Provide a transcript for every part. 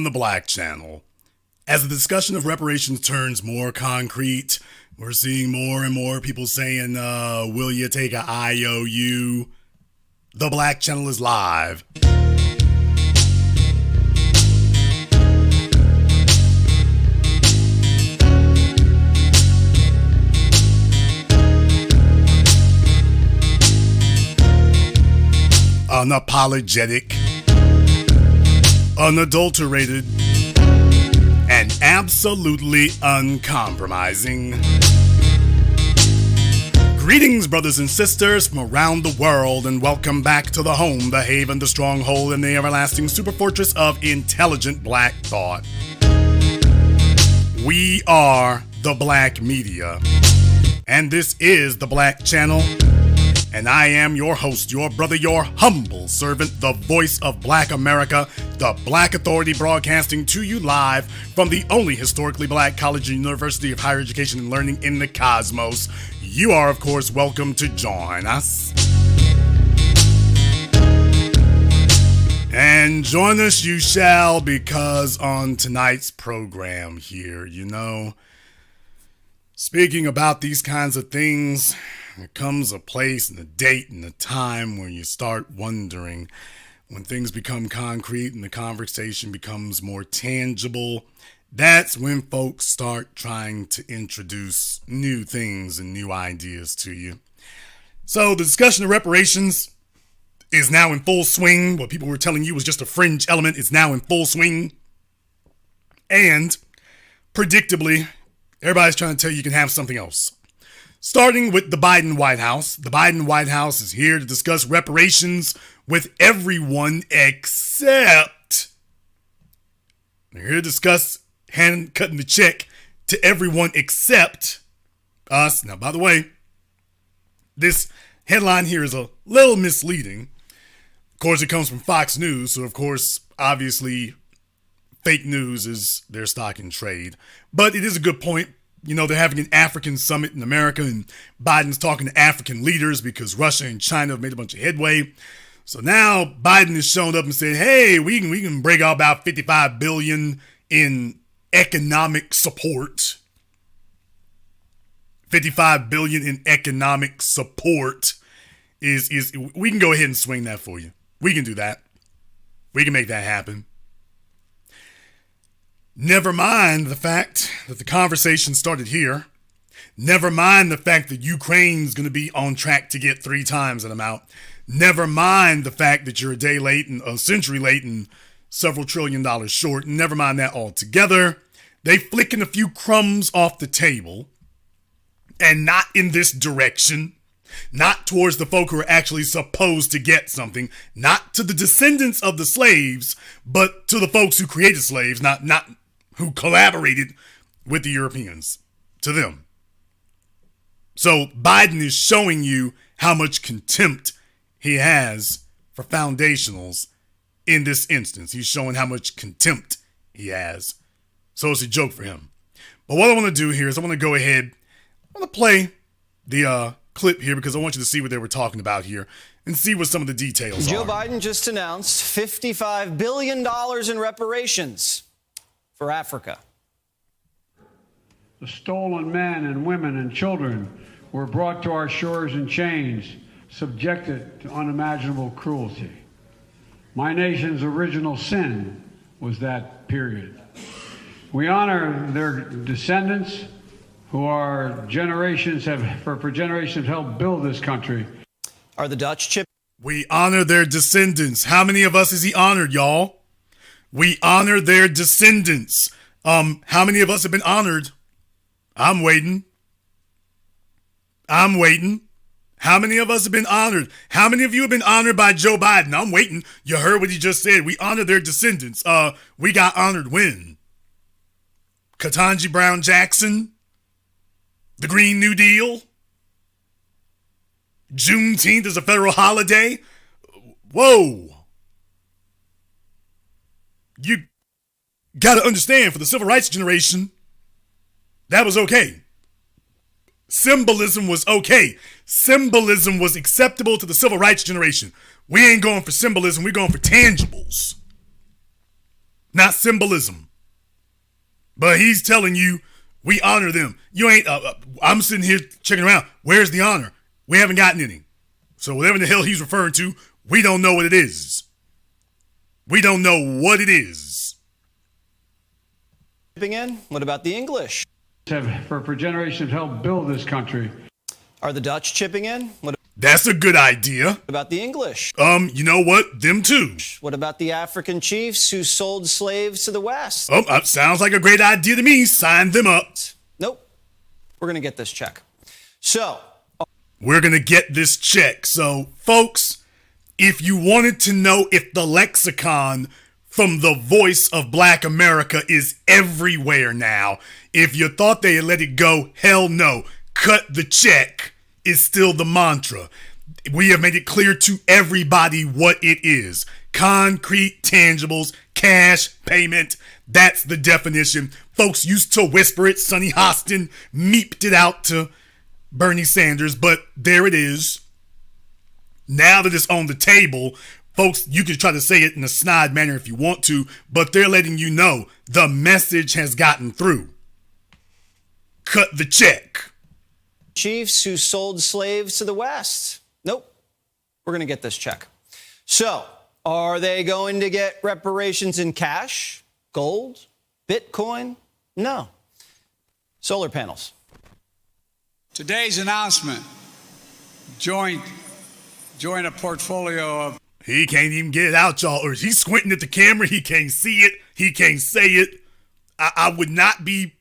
The Black Channel. As the discussion of reparations turns more concrete, we're seeing more and more people saying, will you take a IOU? The Black Channel is live. Unapologetic, unadulterated, and absolutely uncompromising. Greetings, brothers and sisters from around the world, and welcome back to the home, the haven, the stronghold, and the everlasting superfortress of intelligent black thought. We are the Black Media, and this is the Black Channel. And I am your host, your brother, your humble servant, the voice of Black America, the Black Authority, broadcasting to you live from the only historically black college and university of higher education and learning in the cosmos. You are, of course, welcome to join us. And join us you shall, because on tonight's program here, speaking about these kinds of things, there comes a place and a date and a time where you start wondering, when things become concrete and the conversation becomes more tangible, that's when folks start trying to introduce new things and new ideas to you. So the discussion of reparations is now in full swing. What people were telling you was just a fringe element is now in full swing. And predictably, everybody's trying to tell you you can have something else. Starting with the Biden White House. The Biden White House is here to discuss reparations with everyone except... They're here to discuss hand-cutting the check to everyone except us. Now, by the way, this headline here is a little misleading. Of course, it comes from Fox News, so of course, obviously, fake news is their stock in trade. But it is a good point. They're having an African summit in America, and Biden's talking to African leaders because Russia and China have made a bunch of headway. So now Biden has shown up and said, hey, we can break out about $55 billion in economic support. $55 billion in economic support is we can go ahead and swing that for you. We can do that. We can make that happen. Never mind the fact that the conversation started here. Never mind the fact that Ukraine's going to be on track to get 3 times that amount. Never mind the fact that you're a day late and a century late and several $1 trillion short. Never mind that altogether. They flicking a few crumbs off the table, and not in this direction. Not towards the folk who are actually supposed to get something. Not to the descendants of the slaves, but to the folks who created slaves, not who collaborated with the Europeans, to them. So Biden is showing you how much contempt he has for foundationals in this instance. He's showing how much contempt he has. So it's a joke for him. But what I want to do here is I want to go ahead, I want to play the clip here because I want you to see what they were talking about here and see what some of the details are. Joe Biden just announced $55 billion in reparations for Africa. The stolen men and women and children were brought to our shores in chains, subjected to unimaginable cruelty. My nation's original sin was that period. We honor their descendants who are for generations have helped build this country. Are the Dutch chip? We honor their descendants. How many of us has he honored, y'all? We honor their descendants. How many of us have been honored? I'm waiting. How many of us have been honored? How many of you have been honored by Joe Biden? I'm waiting. You heard what he just said. We honor their descendants. We got honored when? Ketanji Brown Jackson? The Green New Deal? Juneteenth is a federal holiday? Whoa. You gotta understand, for the civil rights generation, that was okay. Symbolism was okay. Symbolism was acceptable to the civil rights generation. We ain't going for symbolism, we're going for tangibles. not symbolism. But he's telling you, we honor them. You ain't, I'm sitting here checking around. Where's the honor? We haven't gotten any. So whatever the hell he's referring to, we don't know what it is. We don't know what it is. Chipping in? What about the English? For generations helped build this country. Are the Dutch chipping in? What That's a good idea. about the English? You know what? Them too. What about the African chiefs who sold slaves to the West? Oh, sounds like a great idea to me. Sign them up. Nope. We're going to get this check. So, We're going to get this check. So, folks, if you wanted to know if the lexicon from the voice of Black America is everywhere now, if you thought they had let it go, hell no. Cut the check is still the mantra. We have made it clear to everybody what it is. Concrete tangibles, cash payment. That's the definition. Folks used to whisper it. Sonny Hostin meeped it out to Bernie Sanders, but there it is. Now that it's on the table, folks, you can try to say it in a snide manner if you want to, but they're letting you know the message has gotten through. Cut the check. chiefs who sold slaves to the West? Nope. We're going to get this check. So, are they going to get reparations in cash, gold, Bitcoin? No. Solar panels. Today's announcement, join a portfolio of... He can't even get it out, y'all. Or he's squinting at the camera. He can't see it. He can't say it. I would not be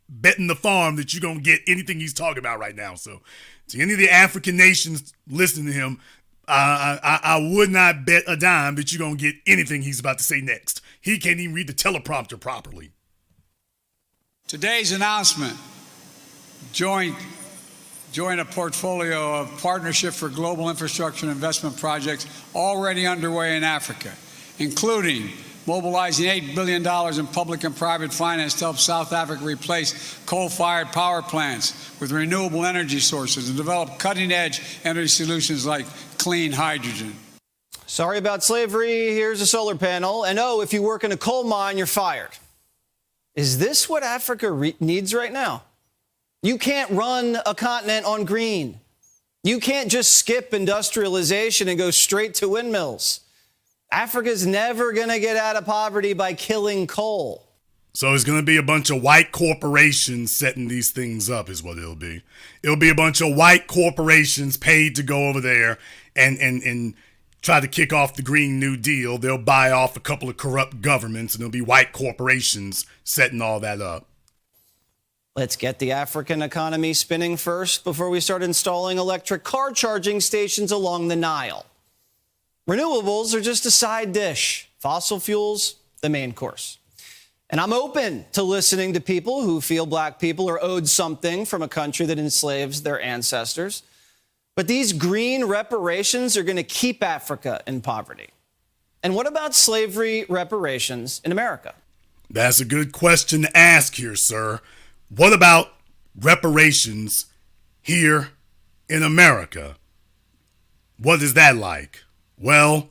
betting the farm that you're going to get anything he's talking about right now. So to any of the African nations listening to him, I would not bet a dime that you're going to get anything he's about to say next. He can't even read the teleprompter properly. Today's announcement, join a portfolio of Partnership for Global Infrastructure and Investment projects already underway in Africa, including mobilizing $8 billion in public and private finance to help South Africa replace coal-fired power plants with renewable energy sources and develop cutting-edge energy solutions like clean hydrogen. Sorry about slavery. Here's a solar panel. And oh, if you work in a coal mine, you're fired. Is this what Africa needs right now? You can't run a continent on green. You can't just skip industrialization and go straight to windmills. Africa's never going to get out of poverty by killing coal. So it's going to be a bunch of white corporations setting these things up is what it'll be. It'll be a bunch of white corporations paid to go over there and try to kick off the Green New Deal. They'll buy off a couple of corrupt governments and it'll be white corporations setting all that up. Let's get the African economy spinning first before we start installing electric car charging stations along the Nile. Renewables are just a side dish. Fossil fuels, the main course. And I'm open to listening to people who feel black people are owed something from a country that enslaves their ancestors. But these green reparations are going to keep Africa in poverty. And what about slavery reparations in America? That's a good question to ask here, sir. What about reparations here in America? What is that like? Well,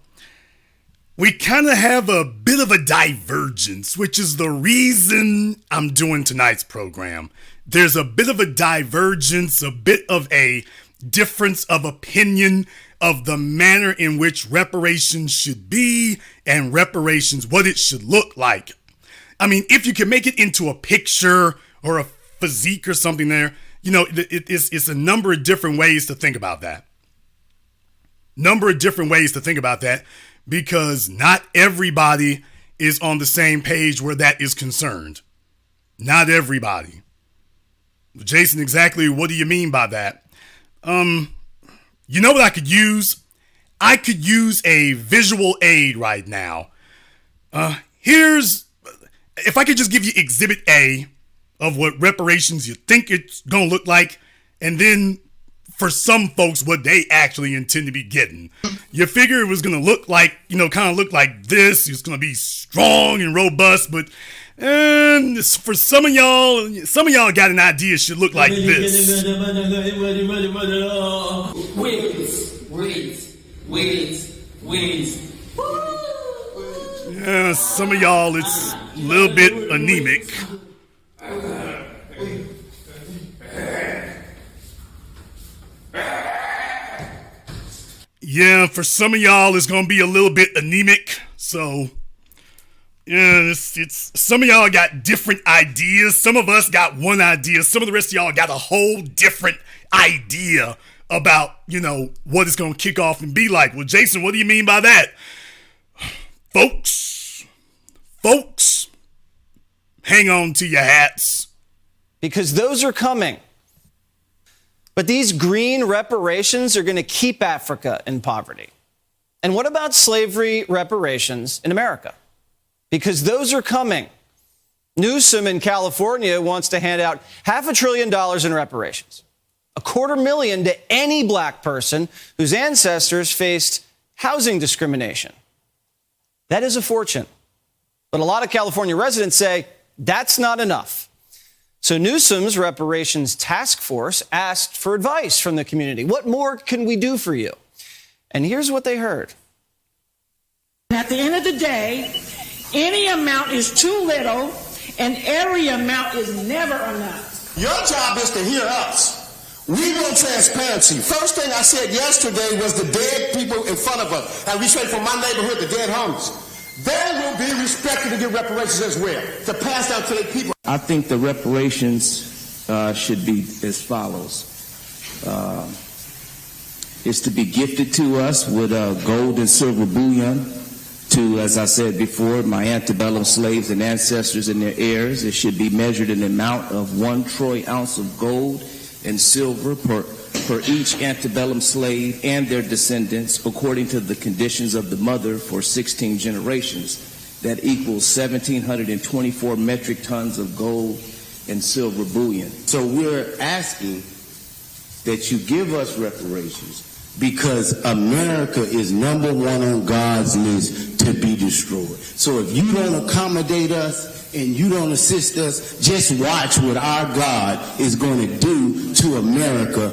we kind of have a bit of a divergence, which is the reason I'm doing tonight's program. There's a bit of a divergence, a bit of a difference of opinion of the manner in which reparations should be and reparations, what it should look like. I mean, if you can make it into a picture or a physique or something there, you know, it's a number of different ways to think about that. Because not everybody is on the same page where that is concerned. Not everybody. Jason, exactly what do you mean by that? You know what I could use? I could use a visual aid right now. If I could just give you Exhibit A of what reparations you think it's gonna look like, and then for some folks, what they actually intend to be getting. You figure it was going to look like, kind of look like this. It's going to be strong and robust, but for some of y'all got an idea it should look like this. Some of y'all, it's a little bit anemic. Yeah, for some of y'all, it's going to be a little bit anemic. So, yeah, it's some of y'all got different ideas. Some of us got one idea. Some of the rest of y'all got a whole different idea about, what it's going to kick off and be like. Well, Jason, what do you mean by that? Folks, hang on to your hats. Because those are coming. But these green reparations are going to keep Africa in poverty. And what about slavery reparations in America? Because those are coming. Newsom in California wants to hand out $500 billion in reparations, $250,000 to any black person whose ancestors faced housing discrimination. That is a fortune. But a lot of California residents say that's not enough. So Newsom's reparations task force asked for advice from the community. What more can we do for you? And here's what they heard. At the end of the day, any amount is too little and every amount is never enough. Your job is to hear us. We want transparency. First thing I said yesterday was the dead people in front of us. And we straight from my neighborhood, the dead homies. They will be respected to get reparations as well, to pass down to their people. I think the reparations should be as follows. It's to be gifted to us with gold and silver bullion to, as I said before, my antebellum slaves and ancestors and their heirs. It should be measured in the amount of 1 troy ounce of gold and silver per each antebellum slave and their descendants, according to the conditions of the mother for 16 generations. That equals 1,724 metric tons of gold and silver bullion. So we're asking that you give us reparations because America is number one on God's list to be destroyed. So if you don't accommodate us and you don't assist us, just watch what our God is going to do to America.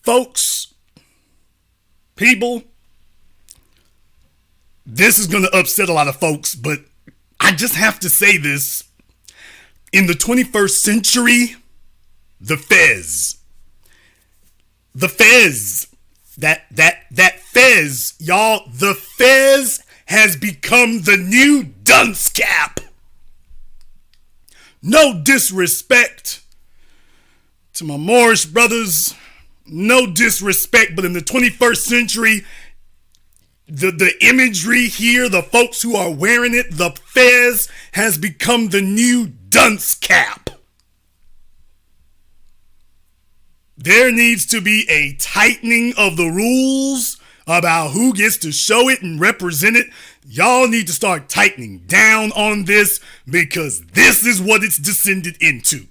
Folks, people, this is going to upset a lot of folks, but I just have to say this. In the 21st century, the fez, that fez, y'all, the fez has become the new dunce cap. No disrespect to my Moorish brothers, no disrespect, but in the 21st century, the imagery here, the folks who are wearing it, the fez has become the new dunce cap. There needs to be a tightening of the rules about who gets to show it and represent it. Y'all need to start tightening down on this because this is what it's descended into.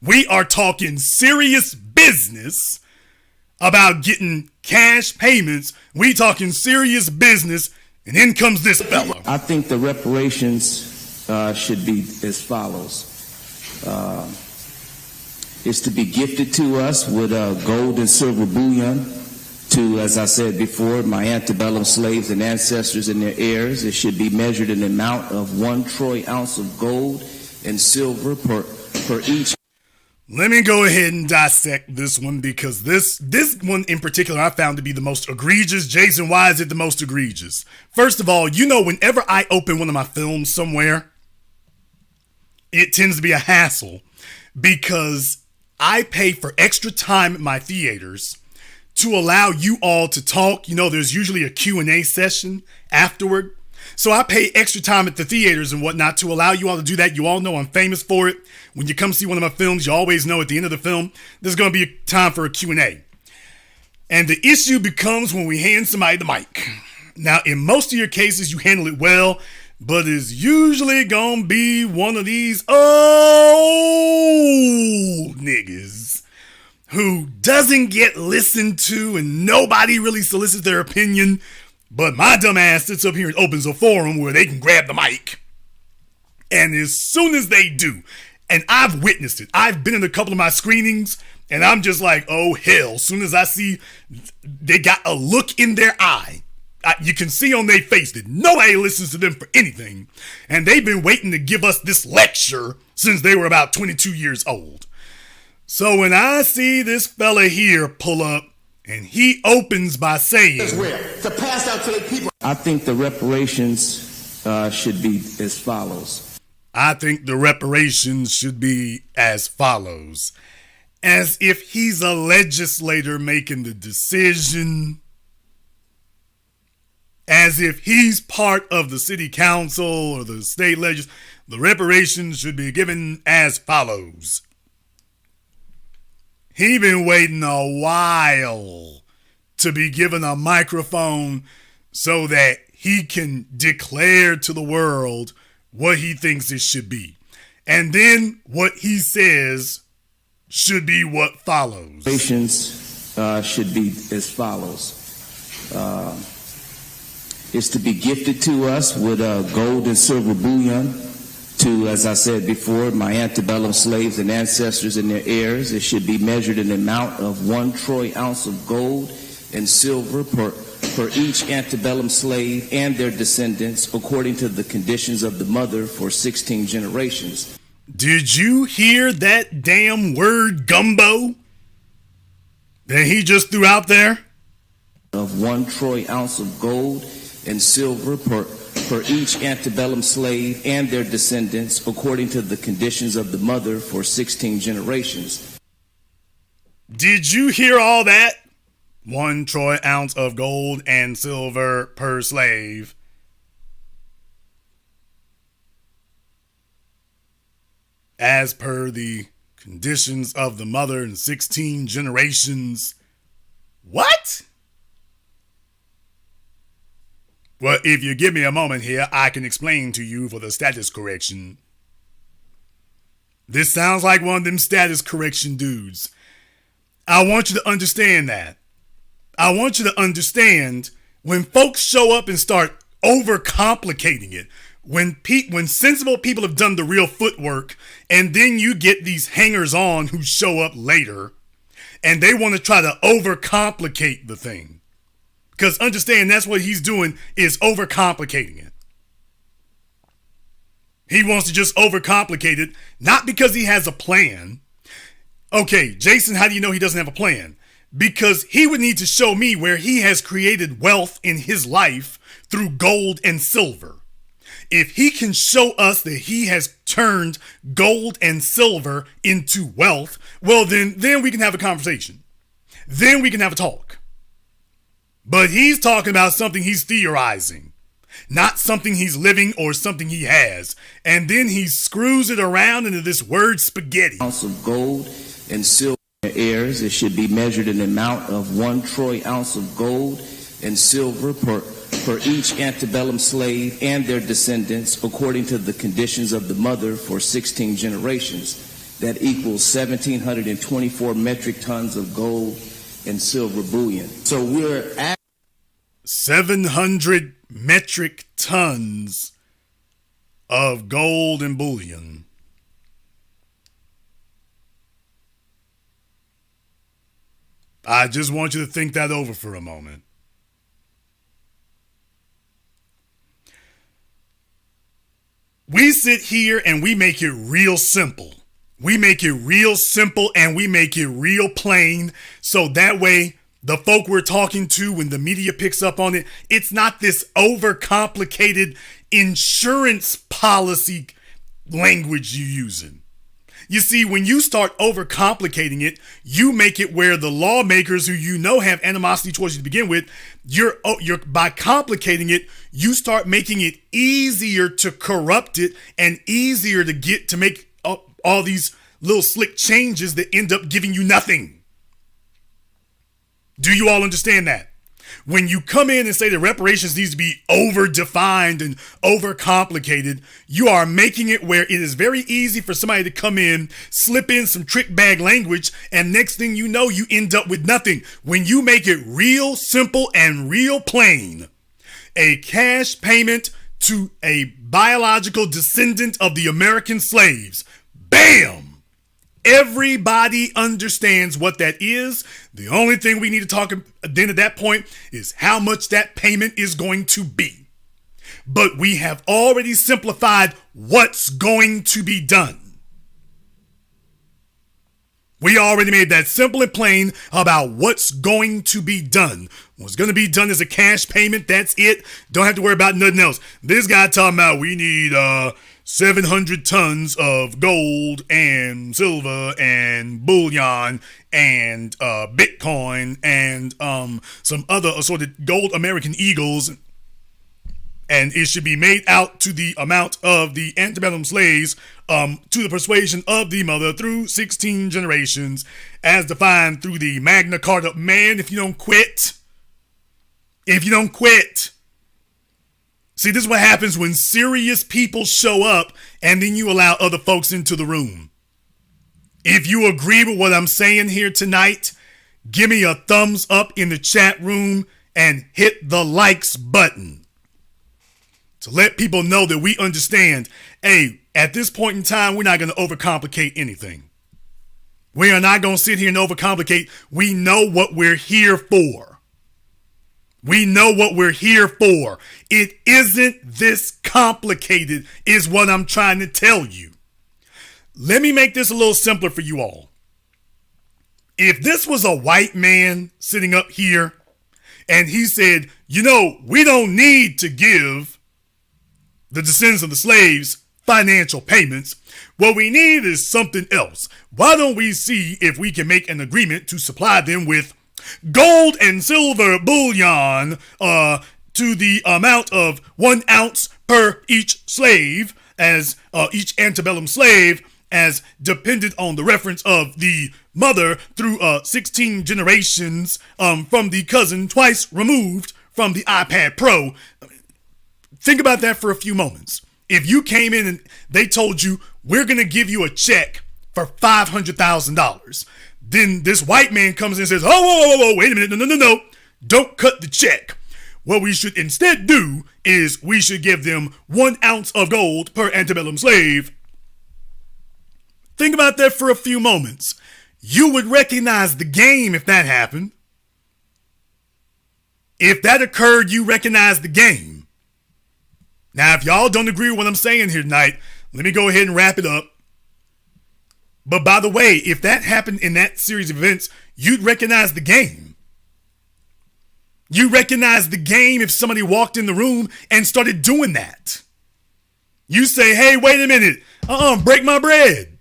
We are talking serious business about getting cash payments. We talking serious business, and in comes this fella. I think the reparations should be as follows. It's to be gifted to us with gold and silver bullion to, as I said before, my antebellum slaves and ancestors and their heirs. It should be measured in the amount of 1 troy ounce of gold and silver per each. Let me go ahead and dissect this one because this one in particular I found to be the most egregious. Jason, why is it the most egregious? First of all, whenever I open one of my films somewhere, it tends to be a hassle because I pay for extra time at my theaters to allow you all to talk. There's usually a Q&A session afterward. So I pay extra time at the theaters and whatnot to allow you all to do that. You all know I'm famous for it. When you come see one of my films, you always know at the end of the film, there's going to be a time for a Q&A. And the issue becomes when we hand somebody the mic. Now, in most of your cases, you handle it well, but it's usually going to be one of these old niggas who doesn't get listened to and nobody really solicits their opinion. But my dumb ass sits up here and opens a forum where they can grab the mic. And as soon as they do, and I've witnessed it, I've been in a couple of my screenings, And I'm just like, oh hell, as soon as I see they got a look in their eye, you can see on their face that nobody listens to them for anything. And they've been waiting to give us this lecture since they were about 22 years old. So when I see this fella here pull up and he opens by saying, to pass out to the people. I think the reparations should be as follows. I think the reparations should be as follows. As if he's a legislator making the decision. As if he's part of the city council or the state legislature. The reparations should be given as follows. He been waiting a while to be given a microphone so that he can declare to the world what he thinks it should be. And then what he says should be what follows. Reparations should be as follows. Is to be gifted to us with gold and silver bullion to, as I said before, my antebellum slaves and ancestors and their heirs. It should be measured in the amount of 1 troy ounce of gold and silver per each antebellum slave and their descendants, according to the conditions of the mother for 16 generations. Did you hear that damn word gumbo that he just threw out there? Of 1 troy ounce of gold and silver per each antebellum slave and their descendants, according to the conditions of the mother for 16 generations. Did you hear all that? 1 troy ounce of gold and silver per slave. As per the conditions of the mother in 16 generations. What? Well, if you give me a moment here, I can explain to you for the status correction. This sounds like one of them status correction dudes. I want you to understand that. I want you to understand when folks show up and start overcomplicating it, when sensible people have done the real footwork, and then you get these hangers-on who show up later, and they want to try to overcomplicate the thing. Because understand, that's what he's doing, is overcomplicating it. He wants to just overcomplicate it, not because he has a plan. Okay, Jason, how do you know he doesn't have a plan? Because he would need to show me where he has created wealth in his life through gold and silver. If he can show us that he has turned gold and silver into wealth, well, then we can have a conversation. Then we can have a talk. But he's talking about something he's theorizing, not something he's living or something he has. And then he screws it around into this word spaghetti. Ounce of gold and silver heirs. It should be measured in the amount of 1 troy ounce of gold and silver per each antebellum slave and their descendants, according to the conditions of the mother for 16 generations. That equals 1,724 metric tons of gold and silver bullion. So we're at 700 metric tons of gold and bullion. I just want you to think that over for a moment. We sit here and we make it real simple. We make it real simple and we make it real plain. So that way, the folk we're talking to, when the media picks up on it, it's not this overcomplicated insurance policy language you're using. You see, when you start overcomplicating it, you make it where the lawmakers who you know have animosity towards you to begin with, you're by complicating it, you start making it easier to corrupt it and easier to make all these little slick changes that end up giving you nothing. Do you all understand that? When you come in and say that reparations needs to be over-defined and over-complicated, you are making it where it is very easy for somebody to come in, slip in some trick bag language, and next thing you know, you end up with nothing. When you make it real simple and real plain, a cash payment to a biological descendant of the American slaves, bam! Everybody understands what that is. The only thing we need to talk then at that point is how much that payment is going to be. But we have already simplified what's going to be done. We already made that simple and plain about what's going to be done. What's going to be done is a cash payment. That's it. Don't have to worry about nothing else. This guy talking about we need 700 tons of gold and silver and bullion and Bitcoin and some other assorted gold American Eagles. And it should be made out to the amount of the antebellum slaves to the persuasion of the mother through 16 generations as defined through the Magna Carta. Man, if you don't quit. See, this is what happens when serious people show up and then you allow other folks into the room. If you agree with what I'm saying here tonight, give me a thumbs up in the chat room and hit the likes button to let people know that we understand, hey, at this point in time, we're not going to overcomplicate anything. We are not going to sit here and overcomplicate. We know what we're here for. We know what we're here for. It isn't this complicated, is what I'm trying to tell you. Let me make this a little simpler for you all. If this was a white man sitting up here and he said, you know, we don't need to give the descendants of the slaves financial payments. What we need is something else. Why don't we see if we can make an agreement to supply them with gold and silver bullion to the amount of 1 ounce per each slave, as each antebellum slave, as dependent on the reference of the mother through 16 generations from the cousin twice removed from the iPad Pro. Think about that for a few moments. If you came in and they told you, we're going to give you a check for $500,000, then this white man comes in and says, whoa, wait a minute, no, don't cut the check. What we should instead do is we should give them 1 ounce of gold per antebellum slave. Think about that for a few moments. You would recognize the game if that happened. If that occurred, you recognize the game. Now, if y'all don't agree with what I'm saying here tonight, let me go ahead and wrap it up. But by the way, if that happened in that series of events, you'd recognize the game. You recognize the game if somebody walked in the room and started doing that. You say, hey, wait a minute. Break my bread.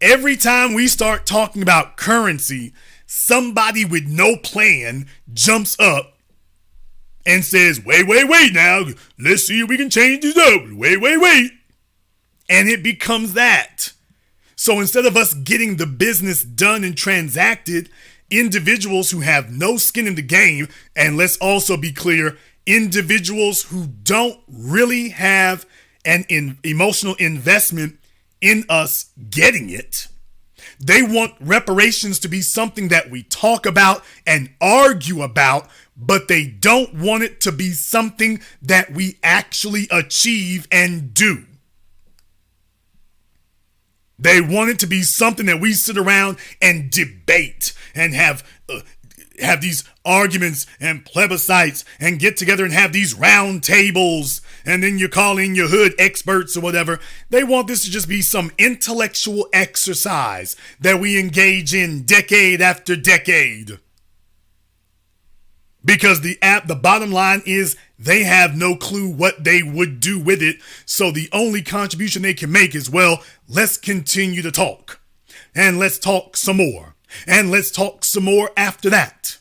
Every time we start talking about currency, somebody with no plan jumps up and says, wait now, let's see if we can change this up. Wait. And it becomes that. So instead of us getting the business done and transacted, individuals who have no skin in the game, and let's also be clear, individuals who don't really have an emotional investment in us getting it. They want reparations to be something that we talk about and argue about, but they don't want it to be something that we actually achieve and do. They want it to be something that we sit around and debate and have these arguments and plebiscites and get together and have these round tables, and then you call in your hood experts or whatever. They want this to just be some intellectual exercise that we engage in decade after decade. Because the bottom line is they have no clue what they would do with it. So the only contribution they can make is, well, let's continue to talk. And let's talk some more. And let's talk some more after that.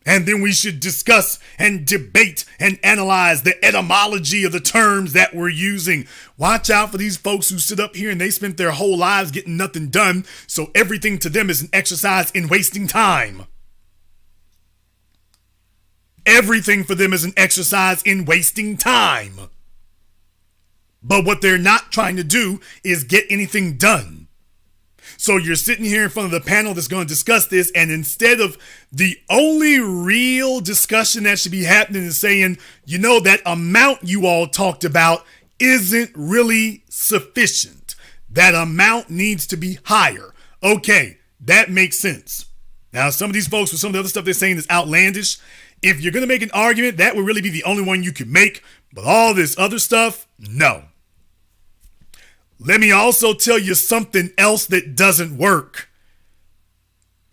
And then we should discuss and debate and analyze the etymology of the terms that we're using. Watch out for these folks who sit up here and they spent their whole lives getting nothing done. So everything to them is an exercise in wasting time. Everything for them is an exercise in wasting time. But what they're not trying to do is get anything done. So you're sitting here in front of the panel that's going to discuss this, and instead of the only real discussion that should be happening is saying, you know, that amount you all talked about isn't really sufficient. That amount needs to be higher. Okay, that makes sense. Now, some of these folks with some of the other stuff they're saying is outlandish. If you're going to make an argument, that would really be the only one you could make. But all this other stuff, no. Let me also tell you something else that doesn't work.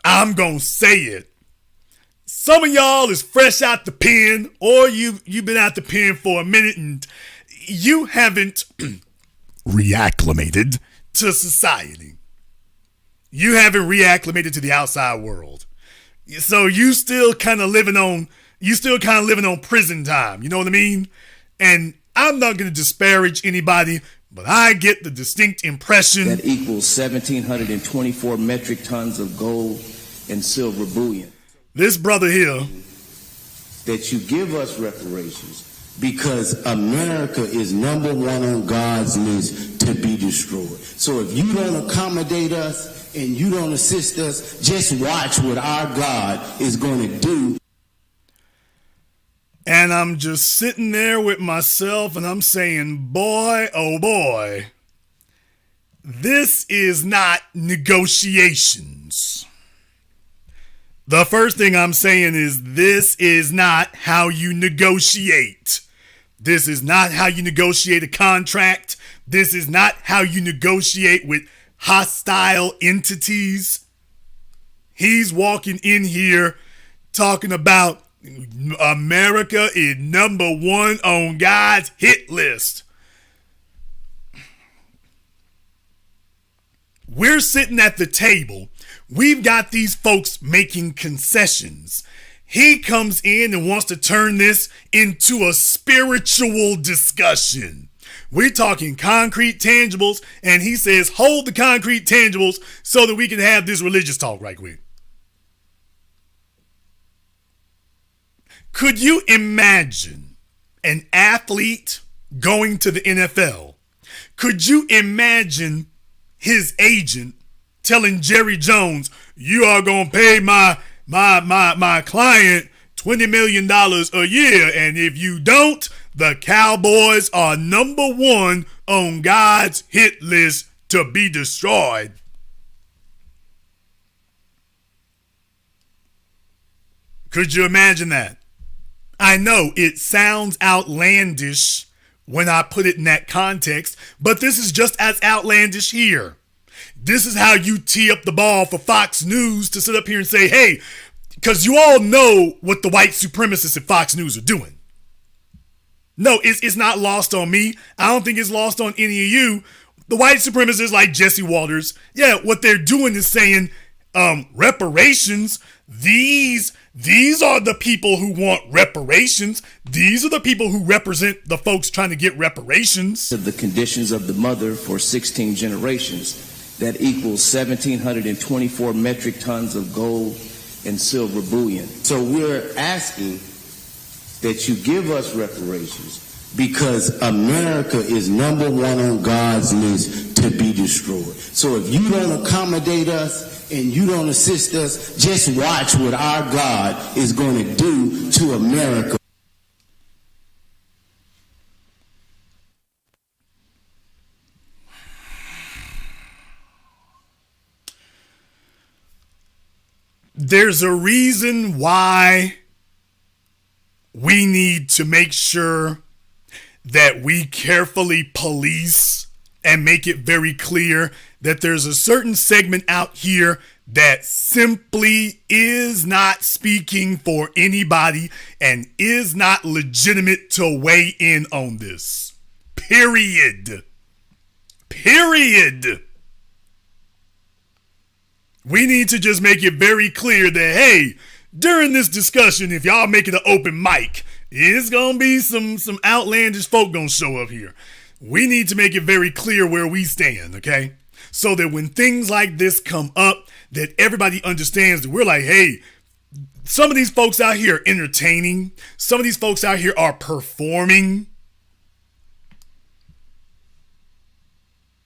I'm going to say it. Some of y'all is fresh out the pen, or you've been out the pen for a minute and you haven't reacclimated to society. You haven't reacclimated to the outside world. So you still kind of living on prison time. You know what I mean? And I'm not going to disparage anybody, but I get the distinct impression that equals 1,724 metric tons of gold and silver bullion. This brother here, that you give us reparations because America is number one on God's list to be destroyed. So if you don't accommodate us and you don't assist us, just watch what our God is going to do. And I'm just sitting there with myself and I'm saying, boy, oh boy, this is not negotiations. The first thing I'm saying is this is not how you negotiate. This is not how you negotiate a contract. This is not how you negotiate with hostile entities. He's walking in here talking about America is number one on God's hit list. We're sitting at the table. We've got these folks making concessions. He comes in and wants to turn this into a spiritual discussion. We're talking concrete tangibles, and he says, hold the concrete tangibles so that we can have this religious talk right quick. Could you imagine an athlete going to the NFL? Could you imagine his agent telling Jerry Jones, you are going to pay my client $20 million a year, and if you don't, the Cowboys are number one on God's hit list to be destroyed? Could you imagine that? I know it sounds outlandish when I put it in that context, but this is just as outlandish here. This is how you tee up the ball for Fox News to sit up here and say, hey, because you all know what the white supremacists at Fox News are doing. No, it's not lost on me. I don't think it's lost on any of you. The white supremacists like Jesse Walters, yeah, what they're doing is saying, reparations, these are the people who want reparations. These are the people who represent the folks trying to get reparations. The conditions of the mother for 16 generations. That equals 1,724 metric tons of gold and silver bullion. So we're asking that you give us reparations because America is number one on God's list to be destroyed. So if you don't accommodate us and you don't assist us, just watch what our God is going to do to America. There's a reason why we need to make sure that we carefully police and make it very clear that there's a certain segment out here that simply is not speaking for anybody and is not legitimate to weigh in on this. Period. We need to just make it very clear that, hey, during this discussion, if y'all make it an open mic, it's going to be some outlandish folk going to show up here. We need to make it very clear where we stand, okay? So that when things like this come up, that everybody understands that we're like, hey, some of these folks out here are entertaining. Some of these folks out here are performing.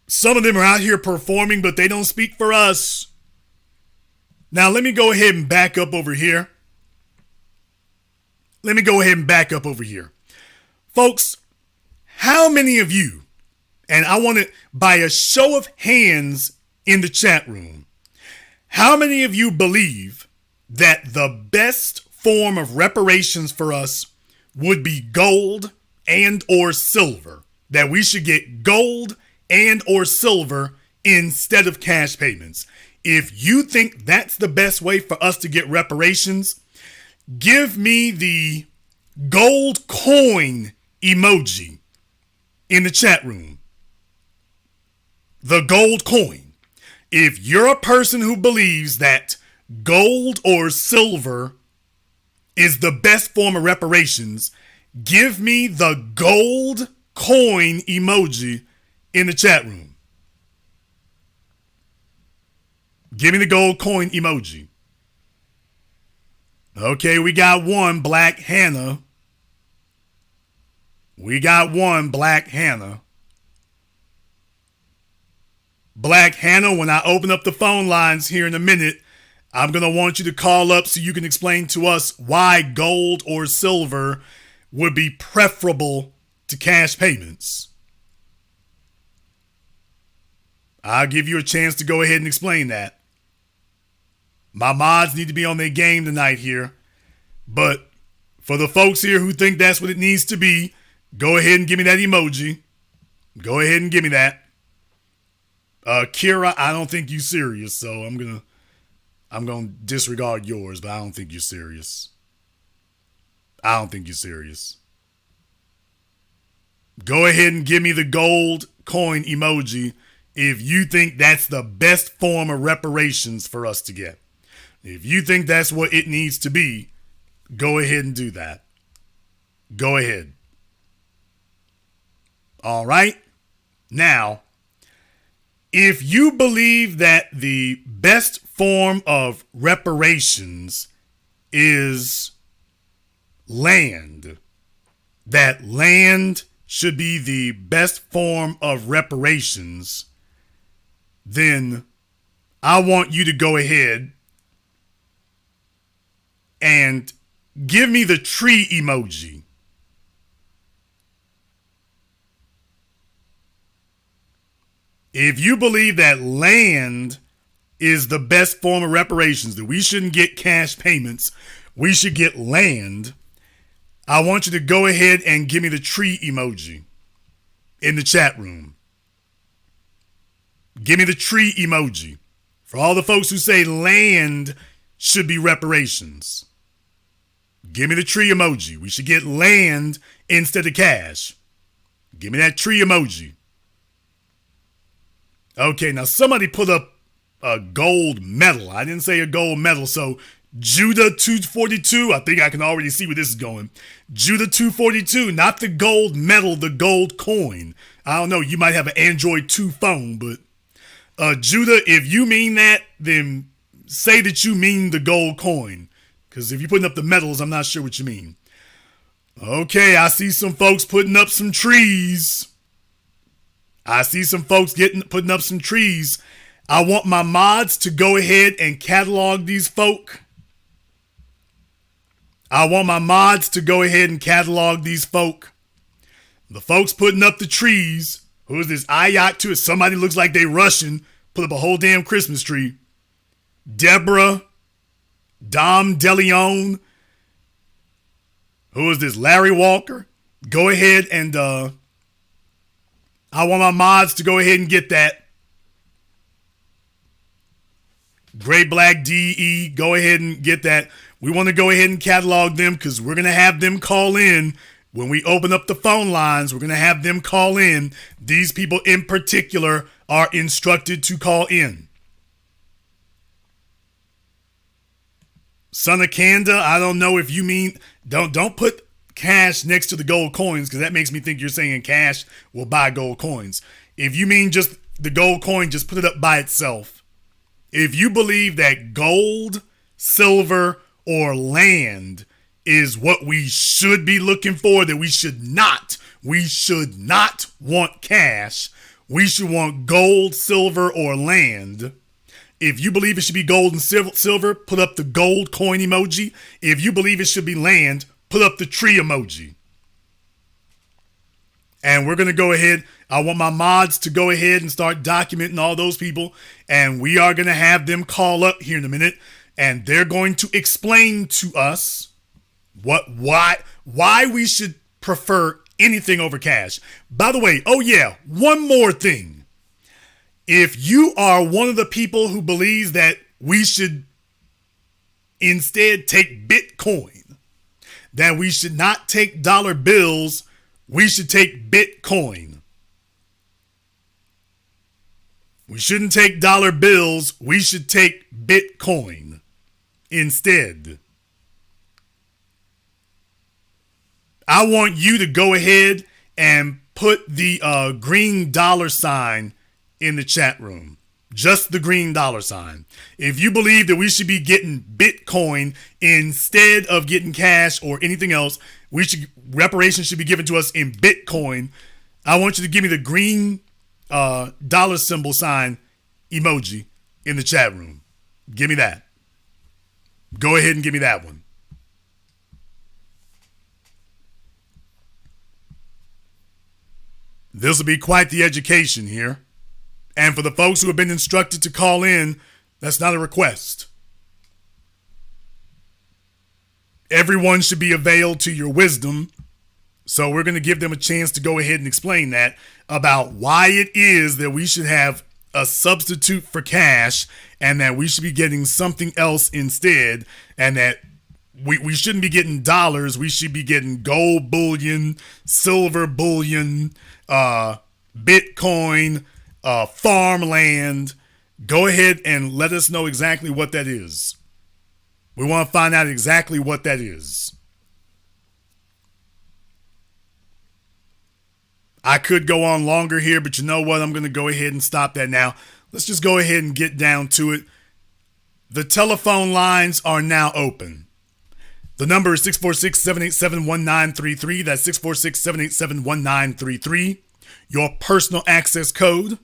Some of them are out here performing, but they don't speak for us. Now, let me go ahead and back up over here. Folks, how many of you And I want it by a show of hands in the chat room. How many of you believe that the best form of reparations for us would be gold and or silver? That we should get gold and or silver instead of cash payments? If you think that's the best way for us to get reparations, give me the gold coin emoji in the chat room. The gold coin. If you're a person who believes that gold or silver is the best form of reparations, give me the gold coin emoji in the chat room. Give me the gold coin emoji. Okay, we got one, Black Hannah. We got one, Black Hannah. Black Hannah, when I open up the phone lines here in a minute, I'm going to want you to call up so you can explain to us why gold or silver would be preferable to cash payments. I'll give you a chance to go ahead and explain that. My mods need to be on their game tonight here. But for the folks here who think that's what it needs to be, go ahead and give me that emoji. Go ahead and give me that. Kira, I don't think you're serious, so I'm gonna disregard yours, but I don't think you're serious. I don't think you're serious. Go ahead and give me the gold coin emoji if you think that's the best form of reparations for us to get. If you think that's what it needs to be, go ahead and do that. Go ahead. All right. Now, if you believe that the best form of reparations is land, that land should be the best form of reparations, then I want you to go ahead and give me the tree emoji. If you believe that land is the best form of reparations, that we shouldn't get cash payments, we should get land, I want you to go ahead and give me the tree emoji in the chat room. Give me the tree emoji. For all the folks who say land should be reparations, give me the tree emoji. We should get land instead of cash. Give me that tree emoji. Okay, now somebody put up a gold medal. I didn't say a gold medal, so Judah 242, I think I can already see where this is going. Judah 242, not the gold medal, the gold coin. I don't know, you might have an Android 2 phone, but Judah, if you mean that, then say that you mean the gold coin. Because if you're putting up the medals, I'm not sure what you mean. Okay, I see some folks putting up some trees. I see some folks putting up some trees. I want my mods to go ahead and catalog these folk. I want my mods to go ahead and catalog these folk. The folks putting up the trees. Who is this? Ayat to it. Somebody looks like they Russian. Put up a whole damn Christmas tree. Deborah. Dom DeLeon. Who is this? Larry Walker. Go ahead and I want my mods to go ahead and get that. Great Black DE, go ahead and get that. We want to go ahead and catalog them because we're going to have them call in. When we open up the phone lines, we're going to have them call in. These people in particular are instructed to call in. Son of Kanda, I don't know if you mean, don't put cash next to the gold coins because that makes me think you're saying cash will buy gold coins. If you mean just the gold coin, just put it up by itself. If you believe that gold, silver, or land is what we should be looking for, that we should not want cash. We should want gold, silver, or land. If you believe it should be gold and silver, put up the gold coin emoji. If you believe it should be land, put up the tree emoji. And we're going to go ahead. I want my mods to go ahead and start documenting all those people. And we are going to have them call up here in a minute. And they're going to explain to us why we should prefer anything over cash. By the way, oh yeah, one more thing. If you are one of the people who believes that we should instead take Bitcoin, that we should not take dollar bills, we should take Bitcoin. We shouldn't take dollar bills, we should take Bitcoin instead. I want you to go ahead and put the green dollar sign in the chat room. Just the green dollar sign. If you believe that we should be getting Bitcoin instead of getting cash or anything else, reparations should be given to us in Bitcoin. I want you to give me the green dollar symbol sign emoji in the chat room. Give me that. Go ahead and give me that one. This will be quite the education here. And for the folks who have been instructed to call in, that's not a request. Everyone should be availed to your wisdom. So we're going to give them a chance to go ahead and explain that about why it is that we should have a substitute for cash and that we should be getting something else instead, and that we shouldn't be getting dollars. We should be getting gold bullion, silver bullion, Bitcoin, farmland. Go ahead and let us know exactly what that is. We want to find out exactly what that is. I could go on longer here, but you know what? I'm going to go ahead and stop that now. Let's just go ahead and get down to it. The telephone lines are now open. The number is 646-787-1933. That's 646-787-1933. Your personal access code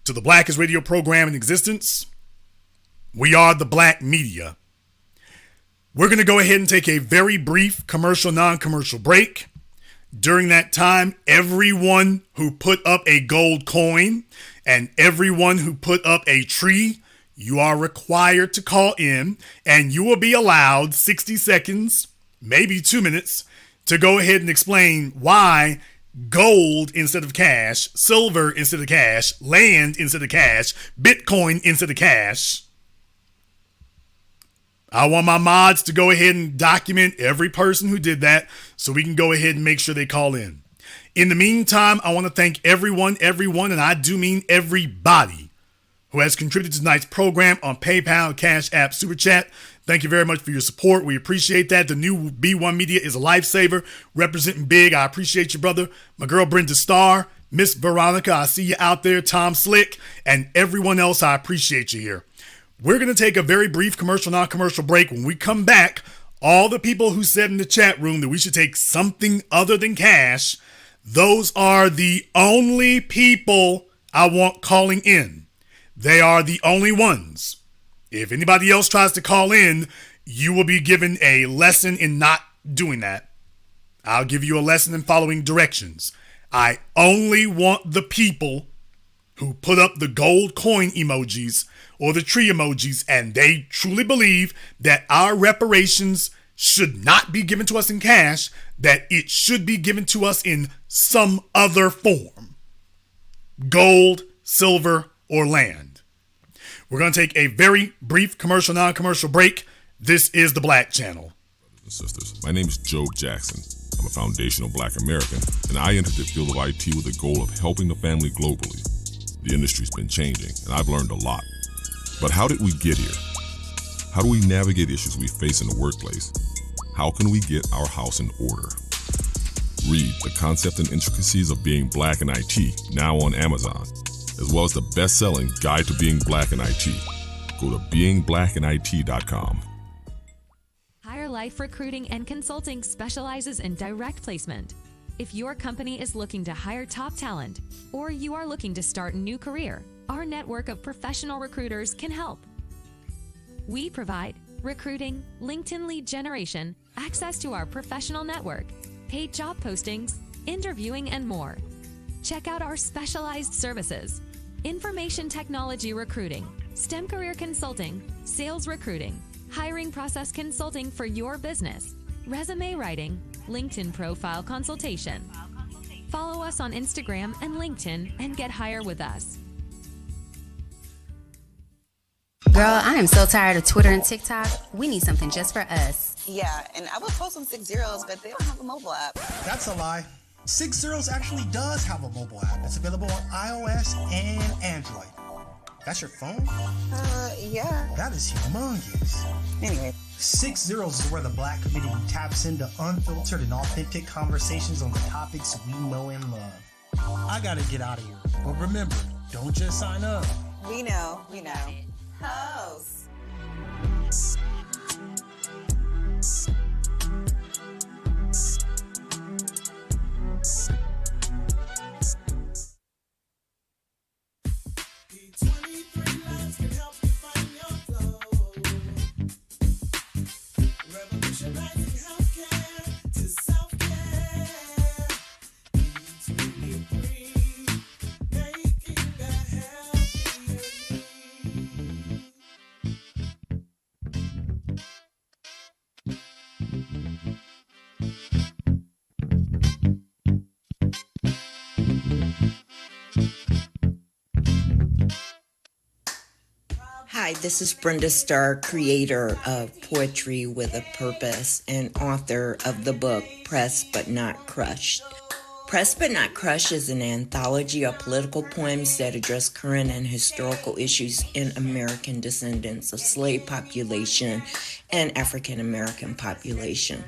to the blackest radio program in existence. We are the Black Media. We're going to go ahead and take a very brief commercial, non-commercial break. During that time, everyone who put up a gold coin and everyone who put up a tree, you are required to call in, and you will be allowed 60 seconds, maybe 2 minutes, to go ahead and explain why gold instead of cash, silver instead of cash, land instead of cash, Bitcoin instead of cash. I want my mods to go ahead and document every person who did that so we can go ahead and make sure they call in. In the meantime, I want to thank everyone, and I do mean everybody, who has contributed to tonight's program on PayPal, Cash App, Super Chat. Thank you very much for your support. We appreciate that. The new B1 Media is a lifesaver, representing big. I appreciate you, brother. My girl, Brenda Starr, Miss Veronica, I see you out there, Tom Slick, and everyone else, I appreciate you here. We're going to take a very brief commercial, non-commercial break. When we come back, all the people who said in the chat room that we should take something other than cash, those are the only people I want calling in. They are the only ones. If anybody else tries to call in, you will be given a lesson in not doing that. I'll give you a lesson in following directions. I only want the people who put up the gold coin emojis or the tree emojis, and they truly believe that our reparations should not be given to us in cash, that it should be given to us in some other form. Gold, silver, or land. We're going to take a very brief commercial, non-commercial break. This is the Black Channel. Brothers and sisters, my name is Joe Jackson. I'm a foundational Black American, and I entered the field of IT with the goal of helping the family globally. The industry's been changing, and I've learned a lot. But how did we get here? How do we navigate issues we face in the workplace? How can we get our house in order? Read The Concept and Intricacies of Being Black in IT, now on Amazon, as well as the best-selling Guide to Being Black in IT. Go to beingblackинit.com. Higher Life Recruiting and Consulting specializes in direct placement. If your company is looking to hire top talent, or you are looking to start a new career, our network of professional recruiters can help. We provide recruiting, LinkedIn lead generation, access to our professional network, paid job postings, interviewing, and more. Check out our specialized services: information technology recruiting, STEM career consulting, sales recruiting, hiring process consulting for your business, resume writing, LinkedIn profile consultation. Follow us on Instagram and LinkedIn and get hired with us. Girl, I am so tired of Twitter and TikTok. We need something just for us. Yeah, and I would post on 6 Zeros, but they don't have a mobile app. That's a lie. 6 Zeros actually does have a mobile app. It's available on iOS and Android. That's your phone? Yeah. That is humongous. Anyway. 6 Zeros is where the Black community taps into unfiltered and authentic conversations on the topics we know and love. I gotta get out of here. But remember, don't just sign up. We know. House. Hi, this is Brenda Starr, creator of Poetry with a Purpose and author of the book Pressed But Not Crushed. Pressed But Not Crushed is an anthology of political poems that address current and historical issues in American descendants of slave population and African American population.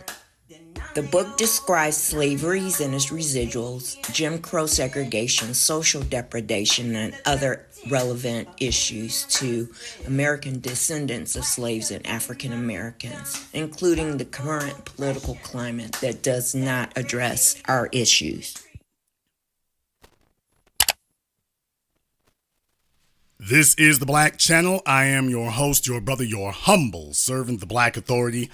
The book describes slaveries and its residuals, Jim Crow segregation, social depredation, and other relevant issues to American descendants of slaves and African Americans, including the current political climate that does not address our issues. This is The Black Channel. I am your host, your brother, your humble servant, the Black Authority,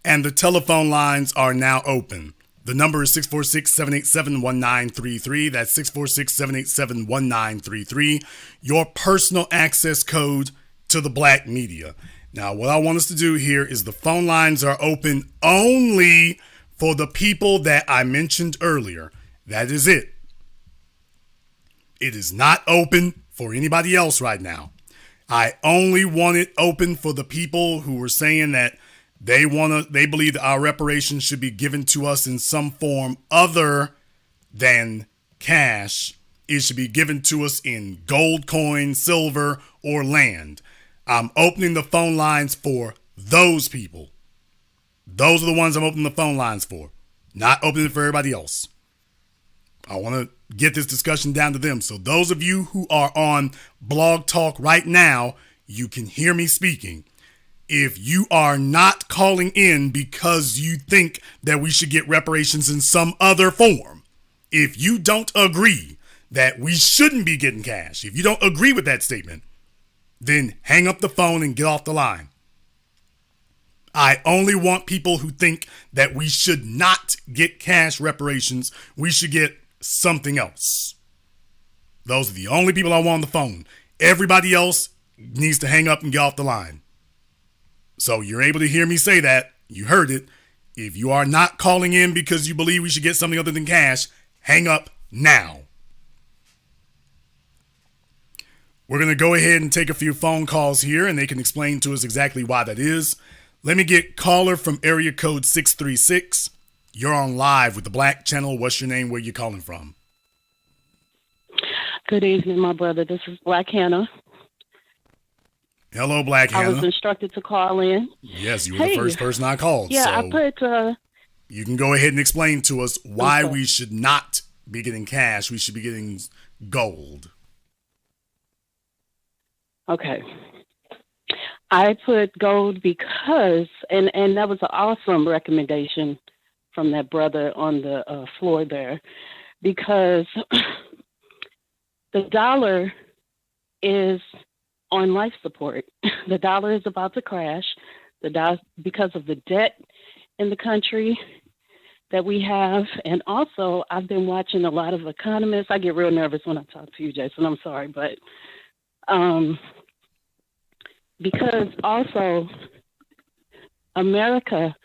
and the telephone lines are now open. The number is 646-787-1933. That's 646-787-1933. Your personal access code to the Black media. Now, what I want us to do here is the phone lines are open only for the people that I mentioned earlier. That is it. It is not open for anybody else right now. I only want it open for the people who were saying that they believe that our reparations should be given to us in some form other than cash. It should be given to us in gold coin, silver, or land. I'm opening the phone lines for those people. Those are the ones I'm opening the phone lines for, not opening it for everybody else. I want to get this discussion down to them. So those of you who are on Blog Talk right now, you can hear me speaking. If you are not calling in because you think that we should get reparations in some other form, if you don't agree that we shouldn't be getting cash, if you don't agree with that statement, then hang up the phone and get off the line. I only want people who think that we should not get cash reparations. We should get something else. Those are the only people I want on the phone. Everybody else needs to hang up and get off the line. So you're able to hear me say that. You heard it. If you are not calling in because you believe we should get something other than cash, hang up now. We're going to go ahead and take a few phone calls here, and they can explain to us exactly why that is. Let me get caller from area code 636. You're on live with the Black Channel. What's your name? Where you calling from? Good evening, my brother. This is Black Hannah. Hello, Black Hannah. I was instructed to call in. Yes, you were the first person I called. Yeah, so I put... you can go ahead and explain to us why we should not be getting cash. We should be getting gold. Okay. I put gold because, and that was an awesome recommendation from that brother on the floor there, because the dollar is on life support. The dollar is about to crash. Because of the debt in the country that we have. And also, I've been watching a lot of economists. I get real nervous when I talk to you, Jason. I'm sorry, but because also America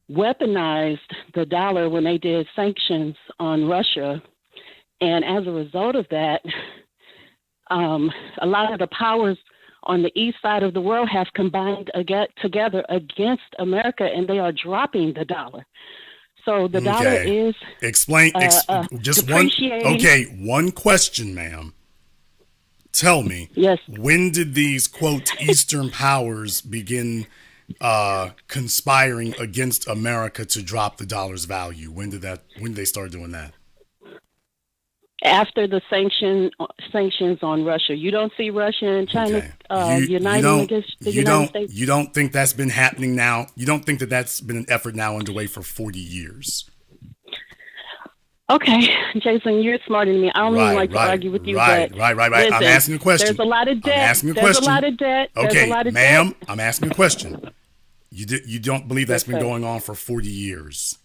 weaponized the dollar when they did sanctions on Russia. And as a result of that, a lot of the powers on the east side of the world have combined together against America, and they are dropping the dollar. So the dollar is just one. Okay, one question, ma'am. Tell me, yes, when did these quote Eastern powers begin conspiring against America to drop the dollar's value? When did they start doing that? After the sanctions on Russia. You don't see Russia and China uniting against the United States? You don't think that's been happening now? You don't think that that's been an effort now underway for 40 years? Okay, Jason, you're smarter than me. I don't even like to argue with you. Right. Listen, I'm asking a question. There's a lot of debt. I'm asking a question. There's a lot of debt. Okay, ma'am, I'm asking a question. You don't believe that's been going on for 40 years?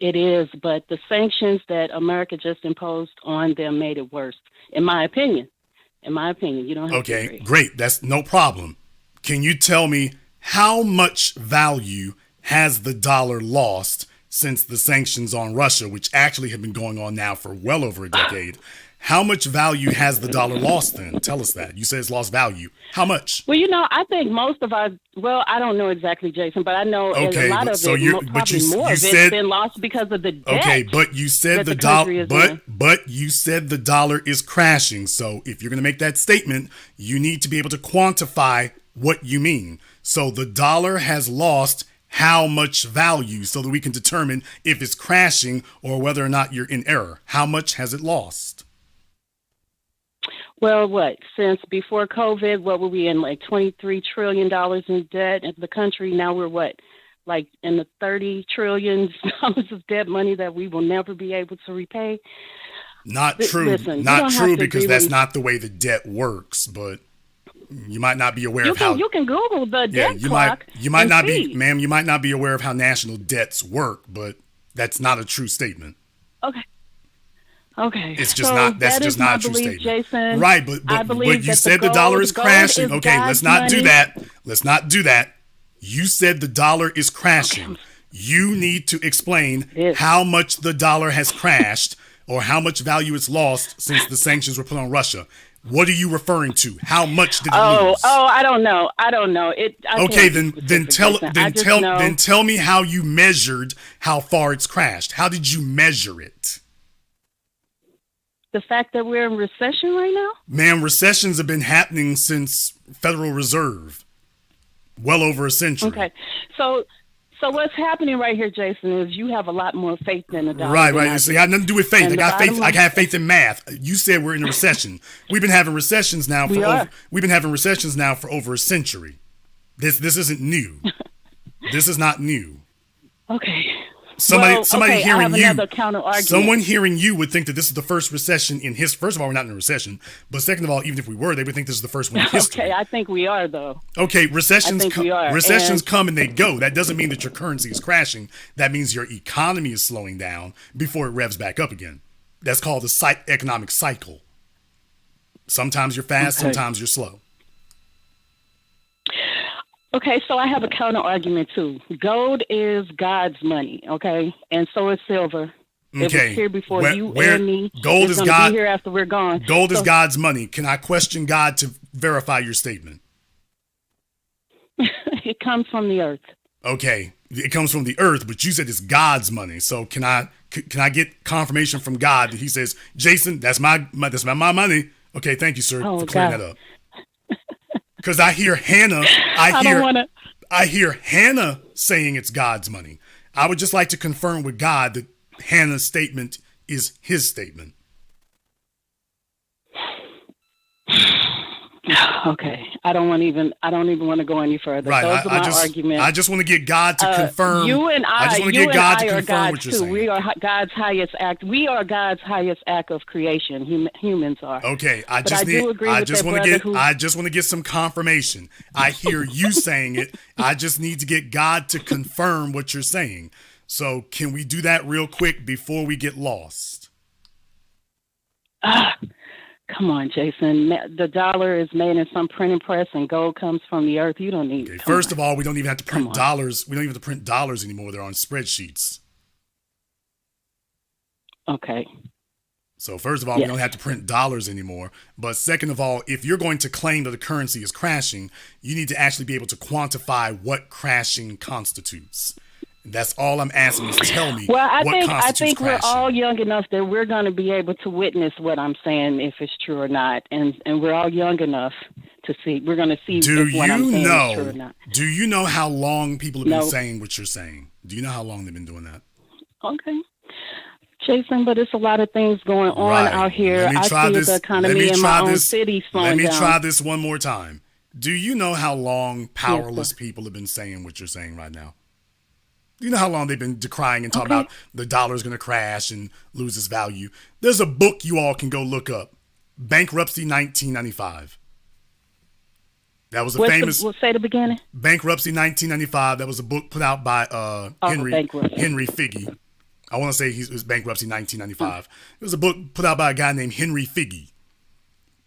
It is, but the sanctions that America just imposed on them made it worse, in my opinion. You don't have to agree. Great. That's no problem. Can you tell me how much value has the dollar lost since the sanctions on Russia, which actually have been going on now for well over a decade? How much value has the dollar lost then? Tell us that. You said it's lost value. How much? Well, I think most of I don't know exactly, Jason, but I know a lot of it's been lost because of the debt. Okay, but you said the dollar, but you said the dollar is crashing. So if you're going to make that statement, you need to be able to quantify what you mean. So the dollar has lost how much value so that we can determine if it's crashing or whether or not you're in error. How much has it lost? Well, since before COVID, what were we in, like $23 trillion in debt in the country? Now we're like in the $30 trillion of debt money that we will never be able to repay? Not true. Listen, not true, because that's not the way the debt works, but you might not be aware of how... You can Google the debt clock. You might not be, ma'am, you might not be aware of how national debts work, but that's not a true statement. Okay. It's just that's just not a true statement. Jason. Right, but you said the dollar is crashing. Okay, let's not do that. Let's not do that. You said the dollar is crashing. Okay. You need to explain how much the dollar has crashed or how much value it's lost since the sanctions were put on Russia. What are you referring to? How much did it lose? I don't know. Then tell me how you measured how far it's crashed. How did you measure it? The fact that we're in recession right now? Ma'am, recessions have been happening since Federal Reserve, well over a century. Okay, so what's happening right here, Jason, is you have a lot more faith in the dollar. Right. See, it had nothing to do with faith. I have faith in math. You said we're in a recession. We've been having recessions now for over a century. This isn't new. This is not new. Okay. Somebody hearing you. Someone hearing you would think that this is the first recession in history. First of all, we're not in a recession, but second of all, even if we were, they would think this is the first one in history. Okay, I think we are though. Okay, recessions come and they go. That doesn't mean that your currency is crashing. That means your economy is slowing down before it revs back up again. That's called the economic cycle. Sometimes you're fast, sometimes you're slow. Okay, so I have a counter argument too. Gold is God's money, okay, and so is silver. It was here before you and me. Gold is God. Be here after we're gone. Gold is God's money. Can I question God to verify your statement? It comes from the earth. Okay, it comes from the earth, but you said it's God's money. So can I get confirmation from God that He says, Jason, that's my money? Okay, thank you, sir, for clearing that up. Because I hear Hannah, I hear Hannah saying it's God's money. I would just like to confirm with God that Hannah's statement is His statement. Okay, I don't even want to go any further. Right. Those are my arguments. I just want to get God to confirm. You and I, I just want to get God to are confirm God's what you're too. saying. We are God's highest act. We are God's highest act of creation. Humans are. Okay, I do agree with that brother I just want to get some confirmation. I hear you saying it. I just need to get God to confirm what you're saying. So can we do that real quick before we get lost? Come on, Jason. The dollar is made in some printing press, and gold comes from the earth. You don't need. Okay, first of all, we don't even have to print dollars. We don't even have to print dollars anymore. They're on spreadsheets. Okay. So first of all, we don't have to print dollars anymore. But second of all, if you're going to claim that the currency is crashing, you need to actually be able to quantify what crashing constitutes. That's all I'm asking is tell me I think we're all young enough that we're going to be able to witness what I'm saying, if it's true or not. And we're all young enough to see. We're going to see if what I'm saying is true or not. Do you know how long people have been saying what you're saying? Do you know how long they've been doing that? Okay. Jason, but it's a lot of things going on out here. I see the economy in my own city slowing down. Let me try this one more time. Do you know how long powerless people have been saying what you're saying right now? You know how long they've been decrying and talking about the dollar's going to crash and lose its value. There's a book you all can go look up. Bankruptcy 1995. That was a famous... We'll say the beginning. Bankruptcy 1995. That was a book put out by Henry Figge. I want to say it was Bankruptcy 1995. It was a book put out by a guy named Henry Figge.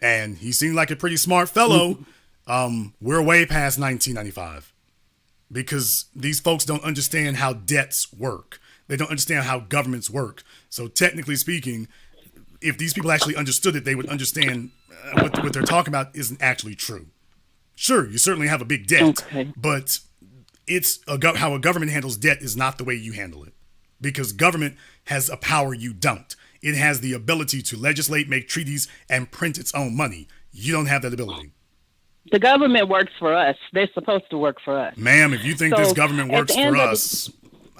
And he seemed like a pretty smart fellow. We're way past 1995. Because these folks don't understand how debts work. They don't understand how governments work. So technically speaking, if these people actually understood it, they would understand what they're talking about isn't actually true. Sure, you certainly have a big debt, but it's how a government handles debt is not the way you handle it. Because government has a power you don't. It has the ability to legislate, make treaties, and print its own money. You don't have that ability. The government works for us. They're supposed to work for us. Ma'am, if you think this government works for us,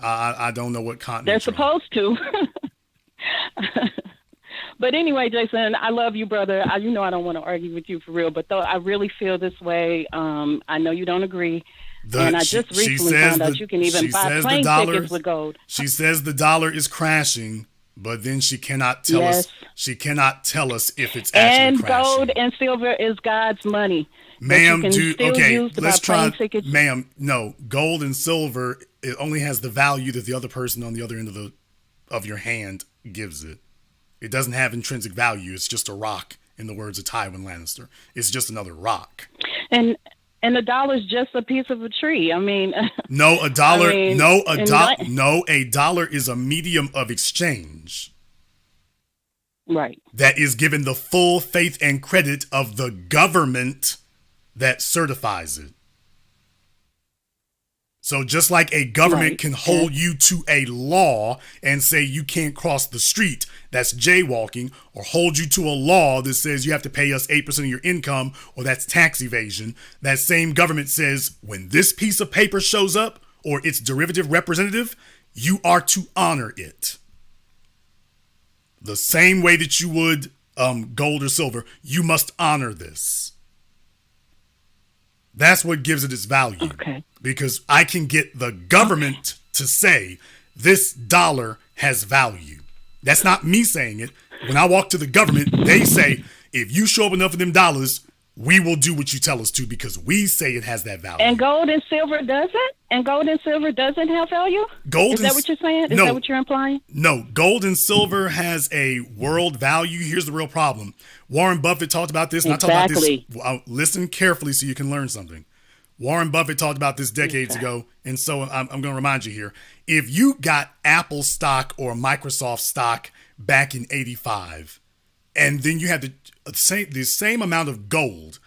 I don't know what continent. They're supposed to. But anyway, Jason, I love you, brother. I don't want to argue with you for real, but though I really feel this way. I know you don't agree. And I just recently found out you can even buy plane tickets with gold. She says the dollar is crashing, but then she cannot tell us. She cannot tell us if it's actually crashing. And gold and silver is God's money. Ma'am, let's try. Ma'am, no, gold and silver, it only has the value that the other person on the other end of your hand gives it. It doesn't have intrinsic value. It's just a rock, in the words of Tywin Lannister. It's just another rock. And the dollar's just a piece of a tree. I mean, no, a dollar. A dollar is a medium of exchange. Right. That is given the full faith and credit of the government that certifies it. So just like a government can hold you to a law and say you can't cross the street, that's jaywalking, or hold you to a law that says you have to pay us 8% of your income, or that's tax evasion, that same government says when this piece of paper shows up, or its derivative representative, you are to honor it. The same way that you would gold or silver, you must honor this. That's what gives it its value. Okay. Because I can get the government to say this dollar has value. That's not me saying it. When I walk to the government, they say, if you show up enough of them dollars, we will do what you tell us to because we say it has that value. And gold and silver doesn't? And gold and silver doesn't have value? Is that what you're saying? Is that what you're implying? No, gold and silver has a world value. Here's the real problem. Warren Buffett talked about this, and I talked about this. Listen carefully so you can learn something. Warren Buffett talked about this decades ago, and so I'm going to remind you here. If you got Apple stock or Microsoft stock back in '85, and then you had the same amount of gold,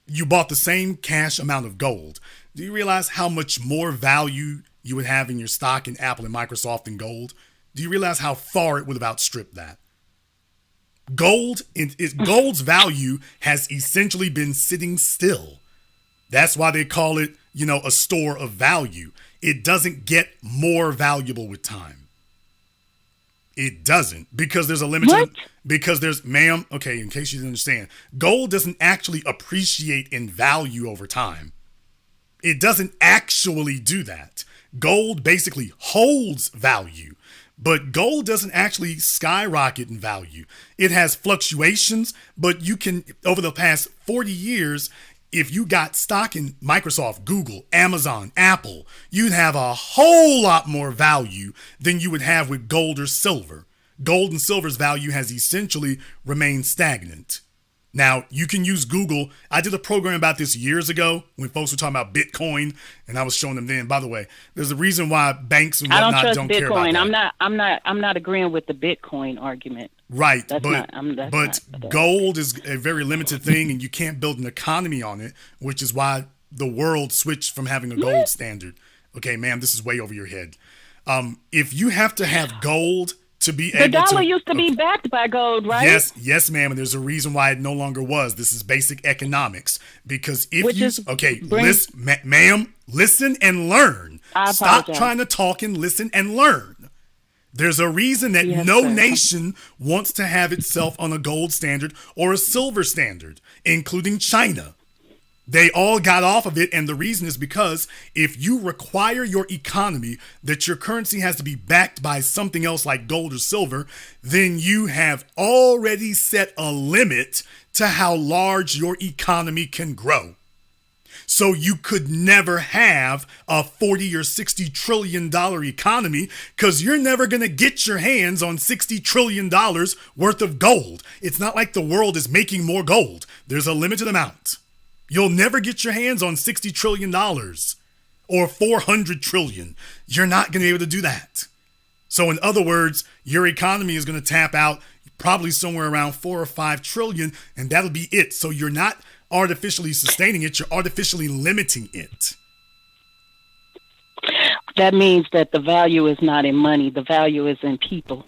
you bought the same cash amount of gold, do you realize how much more value you would have in your stock in Apple and Microsoft than gold? Do you realize how far it would have outstripped that? Gold's value has essentially been sitting still. That's why they call it, a store of value. It doesn't get more valuable with time. It doesn't, because there's a limit. Because there's, ma'am, okay, in case you didn't understand, gold doesn't actually appreciate in value over time. It doesn't actually do that. Gold basically holds value, but gold doesn't actually skyrocket in value. It has fluctuations, but you can, over the past 40 years, if you got stock in Microsoft, Google, Amazon, Apple, you'd have a whole lot more value than you would have with gold or silver. Gold and silver's value has essentially remained stagnant. Now, you can use Google. I did a program about this years ago when folks were talking about Bitcoin, and I was showing them then. By the way, there's a reason why banks and whatnot don't care about that. I'm not agreeing with the Bitcoin argument. Right, but gold is a very limited thing, and you can't build an economy on it, which is why the world switched from having a gold standard. Okay, ma'am, this is way over your head. If you have to have gold to be able to... The dollar used to be backed by gold, right? Yes, ma'am, and there's a reason why it no longer was. This is basic economics. Because if ma'am, listen and learn. Stop trying to talk and listen and learn. There's a reason that no nation wants to have itself on a gold standard or a silver standard, including China. They all got off of it, and the reason is because if you require your economy that your currency has to be backed by something else like gold or silver, then you have already set a limit to how large your economy can grow. So you could never have a 40 or $60 trillion economy because you're never going to get your hands on $60 trillion worth of gold. It's not like the world is making more gold. There's a limited amount. You'll never get your hands on $60 trillion or $400 trillion. You're not going to be able to do that. So in other words, your economy is going to tap out probably somewhere around 4 or 5 trillion, and that'll be it. So you're not artificially sustaining it, you're artificially limiting it. That means that the value is not in money, the value is in people.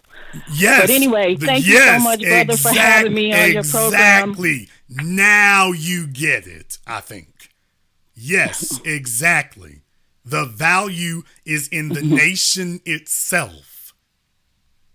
Yes. But anyway, thank you so much, brother, for having me on your program. Exactly. Now you get it, I think. Yes, exactly. The value is in the nation itself.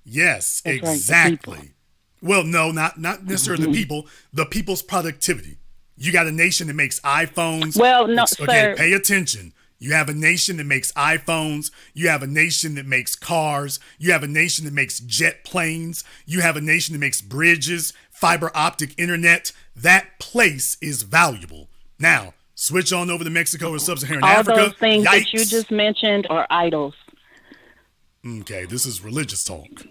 Yes, that's exactly. Right, well, no, not necessarily the people, the people's productivity. You got a nation that makes iPhones. Well, no, okay, sir. Pay attention. You have a nation that makes iPhones. You have a nation that makes cars. You have a nation that makes jet planes. You have a nation that makes bridges, fiber optic internet. That place is valuable. Now, switch on over to Mexico or sub-Saharan Africa. All those things that you just mentioned are idols. Okay, this is religious talk.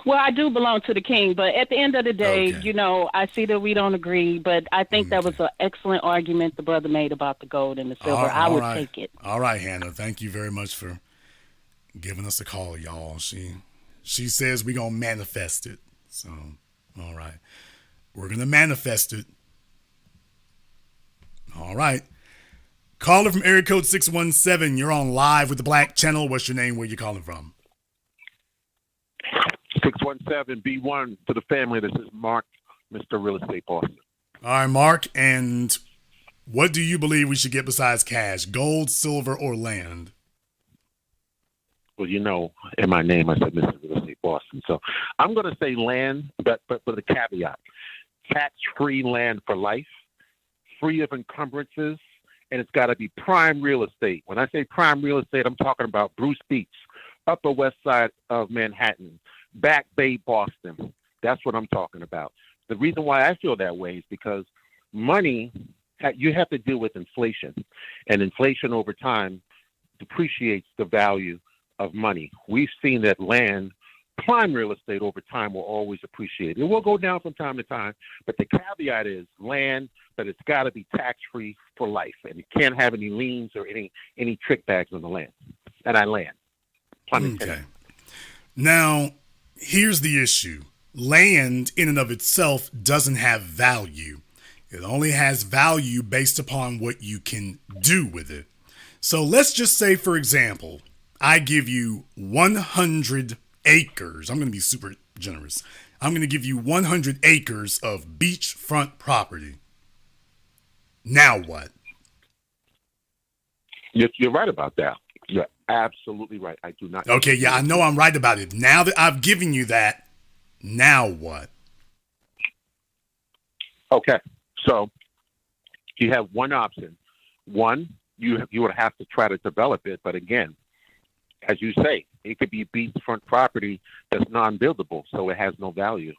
Well, I do belong to the king, but at the end of the day, you know, I see that we don't agree, but I think that was an excellent argument the brother made about the gold and the silver. I would take it. All right, Hannah. Thank you very much for giving us a call, y'all. She says we're going to manifest it. So, all right. We're going to manifest it. All right. Caller from area code 617. You're on live with the Black Channel. What's your name? Where you calling from? 617B1 to the family. This is Mark, Mr. Real Estate Boston. All right, Mark. And what do you believe we should get besides cash? Gold, silver, or land? Well, you know, in my name, I said Mr. Real Estate Boston. So I'm going to say land, but with a caveat. Tax-free land for life, free of encumbrances, and it's got to be prime real estate. When I say prime real estate, I'm talking about Bruce Beach, Upper West Side of Manhattan, Back Bay, Boston. That's what I'm talking about. The reason why I feel that way is because money, you have to deal with inflation, and inflation over time depreciates the value of money. We've seen that land, prime real estate over time will always appreciate. It will go down from time to time, but the caveat is land, but it's got to be tax-free for life, and it can't have any liens or any trick bags on the land. And I land. Okay. Now, here's the issue. Land in and of itself doesn't have value. It only has value based upon what you can do with it. So let's just say, for example, I give you 100 acres. I'm going to be super generous. I'm going to give you 100 acres of beachfront property. Now what? You're right about that. You're absolutely right. I do not. Okay, yeah, I know I'm right about it. Now that I've given you that, now what? Okay, so you have one option. One, you would have to try to develop it, but again, as you say, it could be beachfront property that's non-buildable, so it has no value.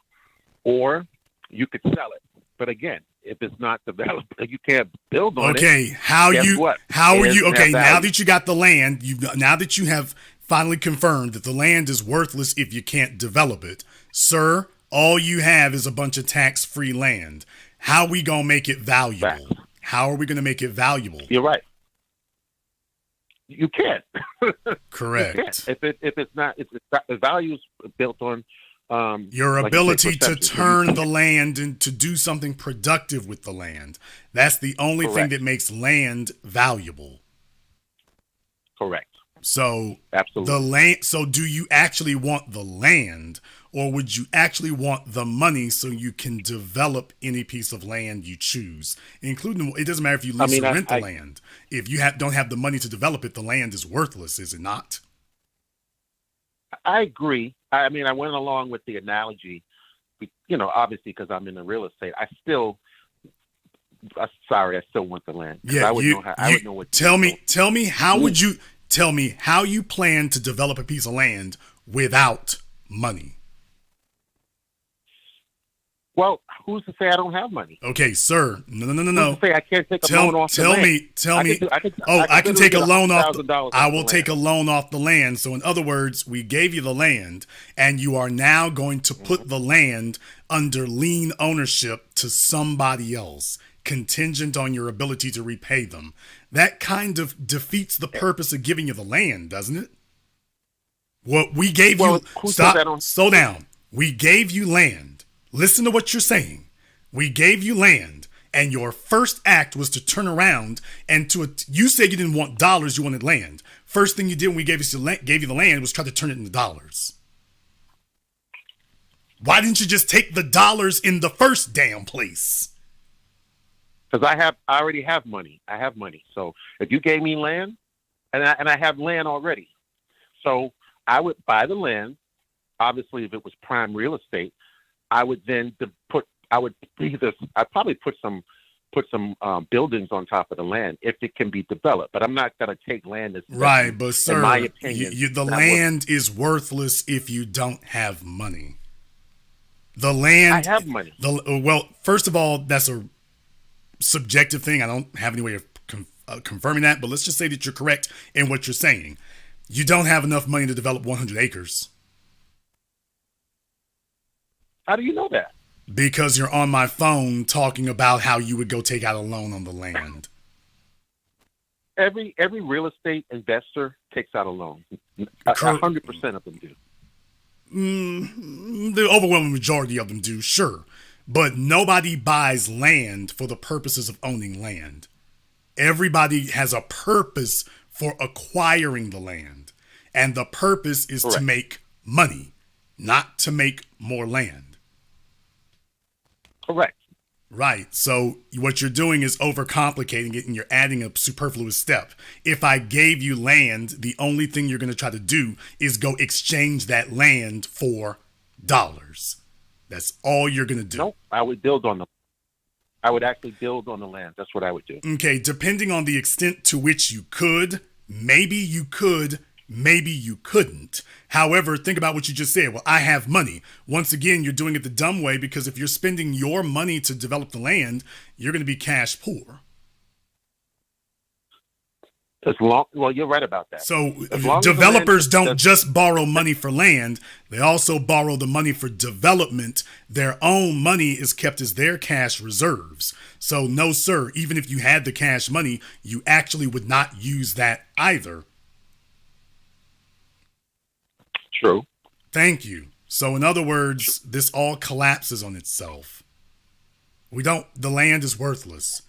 Or you could sell it, but again, if it's not developed, you can't build on it. Okay, how are you? Okay, now that you got the land, now that you have finally confirmed that the land is worthless if you can't develop it, sir, all you have is a bunch of tax-free land. How are we gonna make it valuable? Facts. How are we gonna make it valuable? You're right. You can't. Correct. You can't. If the value is built on your like ability to turn the land and to do something productive with the land. That's the only thing that makes land valuable. Correct. So absolutely. The land. So do you actually want the land, or would you actually want the money so you can develop any piece of land you choose, including? It doesn't matter if you lease or rent the land. If you don't have the money to develop it, the land is worthless, is it not? I agree. I mean, I went along with the analogy, obviously because I'm in the real estate. I still want the land. Yeah, I would know what. Tell me how you plan to develop a piece of land without money. Well, who's to say I don't have money? Okay, sir. No. Who's to say I can't take a loan off the land? Tell me. I can take a loan off. I will take a land. loan off the land. So in other words, we gave you the land, and you are now going to put the land under lien ownership to somebody else, contingent on your ability to repay them. That kind of defeats the purpose of giving you the land, doesn't it? What we gave you. Slow down. We gave you land. Listen to what you're saying. We gave you land, and your first act was to turn around and you said you didn't want dollars, you wanted land. First thing you did when we gave you the land was try to turn it into dollars. Why didn't you just take the dollars in the first damn place? Because I already have money. I have money. So if you gave me land, and I have land already, so I would buy the land. Obviously, if it was prime real estate, I would then I'd probably put some buildings on top of the land if it can be developed. But I'm not going to take land that's right. But sir, in my opinion, the land is worthless if you don't have money. The land. I have money. Well, first of all, that's a subjective thing. I don't have any way of confirming that. But let's just say that you're correct in what you're saying. You don't have enough money to develop 100 acres. How do you know that? Because you're on my phone talking about how you would go take out a loan on the land. Every real estate investor takes out a loan. 100% of them do. The overwhelming majority of them do, sure. But nobody buys land for the purposes of owning land. Everybody has a purpose for acquiring the land. And the purpose is to make money, not to make more land. Correct. Right. So what you're doing is overcomplicating it, and you're adding a superfluous step. If I gave you land, the only thing you're going to try to do is go exchange that land for dollars. That's all you're going to do. Nope. I would build on them. I would actually build on the land. That's what I would do. Okay. Depending on the extent to which you could, maybe you could, maybe you couldn't. However, think about what you just said. Well, I have money. Once again, you're doing it the dumb way, because if you're spending your money to develop the land, you're going to be cash poor. Well, you're right about that. So developers don't just borrow money for land. They also borrow the money for development. Their own money is kept as their cash reserves. So no, sir, even if you had the cash money, you actually would not use that either. True. Thank you. So in other words, this all collapses on itself. The land is worthless.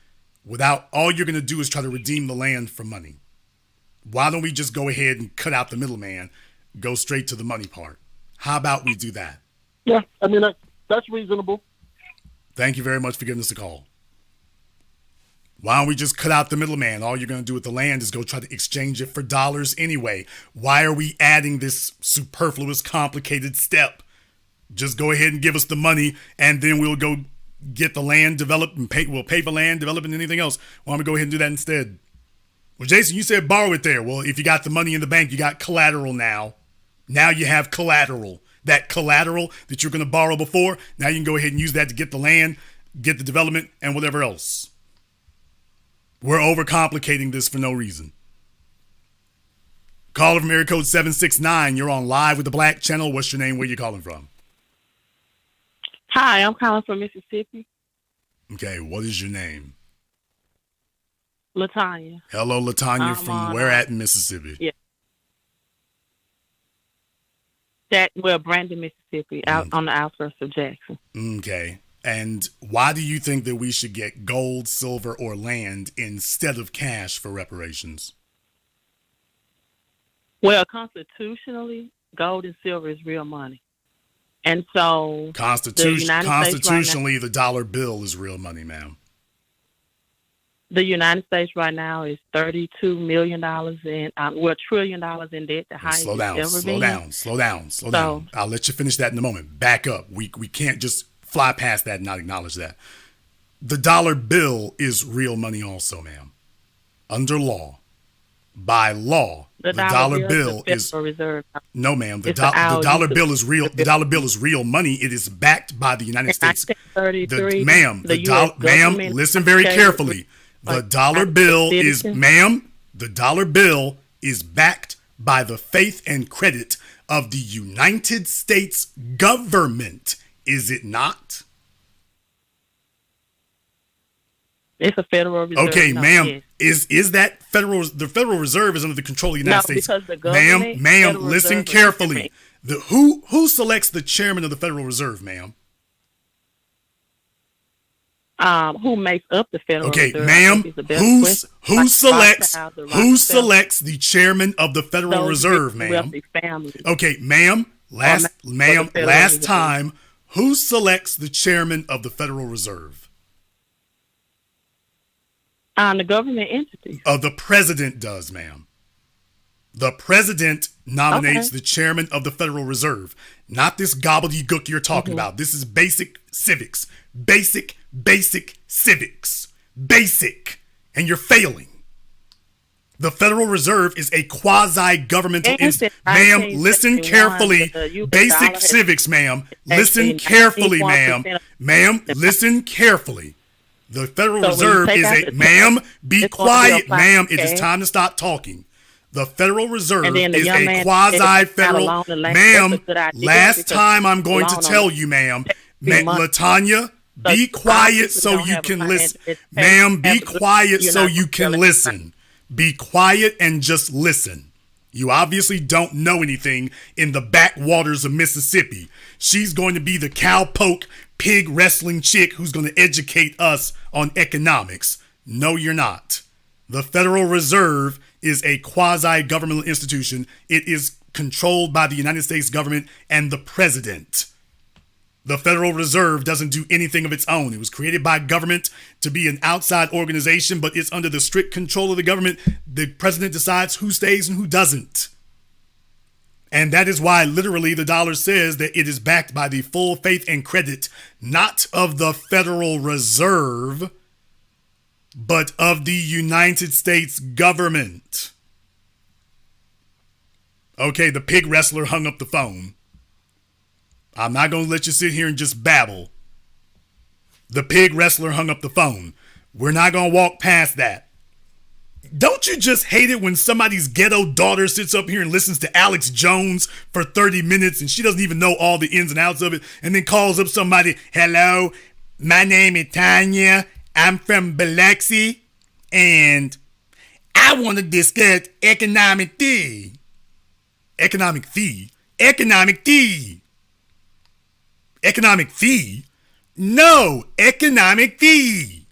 All you're going to do is try to redeem the land for money. Why don't we just go ahead and cut out the middleman, go straight to the money part? How about we do that? Yeah, I mean, that's reasonable. Thank you very much for giving us a call. Why don't we just cut out the middleman? All you're going to do with the land is go try to exchange it for dollars anyway. Why are we adding this superfluous, complicated step? Just go ahead and give us the money, and then we'll go get the land developed and we'll pay for land, development, and anything else. Why don't we go ahead and do that instead? Well, Jason, you said borrow it there. Well, if you got the money in the bank, you got collateral now. Now you have collateral. That collateral that you're going to borrow before, now you can go ahead and use that to get the land, get the development, and whatever else. We're overcomplicating this for no reason. Caller from area code 769. You're on live with the Black Channel. What's your name? Where you calling from? Hi, I'm calling from Mississippi. Okay, what is your name? LaTanya. Hello, LaTanya. From where at in Mississippi? Yeah. Brandon, Mississippi, out on the outskirts of Jackson. Okay. And why do you think that we should get gold, silver, or land instead of cash for reparations? Well, constitutionally, gold and silver is real money. And so constitutionally, the dollar bill is real money, ma'am. The United States right now is $32 million in, $1 trillion in debt, the highest it's ever been. Slow down. I'll let you finish that in a moment. Back up. We can't just fly past that and not acknowledge that. The dollar bill is real money also, ma'am. Under law. By law, the dollar bill is Reserve. No, ma'am. The dollar bill is real. The dollar bill is real money. It is backed by the United States. Ma'am, listen very carefully. The dollar bill is backed by the faith and credit of the United States government. Is it not? It's a Federal Reserve. Okay, ma'am. Yes. Is that the Federal Reserve is under the control of the United States? Because the government, ma'am, listen carefully. Who selects the chairman of the Federal Reserve, ma'am? Who makes up the Federal Reserve? Okay, ma'am. Who selects the chairman of the Federal Reserve, ma'am? Okay, ma'am. Last time, who selects the chairman of the Federal Reserve? The government entity. The president does, ma'am. The president nominates the chairman of the Federal Reserve, not this gobbledygook you're talking about. This is basic civics. Basic civics. Basic. And you're failing. The Federal Reserve is a quasi-governmental institution. Ma'am, listen carefully. Basic civics, ma'am. Listen carefully, ma'am. Ma'am, listen carefully. The Federal Reserve is ma'am, be quiet, ma'am. It is time to stop talking. The Federal Reserve is a quasi-federal. Ma'am, last time I'm going to tell you, ma'am. LaTanya, be quiet so you can listen. Ma'am, be quiet so you can listen. Be quiet and just listen. You obviously don't know anything in the backwaters of Mississippi. She's going to be the cowpoke pig wrestling chick who's going to educate us on economics. No, you're not. The Federal Reserve is a quasi-governmental institution. It is controlled by the United States government and the president. The Federal Reserve doesn't do anything of its own. It was created by government to be an outside organization, but it's under the strict control of the government. The president decides who stays and who doesn't. And that is why literally the dollar says that it is backed by the full faith and credit, not of the Federal Reserve, but of the United States government. Okay, the pig wrestler hung up the phone. I'm not going to let you sit here and just babble. The pig wrestler hung up the phone. We're not going to walk past that. Don't you just hate it when somebody's ghetto daughter sits up here and listens to Alex Jones for 30 minutes and she doesn't even know all the ins and outs of it and then calls up somebody, hello, my name is Tanya, I'm from Biloxi, and I want to discuss economic tea. Economic fee? No, economic fee.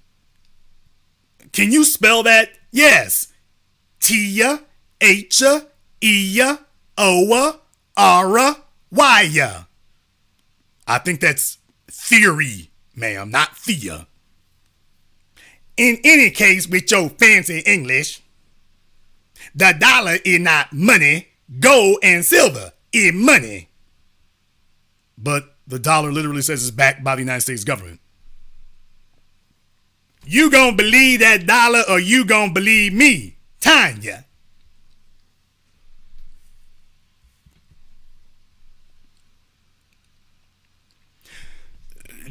Can you spell that? Yes. Tia, H-a, E-a, O-a, R-a, Y-a. I think that's theory, ma'am, not thea. In any case, with your fancy English, the dollar is not money. Gold and silver is money. But the dollar literally says it's backed by the United States government. You gonna believe that dollar or you gonna believe me, Tanya?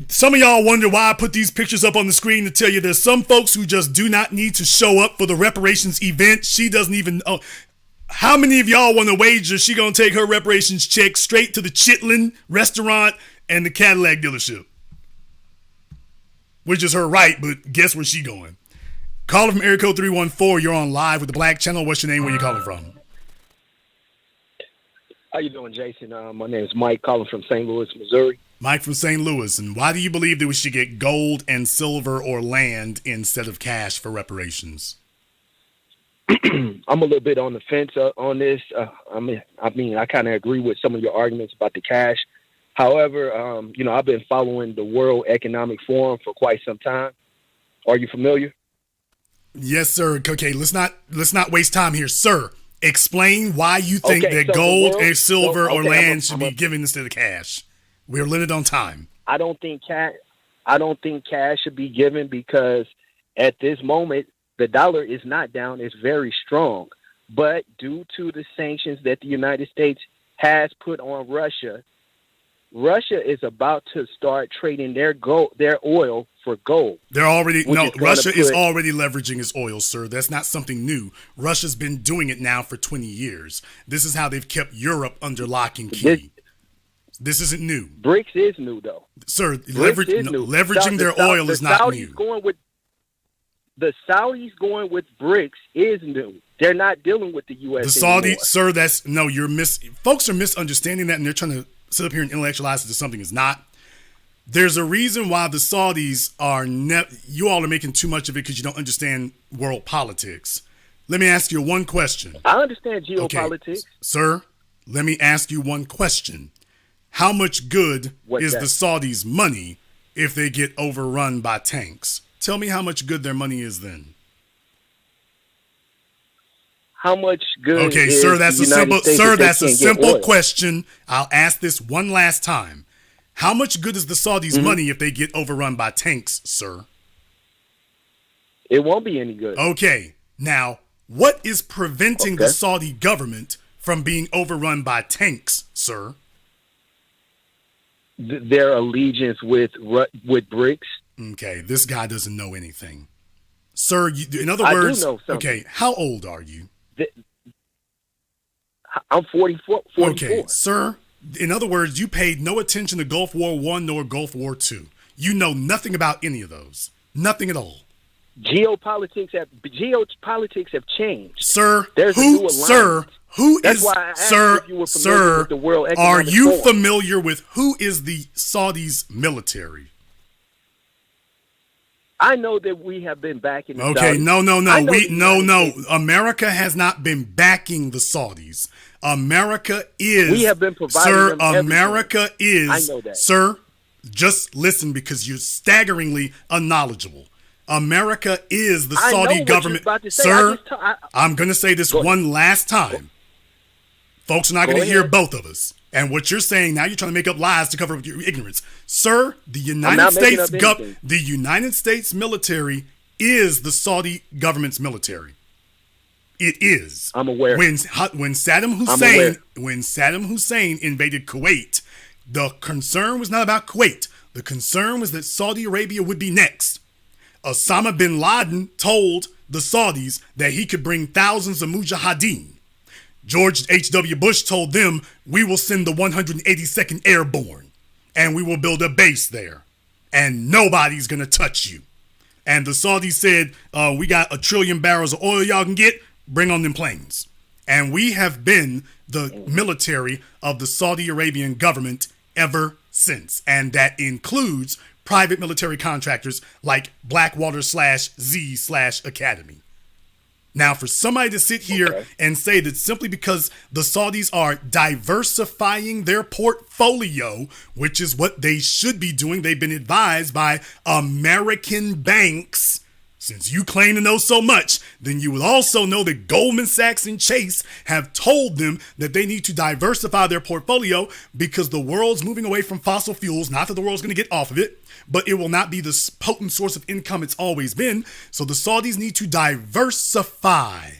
Some of y'all wonder why I put these pictures up on the screen to tell you there's some folks who just do not need to show up for the reparations event. She doesn't even know. How many of y'all want to wager she gonna take her reparations check straight to the Chitlin restaurant and the Cadillac dealership? Which is her right, but guess where she going? Calling from area code 314. You're on live with the Black Channel. What's your name? Where you calling from? How you doing, Jason? My name is Mike, calling from St. Louis, Missouri. Mike from St. Louis. And why do you believe that we should get gold and silver or land instead of cash for reparations? I'm a little bit on the fence on this. I mean, I kind of agree with some of your arguments about the cash. However, I've been following the World Economic Forum for quite some time. Are you familiar? Yes, sir. Okay, let's not waste time here, sir. Explain why you think that gold and silver or land should be given instead of cash. We're limited on time. I don't think cash should be given because at this moment the dollar is not down; it's very strong. But due to the sanctions that the United States has put on Russia, Russia is about to start trading their oil for gold. Russia is already leveraging its oil, sir. That's not something new. Russia's been doing it now for 20 years. This is how they've kept Europe under lock and key. This isn't new. BRICS is new, though. Sir, leveraging their oil is not new. The Saudis going with BRICS is new. They're not dealing with the U.S. anymore. Sir, folks are misunderstanding that, and they're trying to sit up here and intellectualize it to something it's not. There's a reason why the Saudis are you all are making too much of it because you don't understand world politics. Let me ask you one question. I understand geopolitics. Okay, sir, let me ask you one question. How much good is the Saudis' money if they get overrun by tanks? Tell me how much good their money is then. How much good? Okay, is sir, that's a simple question. I'll ask this one last time. How much good is the Saudis' money if they get overrun by tanks, sir? It won't be any good. Okay, now what is preventing the Saudi government from being overrun by tanks, sir? Their allegiance with BRICS. Okay, this guy doesn't know anything, sir. In other words, I do know something. Okay, how old are you? I'm 44. Okay, sir. In other words, you paid no attention to Gulf War I nor Gulf War II. You know nothing about any of those. Nothing at all. Geopolitics have changed. Sir, There's a new alliance. Sir, That's why I asked if you were familiar with the World Economic are you Forum. familiar with who is the Saudis' military? I know that we have been backing the Okay, Saudis. no. America has not been backing the Saudis. America is. We have been providing them everything. America is. I know that. Sir, just listen because you're staggeringly unknowledgeable. America is the Saudi government. Sir, I'm going to say this one last time. Folks are not going to hear both of us. And what you're saying now, you're trying to make up lies to cover up your ignorance. Sir, the United States military is the Saudi government's military. It is. I'm aware. When Saddam Hussein invaded Kuwait, the concern was not about Kuwait. The concern was that Saudi Arabia would be next. Osama bin Laden told the Saudis that he could bring thousands of mujahideen. George H.W. Bush told them, we will send the 182nd Airborne and we will build a base there and nobody's going to touch you. And the Saudis said, we got 1 trillion barrels of oil y'all can get, bring on them planes. And we have been the military of the Saudi Arabian government ever since. And that includes private military contractors like Blackwater/Z/Academy. Now, for somebody to sit here and say that simply because the Saudis are diversifying their portfolio, which is what they should be doing, they've been advised by American banks, Since you claim to know so much, then you would also know that Goldman Sachs and Chase have told them that they need to diversify their portfolio because the world's moving away from fossil fuels. Not that the world's going to get off of it, but it will not be the potent source of income it's always been. So the Saudis need to diversify.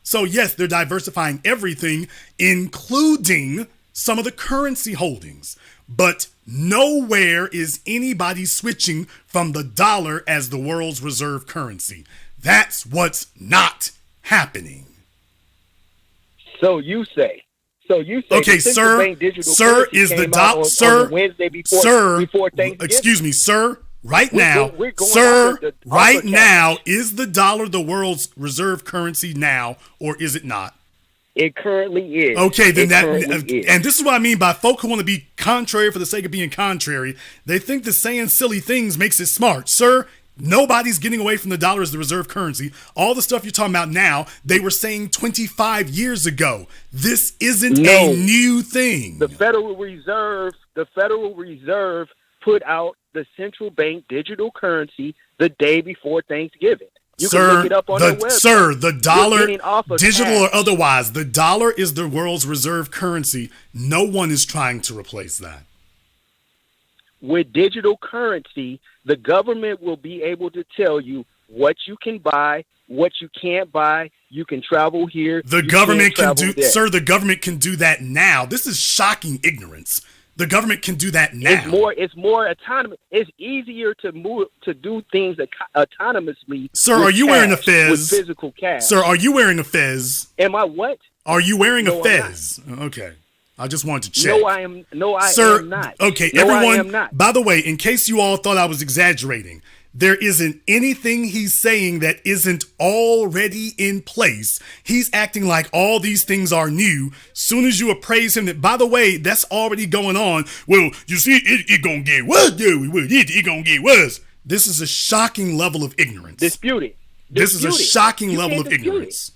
So yes, they're diversifying everything, including some of the currency holdings. But nowhere is anybody switching from the dollar as the world's reserve currency. That's what's not happening. So you say. Okay, sir, is the dollar, sir, Wednesday before Thanksgiving. Excuse me, sir, right now, right now, is the dollar the world's reserve currency now, or is it not? It currently is. Okay, then and this is what I mean by folk who want to be contrary for the sake of being contrary. They think that saying silly things makes it smart. Sir, nobody's getting away from the dollar as the reserve currency. All the stuff you're talking about now, they were saying 25 years ago. This isn't a new thing. The Federal Reserve put out the central bank digital currency the day before Thanksgiving. You can look it up on their website. Sir, the dollar, digital or otherwise, the dollar is the world's reserve currency. No one is trying to replace that. With digital currency, the government will be able to tell you what you can buy, what you can't buy. You can travel here. The government can do, sir, the government can do that now. This is shocking ignorance. The government can do that now. It's more autonomous. It's easier to do things autonomously. Sir, are you wearing a fez? With physical cash. Sir, are you wearing a fez? Am I what? Are you wearing a fez? Okay. I just wanted to check. No, I am not. Okay, no, everyone. I am not. By the way, in case you all thought I was exaggerating, there isn't anything he's saying that isn't already in place. He's acting like all these things are new. Soon as you appraise him, that, by the way, that's already going on. Well, you see, it gonna get worse, it gonna get worse. This is a shocking level of ignorance. Dispute it. This is a shocking level of ignorance.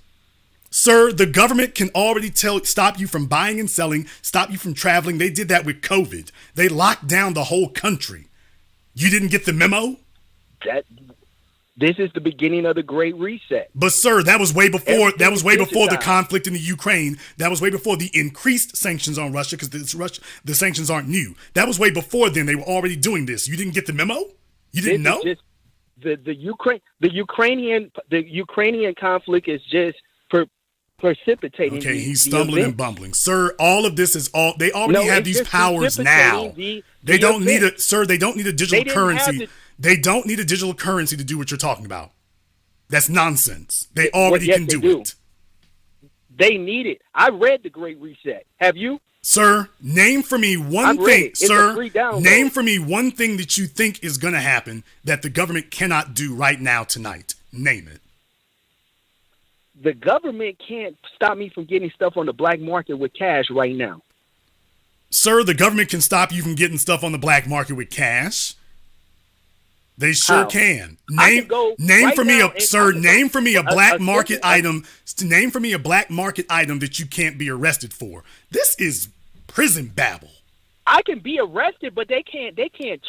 Sir, the government can already stop you from buying and selling, stop you from traveling. They did that with COVID. They locked down the whole country. You didn't get the memo? This is the beginning of the Great Reset. But sir, that was way before. That was way before the conflict in the Ukraine. That was way before the increased sanctions on Russia, because the sanctions aren't new. That was way before then. They were already doing this. You didn't get the memo? You didn't know? The Ukrainian conflict is just precipitating. Okay, he's stumbling and bumbling, sir. All of this is all. They already have these powers now. They don't need a sir. They don't need a digital currency. They don't need a digital currency to do what you're talking about. That's nonsense. They already can do it. They need it. I read the Great Reset. Have you? Sir, name for me one thing. Sir, name for me one thing that you think is going to happen that the government cannot do right now tonight. Name it. The government can't stop me from getting stuff on the black market with cash right now. Sir, the government can stop you from getting stuff on the black market with cash. They sure can. Name for me a black market item. Name for me a black market item that you can't be arrested for. This is prison babble. I can be arrested, but they can't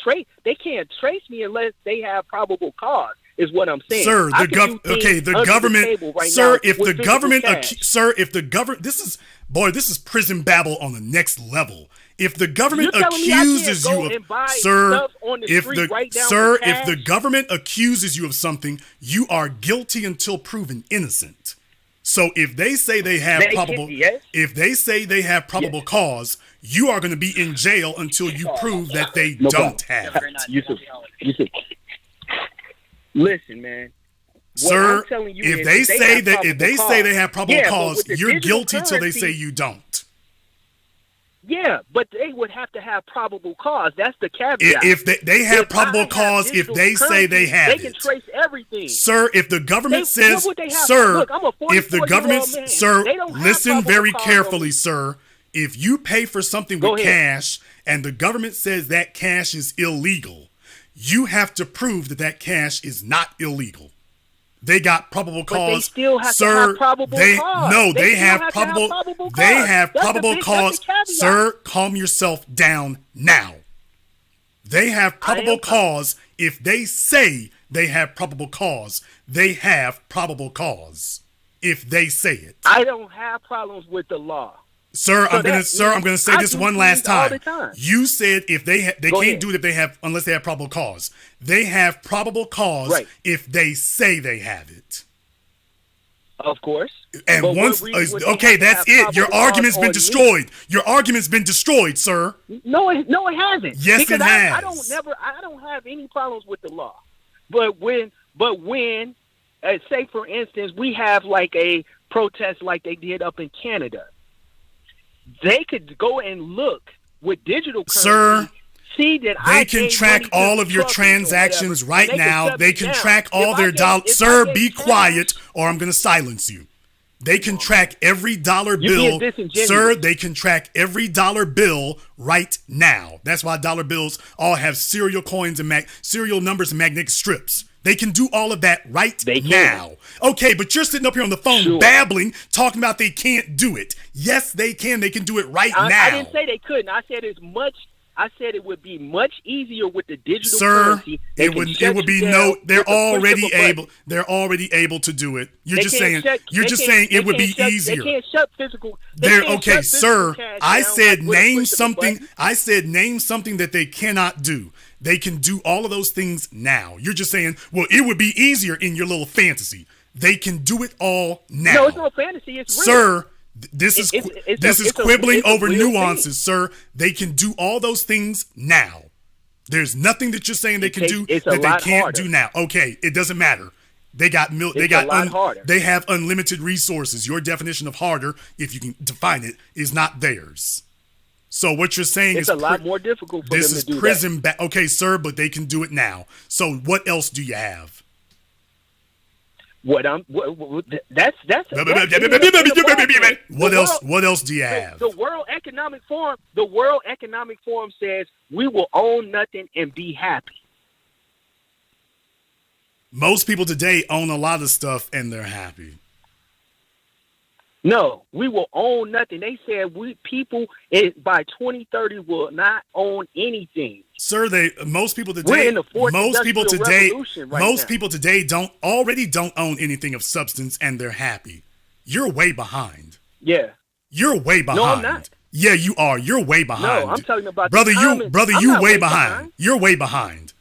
trace me unless they have probable cause. Is what I'm saying. Sir, the government. Sir, if the government, this is prison babble on the next level. If the government accuses you of, if the government accuses you of something, you are guilty until proven innocent. So if they say they have probable cause, you are going to be in jail until you prove that they don't have it. Yusuf. Listen, man. Sir, if they say they have probable cause, you're guilty till they say you don't. Yeah, but they would have to have probable cause. That's the caveat. If they have probable cause, if they say they have it, they can trace everything. Sir, if the government says, sir, if the government, sir, listen very carefully, sir. If you pay for something with cash and the government says that cash is illegal, you have to prove that cash is not illegal. They got probable cause. But they still have to have probable cause. No, they have probable cause. Sir, calm yourself down now. They have probable cause if they say they have probable cause. They have probable cause if they say it. I don't have problems with the law. Sir, I'm gonna say this one last time. You said if they can't do it if they have unless they have probable cause. They have probable cause if they say they have it. Of course. And once okay, that's it. Your argument's been destroyed. Your argument's been destroyed, sir. No, it hasn't. Yes, because it has. I don't have any problems with the law. But when say for instance, we have like a protest like they did up in Canada, they could go and look with digital currency. Sir, see that they can track all of your transactions right now. They can track all their dollars. Sir, be quiet or I'm going to silence you. They can track every dollar bill. Sir, they can track every dollar bill right now. That's why dollar bills all have serial coins and serial numbers and magnetic strips. They can do all of that right now. Okay, but you're sitting up here on the phone babbling, talking about they can't do it. Yes, they can. They can do it right now. I didn't say they couldn't. I said it would be much easier with the digital currency. It would be no. They're already able. They're already able to do it. You're just saying it would be easier. They can't shut physical. Okay, sir. I said name something. I said name something that they cannot do. They can do all of those things now. You're just saying, well, it would be easier in your little fantasy. They can do it all now. No, it's no fantasy. It's real. Sir. This is quibbling over nuances, sir. They can do all those things now. There's nothing that you're saying they can do that they can't do now. Okay, it doesn't matter. They have unlimited resources. Your definition of harder, if you can define it, is not theirs. So what you're saying is a lot more difficult for them to do prison. Okay, sir, but they can do it now. So what else do you have? What else do you have? The World Economic Forum says we will own nothing and be happy. Most people today own a lot of stuff and they're happy. No, we will own nothing. They said by 2030 will not own anything. Sir, most people today don't own anything of substance and they're happy. You're way behind. Yeah. You're way behind. No, I'm not. Yeah, you are. You're way behind. No, I'm talking about brother. You way behind. You're way behind.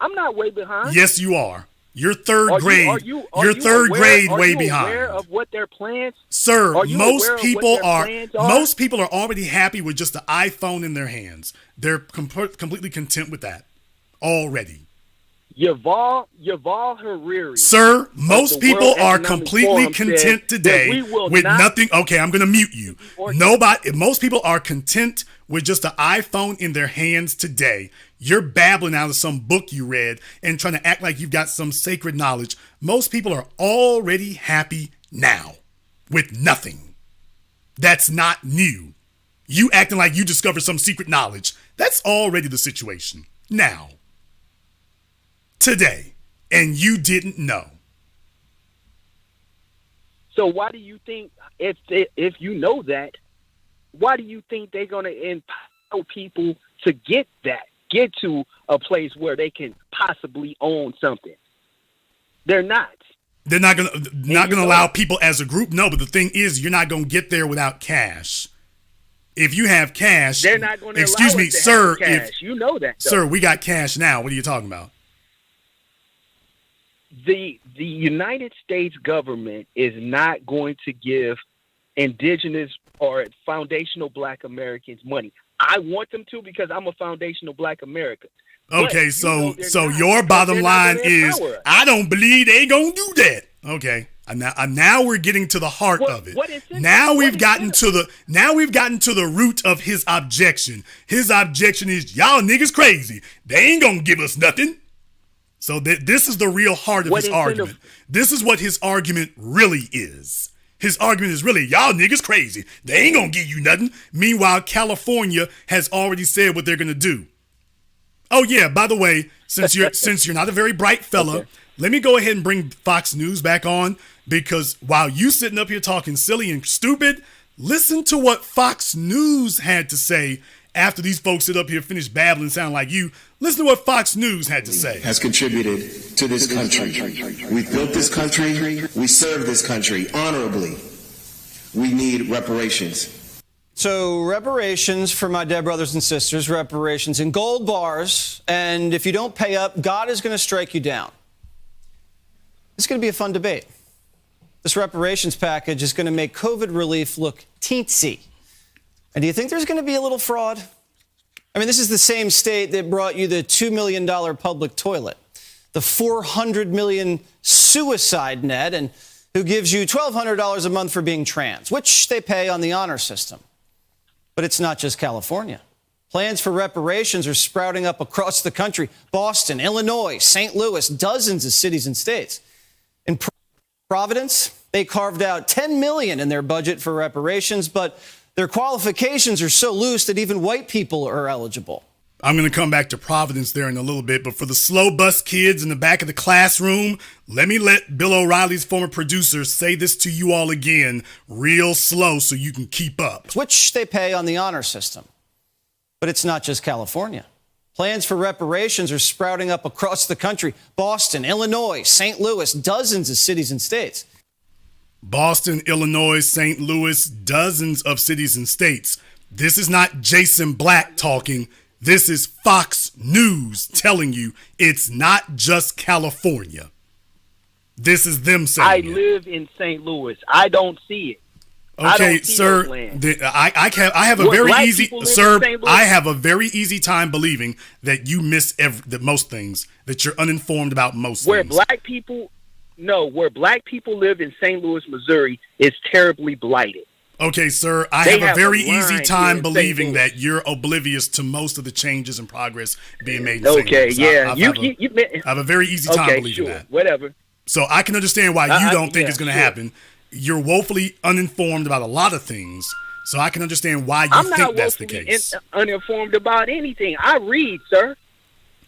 I'm not way behind. Yes, you are. You're third grade. You're third grade way behind. Are you aware of what their plans? Sir, most people are already happy with just the iPhone in their hands. They're completely content with that already. Yuval Harari. Sir, most people are completely content today with nothing. Okay, I'm going to mute you. Most people are content with just the iPhone in their hands today. You're babbling out of some book you read and trying to act like you've got some sacred knowledge. Most people are already happy now with nothing. That's not new. You acting like you discovered some secret knowledge. That's already the situation now. Today. And you didn't know. So why do you think, if you know that, why do you think they're going to empower people to get to a place where they can possibly own something? They're not. They're not gonna allow people as a group. No, but the thing is, you're not gonna get there without cash. If you have cash, they're not going to allow excuse me, us to sir. have cash. You know that, though. Sir. We got cash now. What are you talking about? The United States government is not going to give indigenous or foundational Black Americans money. I want them to because I'm a foundational Black American. Okay, so your bottom line is I don't believe they gonna do that. Okay, now we're getting to the heart of it. Now we've gotten to the root of his objection. His objection is y'all niggas crazy. They ain't gonna give us nothing. So this is the real heart of his argument. This is what his argument really is. His argument is really, y'all niggas crazy. They ain't gonna give you nothing. Meanwhile, California has already said what they're gonna do. Oh yeah, by the way, since you're not a very bright fella, let me go ahead and bring Fox News back on, because while you sitting up here talking silly and stupid, listen to what Fox News had to say after these folks sit up here, finish babbling, sound like you, listen to what Fox News had to say. Has contributed to this country. We've built this country. We serve this country honorably. We need reparations. So reparations for my dead brothers and sisters, reparations in gold bars, and if you don't pay up, God is going to strike you down. It's going to be a fun debate. This reparations package is going to make COVID relief look teensy. And do you think there's going to be a little fraud? I mean, this is the same state that brought you the $2 million public toilet, the $400 million suicide net, and who gives you $1,200 a month for being trans, which they pay on the honor system. But it's not just California. Plans for reparations are sprouting up across the country. Boston, Illinois, St. Louis, dozens of cities and states. In Providence, they carved out $10 million in their budget for reparations, but their qualifications are so loose that even white people are eligible. I'm going to come back to Providence there in a little bit, but for the slow bus kids in the back of the classroom, let me let Bill O'Reilly's former producer say this to you all again real slow so you can keep up. Which they pay on the honor system. But it's not just California. Plans for reparations are sprouting up across the country. Boston, Illinois, St. Louis, dozens of cities and states. Boston, Illinois, St. Louis, dozens of cities and states. This is not Jason Black talking. This is Fox News telling you it's not just California. This is them saying I live in St. Louis. I don't see it. Okay, sir. I have a very easy, sir. I have a very easy time believing that you miss most things, that you're uninformed about most where things. Where black people live in St. Louis, Missouri, is terribly blighted. Okay, sir, I have a very easy time believing that you're oblivious to most of the changes and progress being made in St. Louis. Okay, yeah. I have a very easy time believing that. Whatever. So I can understand why you don't think it's going to happen. You're woefully uninformed about a lot of things, so I can understand why you think that's the case. I'm not uninformed about anything. I read, sir.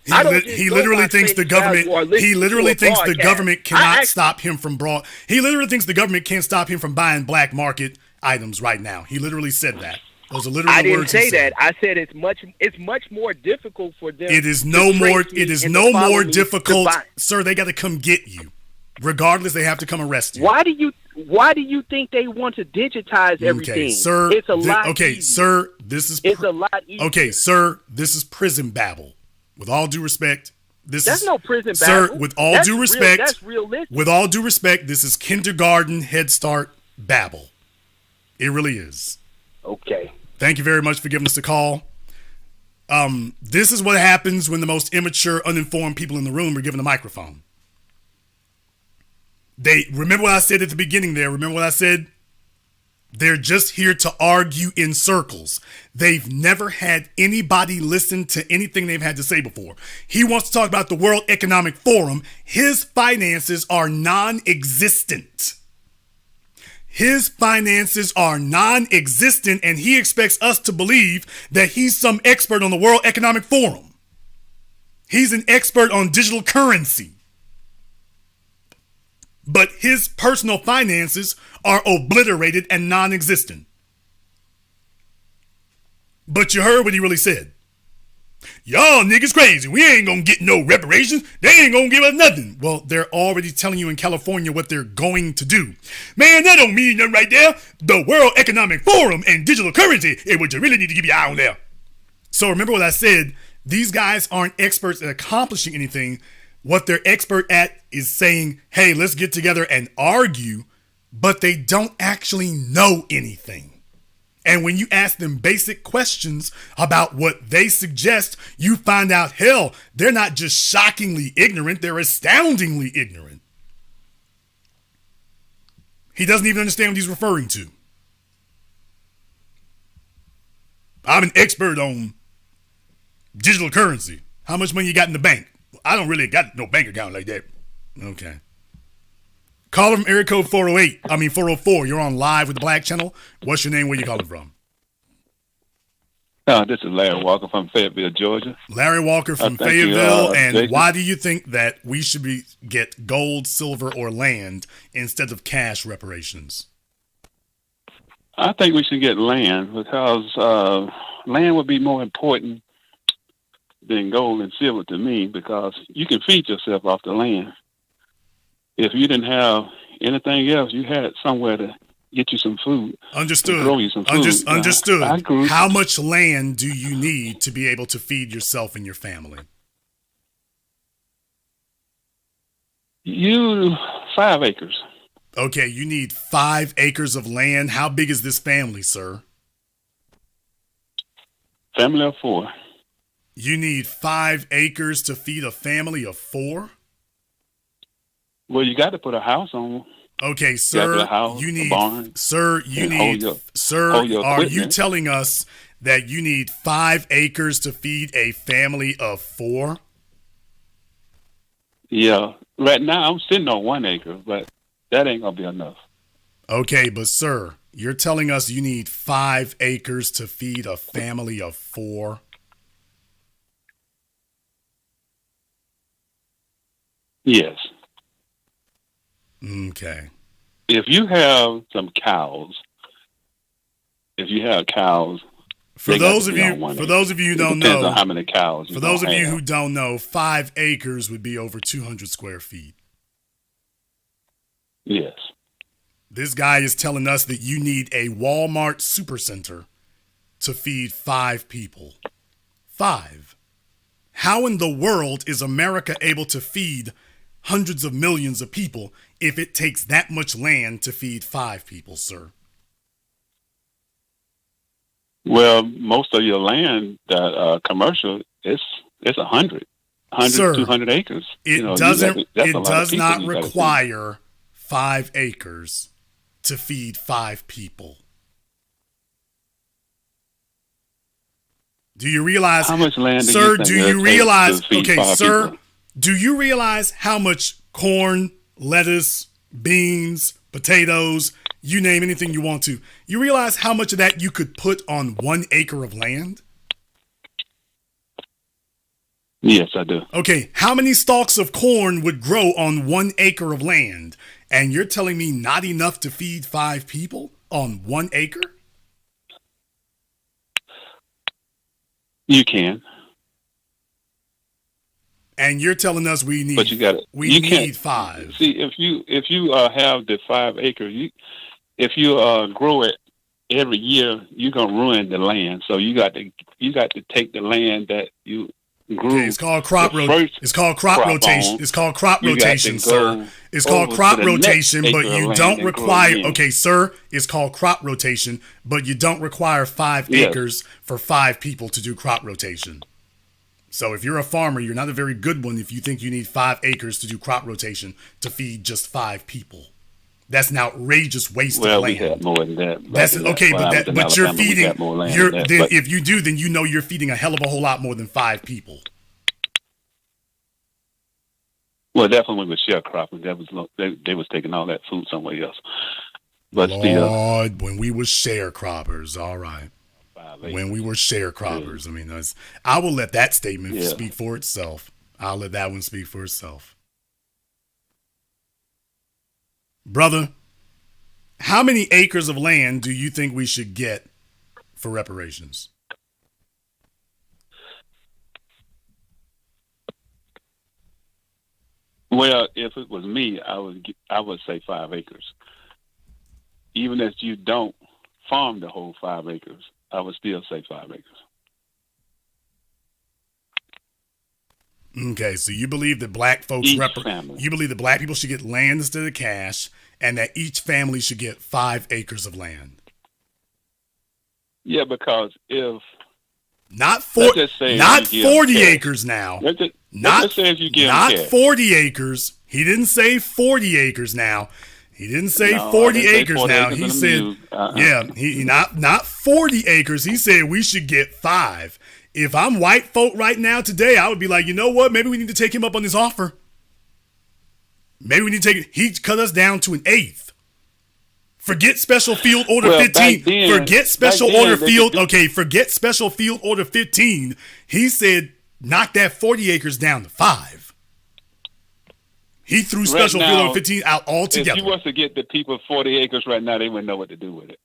He literally thinks the government. He literally thinks the government cannot stop him from He literally thinks the government can't stop him from buying black market items right now. He literally said that. Those are literally words. I didn't say that. I said it's much more difficult for them. It is no more difficult, sir. They got to come get you. Regardless, they have to come arrest you. Why do you think they want to digitize everything? Okay, sir. It's a lot. Okay, easier. sir. It's a lot easier. Okay, sir. This is prison babble. With all due respect, that's no prison babble. Sir, that's with all due respect, that's realistic. With all due respect, this is kindergarten Head Start babble. It really is. Okay. Thank you very much for giving us a call. This is what happens when the most immature, uninformed people in the room are given a microphone. Remember what I said at the beginning there? Remember what I said? They're just here to argue in circles. They've never had anybody listen to anything they've had to say before. He wants to talk about the World Economic Forum. His finances are non-existent. His finances are non-existent, and he expects us to believe that he's some expert on the World Economic Forum. He's an expert on digital currency. But his personal finances are obliterated and non-existent. But you heard what he really said. Y'all niggas crazy. We ain't gonna get no reparations. They ain't gonna give us nothing. Well, they're already telling you in California what they're going to do. Man, that don't mean nothing right there. The World Economic Forum and digital currency is what you really need to keep your eye on there. So remember what I said. These guys aren't experts at accomplishing anything. What they're expert at is saying, hey, let's get together and argue, but they don't actually know anything. And when you ask them basic questions about what they suggest, you find out, hell, they're not just shockingly ignorant, they're astoundingly ignorant. He doesn't even understand what he's referring to. I'm an expert on digital currency. How much money you got in the bank? I don't really got no bank account like that. Okay. Call from area code 404. You're on live with the Black Channel. What's your name? Where you calling from? This is Larry Walker from Fayetteville, Georgia. Larry Walker from Fayetteville. And Jason, why do you think that we should get gold, silver, or land instead of cash reparations? I think we should get land because land would be more important than gold and silver to me because you can feed yourself off the land. If you didn't have anything else, you had somewhere to get you some food. Understood. Grow you some food. Understood. I grew. How much land do you need to be able to feed yourself and your family? 5 acres. Okay, you need 5 acres of land. How big is this family, sir? Family of 4. You need 5 acres to feed a family of 4? Well, you got to put a house on. Okay, sir, you need, sir, you need, sir, are you telling us that you need 5 acres to feed a family of 4? Yeah, right now I'm sitting on 1 acre, but that ain't gonna be enough. Okay, but sir, you're telling us you need 5 acres to feed a family of 4? Yes. Okay. If you have some cows, for those of you who don't know, depends on how many cows. For those of you who don't know, 5 acres would be over 200 square feet. Yes. This guy is telling us that you need a Walmart supercenter to feed 5 people. 5. How in the world is America able to feed hundreds of millions of people if it takes that much land to feed 5 people, sir? Well, most of your land that commercial, it's 100, Sir, 200 acres. It does not require 5 acres to feed 5 people. Do you realize how much land? Sir, do you realize? Okay, sir, people? Do you realize how much corn, lettuce, beans, potatoes, you name anything you want to? You realize how much of that you could put on 1 acre of land? Yes, I do. Okay, how many stalks of corn would grow on 1 acre of land? And you're telling me not enough to feed 5 people on 1 acre? You can. And you're telling us we need, but you got it. We need 5. See, if you have the 5 acres, if you grow it every year, you're gonna ruin the land. So you got to take the land that you grew. Okay, it's called crop rotation. It's called crop rotation. It's called crop rotation, sir. It's called crop rotation, but you don't require. Okay, sir, it's called crop rotation, but you don't require 5 acres for 5 people to do crop rotation. So if you're a farmer, you're not a very good one if you think you need 5 acres to do crop rotation to feed just 5 people. That's an outrageous waste of land. We have more than that. That's okay, but you're feeding. If you do, then you know you're feeding a hell of a whole lot more than 5 people. Well, definitely with sharecropping, they was taking all that food somewhere else. But Lord, when we were sharecroppers, all right. When we were sharecroppers, I mean, I will let that statement speak for itself. I'll let that one speak for itself. Brother, how many acres of land do you think we should get for reparations? Well, if it was me, I would say 5 acres. Even if you don't farm the whole 5 acres, I would still say 5 acres. Okay, so you believe that black folks you believe that black people should get land instead of cash, and that each family should get 5 acres of land. Yeah, because if not 40 acres now. Let's say if you give not cash. 40 acres. He didn't say 40 acres now. He didn't say 40 acres now. He said, not 40 acres. He said we should get 5. If I'm white folk right now today, I would be like, you know what? Maybe we need to take him up on his offer. Maybe we need to take it. He cut us down to 1/8. Forget Special Field Order 15. Forget Special Field Order 15. He said, knock that 40 acres down to 5. He threw Special Field Order 15 out altogether. If you was to get the people 40 acres right now, they wouldn't know what to do with it.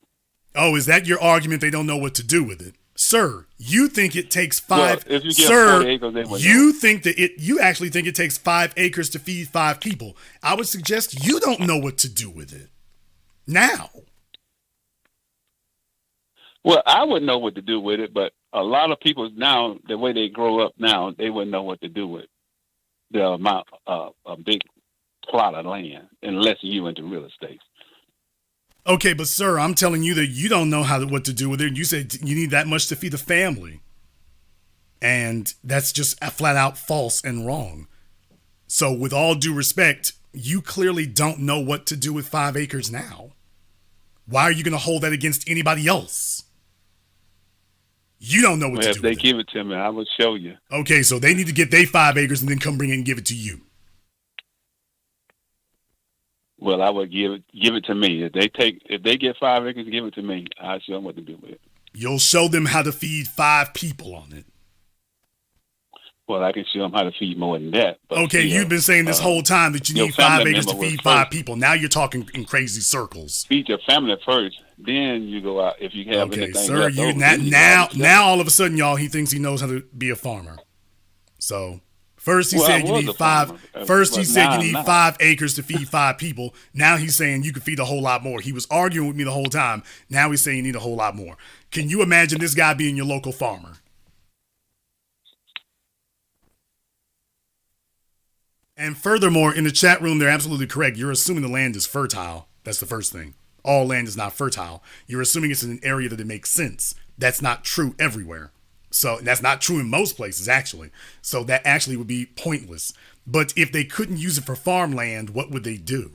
Oh, is that your argument? They don't know what to do with it. Sir, you think it takes five. Well, if you get sir, 40 acres, they would you think that you actually think it takes 5 acres to feed 5 people. I would suggest you don't know what to do with it now. Well, I wouldn't know what to do with it, but a lot of people now, the way they grow up now, they wouldn't know what to do with the amount of a big plot of land unless you into real estate. Okay, but sir, I'm telling you that you don't know what to do with it. You said you need that much to feed a family. And that's just flat out false and wrong. So with all due respect, you clearly don't know what to do with 5 acres now. Why are you going to hold that against anybody else? You don't know what to do If they give it to me, I will show you. Okay, so they need to get their 5 acres and then come bring it and give it to you. Well, I would give it to me. If they get 5 acres, give it to me. I'll show them what to do with it. You'll show them how to feed 5 people on it. Well, I can show them how to feed more than that. But okay, you've been saying this whole time that you need 5 acres to feed 5 people. Now you're talking in crazy circles. Feed your family first, then you go out if you have anything sir, left you over. now all of a sudden, y'all, he thinks he knows how to be a farmer. So first he said you need 5. First he said you need 5 acres to feed 5 people. Now he's saying you can feed a whole lot more. He was arguing with me the whole time. Now he's saying you need a whole lot more. Can you imagine this guy being your local farmer? And furthermore, in the chat room, they're absolutely correct. You're assuming the land is fertile. That's the first thing. All land is not fertile. You're assuming it's in an area that it makes sense. That's not true everywhere. So that's not true in most places, actually. So that actually would be pointless. But if they couldn't use it for farmland, what would they do?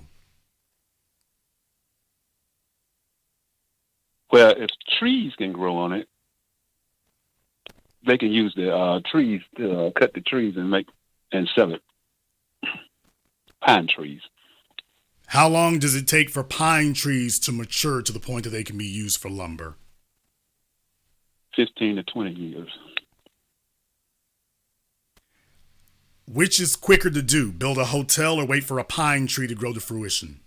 Well, if trees can grow on it, they can use the trees to cut the trees and sell it. Pine trees. How long does it take for pine trees to mature to the point that they can be used for lumber? 15 to 20 years. Which is quicker to do, build a hotel or wait for a pine tree to grow to fruition?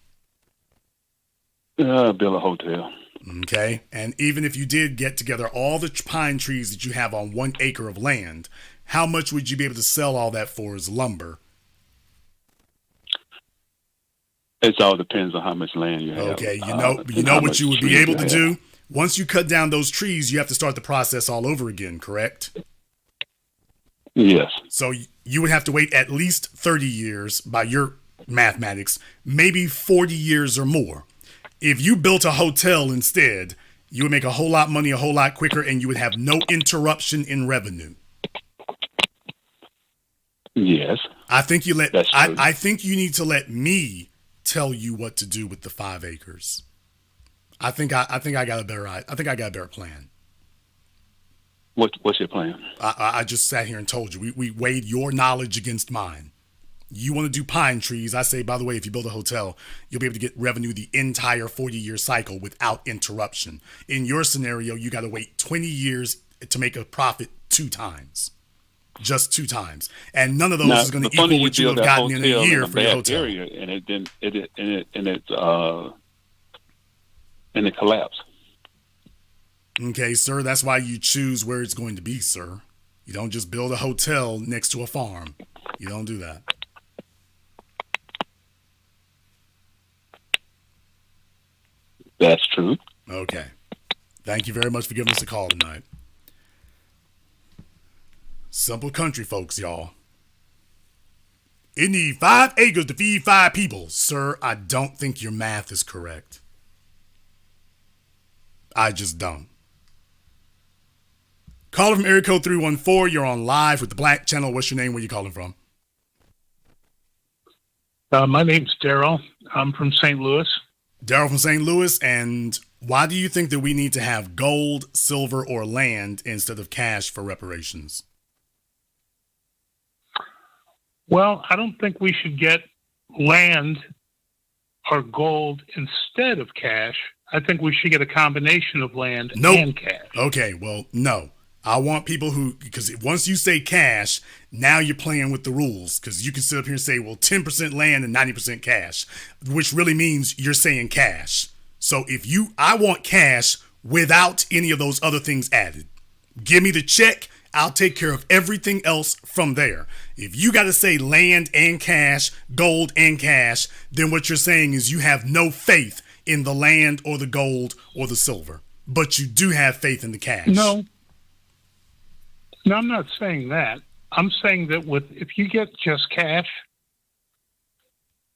Build a hotel. Okay. And even if you did get together all the pine trees that you have on 1 acre of land, how much would you be able to sell all that for as lumber? It all depends on how much land you have. Okay, you know what you would be able to do? Once you cut down those trees, you have to start the process all over again, correct? Yes. So you would have to wait at least 30 years by your mathematics, maybe 40 years or more. If you built a hotel instead, you would make a whole lot of money a whole lot quicker, and you would have no interruption in revenue. Yes. I think I think you need to let me tell you what to do with the 5 acres. I think I got a better plan. What's your plan? I just sat here and told you. We weighed your knowledge against mine. You want to do pine trees. I say, by the way, if you build a hotel, you'll be able to get revenue the entire 40-year cycle without interruption. In your scenario, you got to wait 20 years to make a profit 2 times. Just 2 times. And none of those is going to equal what you have gotten in a year for your hotel. Area and it collapsed. Okay, sir, that's why you choose where it's going to be, sir. You don't just build a hotel next to a farm. You don't do that. That's true. Okay. Thank you very much for giving us a call tonight. Simple country folks, y'all. It needs 5 acres to feed 5 people. Sir, I don't think your math is correct. I just don't. Caller from area code 314. You're on live with the Black Channel. What's your name? Where you calling from? My name's Daryl. I'm from St. Louis. Daryl from St. Louis. And why do you think that we need to have gold, silver, or land instead of cash for reparations? Well, I don't think we should get land or gold instead of cash. I think we should get a combination of land and cash. Okay, well, no. I want people because once you say cash, now you're playing with the rules, because you can sit up here and say, well, 10% land and 90% cash, which really means you're saying cash. So I want cash without any of those other things added. Give me the check. I'll take care of everything else from there. If you got to say land and cash, gold and cash, then what you're saying is you have no faith in the land or the gold or the silver, but you do have faith in the cash. No, I'm not saying that. I'm saying that if you get just cash,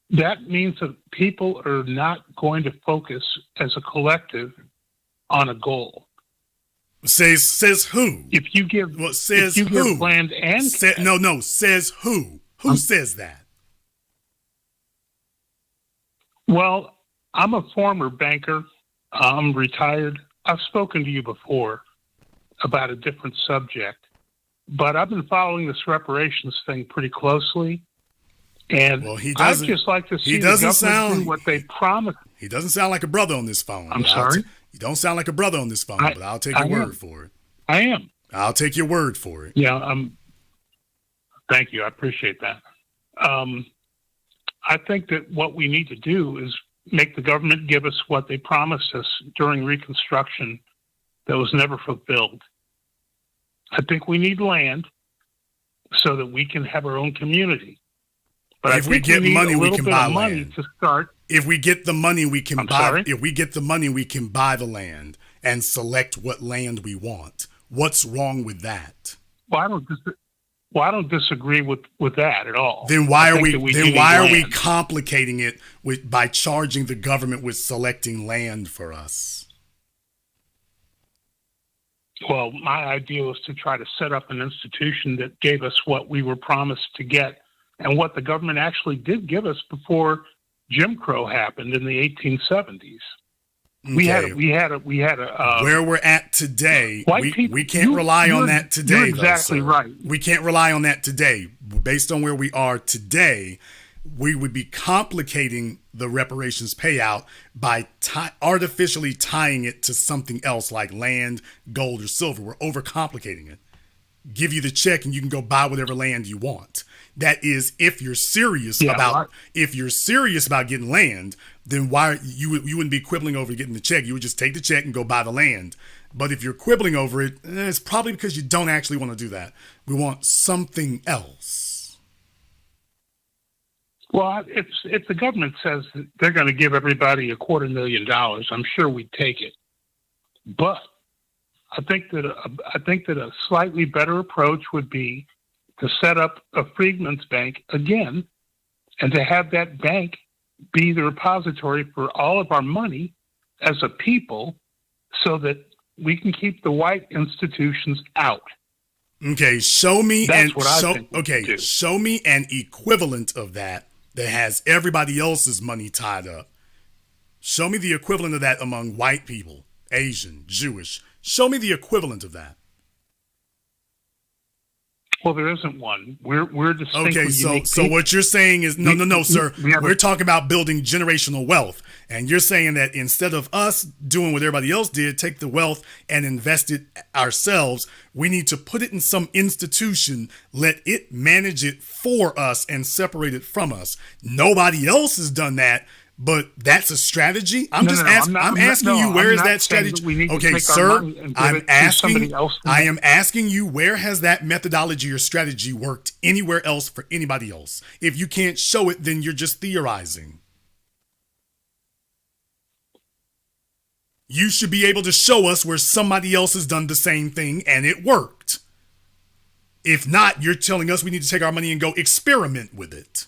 that means that people are not going to focus as a collective on a goal. Says who? If you give who? Land and cash. Says who? Who says that? Well, I'm a former banker. I'm retired. I've spoken to you before about a different subject, but I've been following this reparations thing pretty closely, and I'd just like to see the government do what they promised. He doesn't sound like a brother on this phone. I'm sorry? You don't sound like a brother on this phone, but I'll take your word for it. I am. I'll take your word for it. Yeah. Thank you. I appreciate that. I think that what we need to do is make the government give us what they promised us during Reconstruction that was never fulfilled. I think we need land so that we can have our own community. But if we get money, we can buy land. To start. If we get the money, we can buy. If we get the money, we can buy the land and select what land we want. What's wrong with that? Well, I don't disagree with that at all. Then why are we complicating it by charging the government with selecting land for us? Well, my idea was to try to set up an institution that gave us what we were promised to get and what the government actually did give us before Jim Crow happened in the 1870s. Okay. We had a where we're at today. We can't rely on that today. You're exactly right. We can't rely on that today. Based on where we are today, we would be complicating the reparations payout by artificially tying it to something else like land, gold, or silver. We're overcomplicating it. Give you the check and you can go buy whatever land you want. That is, if you're serious about getting land, then why you wouldn't be quibbling over getting the check. You would just take the check and go buy the land. But if you're quibbling over it, it's probably because you don't actually want to do that. We want something else. Well, if the government says that they're going to give everybody $250,000, I'm sure we'd take it. But I think that a slightly better approach would be to set up a Freedmen's Bank again, and to have that bank be the repository for all of our money as a people, so that we can keep the white institutions out. Okay, show me an equivalent of that has everybody else's money tied up. Show me the equivalent of that among white people, Asian, Jewish. Show me the equivalent of that. Well, there isn't one. We're distinctly unique. So what you're saying is no, sir. We're talking about building generational wealth, and you're saying that instead of us doing what everybody else did, take the wealth and invest it ourselves, we need to put it in some institution, let it manage it for us, and separate it from us. Nobody else has done that. But that's a strategy. I'm asking you, where is that strategy? Okay, sir, I am asking you, where has that methodology or strategy worked anywhere else for anybody else? If you can't show it, then you're just theorizing. You should be able to show us where somebody else has done the same thing and it worked. If not, you're telling us we need to take our money and go experiment with it.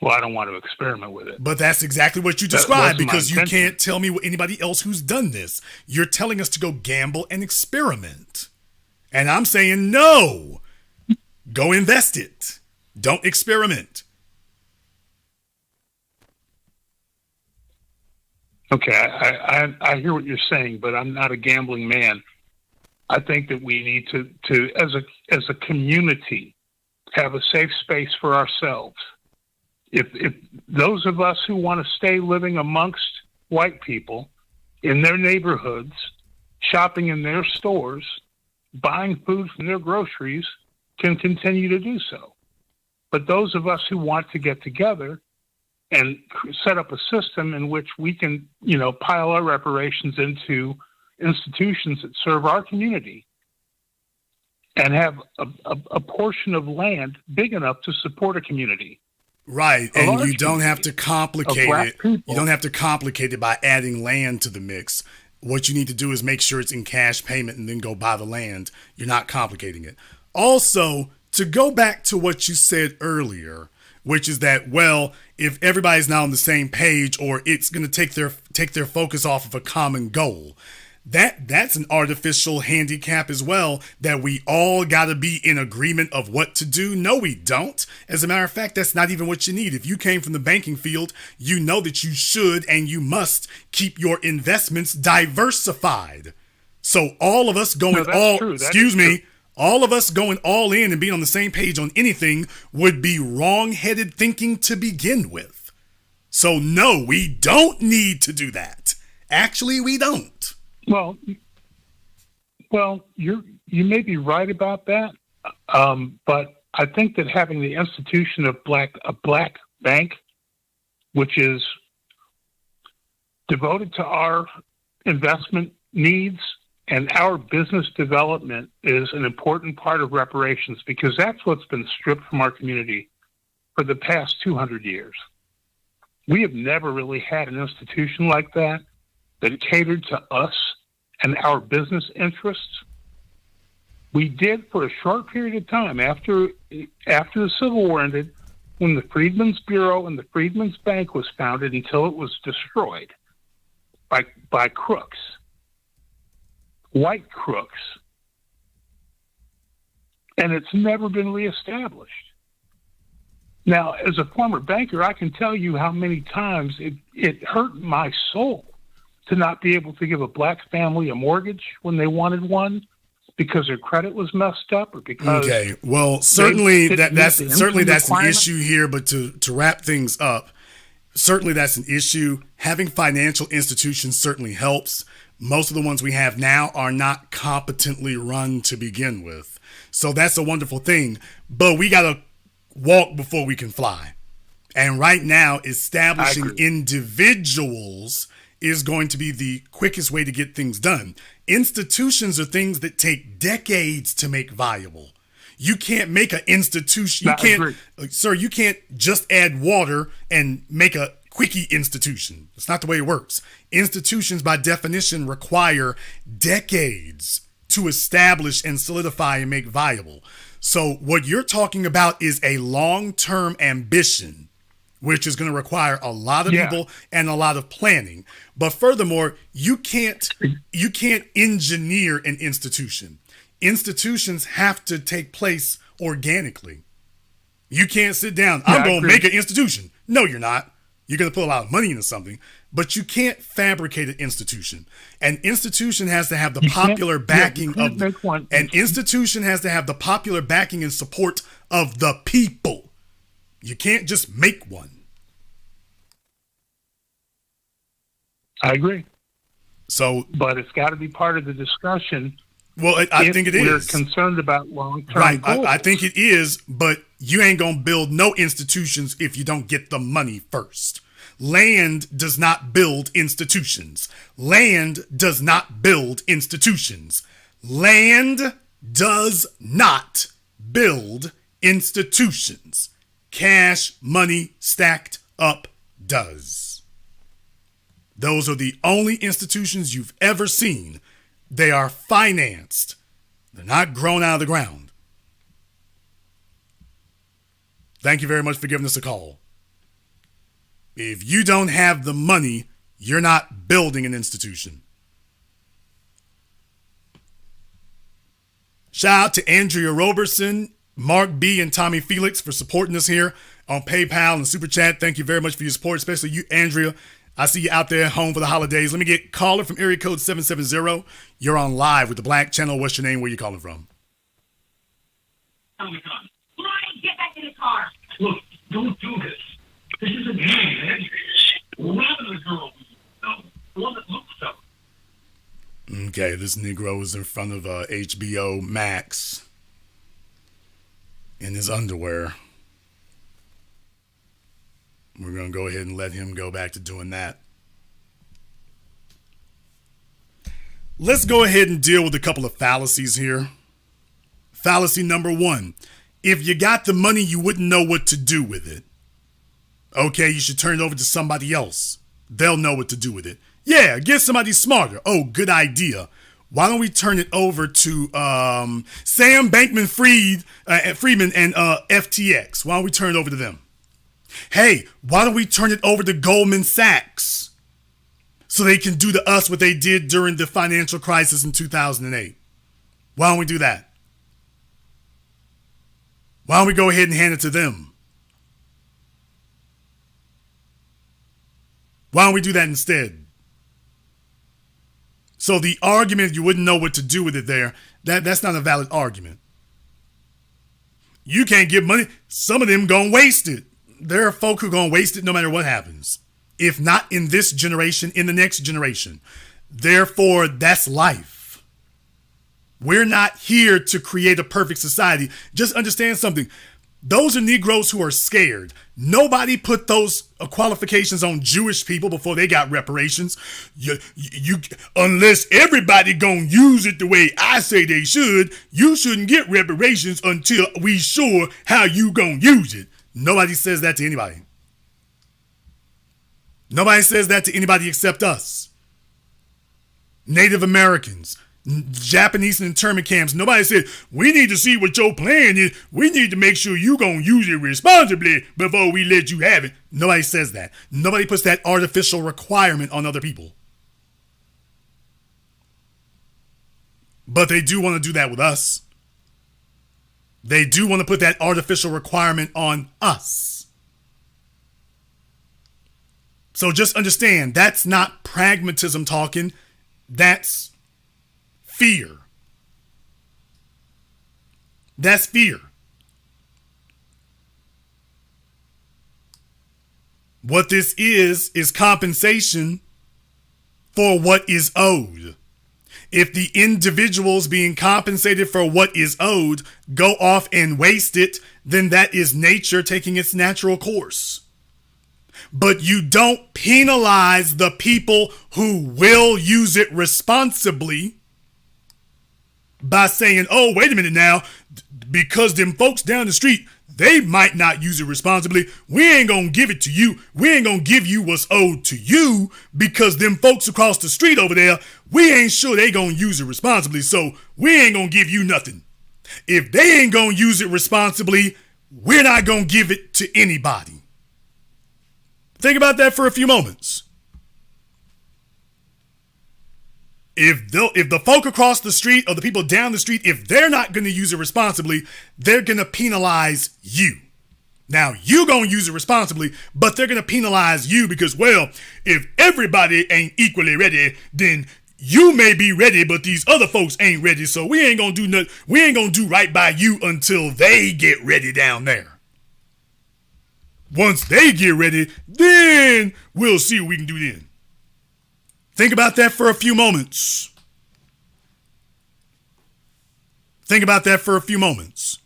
Well, I don't want to experiment with it. But that's exactly what you described, because you can't tell me anybody else who's done this. You're telling us to go gamble and experiment. And I'm saying no. Go invest it. Don't experiment. Okay, I hear what you're saying, but I'm not a gambling man. I think that we need to as a community, have a safe space for ourselves. If those of us who want to stay living amongst white people in their neighborhoods, shopping in their stores, buying food from their groceries, can continue to do so. But those of us who want to get together and set up a system in which we can, pile our reparations into institutions that serve our community and have a portion of land big enough to support a community. Right, and you don't have to of complicate black it. people. You don't have to complicate it by adding land to the mix. What you need to do is make sure it's in cash payment and then go buy the land. You're not complicating it. Also, to go back to what you said earlier, which is that, well, if everybody's now on the same page, or it's going to take their focus off of a common goal, that's an artificial handicap as well, that we all got to be in agreement of what to do. No, we don't. As a matter of fact, that's not even what you need. If you came from the banking field, you know that you should and you must keep your investments diversified. So all of us going all of us going all in and being on the same page on anything would be wrong-headed thinking to begin with. So no, we don't need to do that. Actually, we don't. Well, you may be right about that, but I think that having the institution of a black bank, which is devoted to our investment needs and our business development, is an important part of reparations, because that's what's been stripped from our community for the past 200 years. We have never really had an institution like that catered to us and our business interests. We did for a short period of time after the Civil War ended, when the Freedmen's Bureau and the Freedmen's Bank was founded, until it was destroyed by crooks, white crooks. And it's never been reestablished. Now, as a former banker, I can tell you how many times it hurt my soul to not be able to give a black family a mortgage when they wanted one, because their credit was messed up, or because certainly that's an issue here. But to wrap things up, certainly that's an issue. Having financial institutions certainly helps. Most of the ones we have now are not competently run to begin with, so that's a wonderful thing. But we gotta walk before we can fly, and right now establishing individuals is going to be the quickest way to get things done. Institutions are things that take decades to make viable. You can't make an institution. You can't just add water and make a quickie institution. It's not the way it works. Institutions, by definition, require decades to establish and solidify and make viable. So what you're talking about is a long-term ambition, which is going to require a lot of people and a lot of planning. But furthermore, you can't engineer an institution. Institutions have to take place organically. You can't sit down. I'm going to make an institution. No, you're not. You're going to put a lot of money into something, but you can't fabricate an institution. An institution has to have the popular backing an institution has to have the popular backing and support of the people. You can't just make one. I agree. But it's got to be part of the discussion. Well, I think it is. We're concerned about long-term goals. I think it is, but you ain't going to build no institutions if you don't get the money first. Land does not build institutions. Land does not build institutions. Land does not build institutions. Cash money stacked up does. Those are the only institutions you've ever seen. They are financed. They're not grown out of the ground. Thank you very much for giving us a call. If you don't have the money, you're not building an institution. Shout out to Andrea Roberson, Mark B, and Tommy Felix for supporting us here on PayPal and Super Chat. Thank you very much for your support, especially you, Andrea. I see you out there home for the holidays. Let me get caller from area code 770. You're on live with the Black Channel. What's your name? Where you calling from? Oh my God. Brian, get back in the car. Look, don't do this. This isn't me, man. What happened to the girl? No, the one that looks so. Okay, this Negro is in front of HBO Max in his underwear. We're going to go ahead and let him go back to doing that. Let's go ahead and deal with a couple of fallacies here. Fallacy number one, if you got the money, you wouldn't know what to do with it. Okay, you should turn it over to somebody else. They'll know what to do with it. Yeah, get somebody smarter. Oh, good idea. Why don't we turn it over to Sam Bankman-Fried Friedman and FTX? Why don't we turn it over to them? Hey, why don't we turn it over to Goldman Sachs so they can do to us what they did during the financial crisis in 2008? Why don't we do that? Why don't we go ahead and hand it to them? Why don't we do that instead? So the argument you wouldn't know what to do with it there, that's not a valid argument. You can't give money. Some of them gonna waste it. There are folk who gonna waste it no matter what happens. If not in this generation, in the next generation. Therefore, that's life. We're not here to create a perfect society. Just understand something. Those are Negroes who are scared. Nobody put those qualifications on Jewish people before they got reparations. You unless everybody gonna use it the way I say they should, you shouldn't get reparations until we sure how you gonna use it. Nobody says that to anybody. Nobody says that to anybody except us. Native Americans, Japanese internment camps. Nobody said, we need to see what your plan is. We need to make sure you gonna use it responsibly before we let you have it. Nobody says that. Nobody puts that artificial requirement on other people. But they do want to do that with us. They do want to put that artificial requirement on us. So just understand, that's not pragmatism talking. That's fear. That's fear. What this is compensation for what is owed. If the individuals being compensated for what is owed go off and waste it, then that is nature taking its natural course. But you don't penalize the people who will use it responsibly by saying, oh, wait a minute now, because them folks down the street, they might not use it responsibly. We ain't gonna give it to you. We ain't gonna give you what's owed to you because them folks across the street over there, we ain't sure they gonna use it responsibly, so we ain't gonna give you nothing. If they ain't gonna use it responsibly, we're not gonna give it to anybody. Think about that for a few moments. If the folk across the street or the people down the street, if they're not going to use it responsibly, they're going to penalize you. Now, you going to use it responsibly, but they're going to penalize you because, well, if everybody ain't equally ready, then you may be ready, but these other folks ain't ready, so we ain't going to do nothing. We ain't going to do right by you until they get ready down there. Once they get ready, then we'll see what we can do then. Think about that for a few moments. Think about that for a few moments.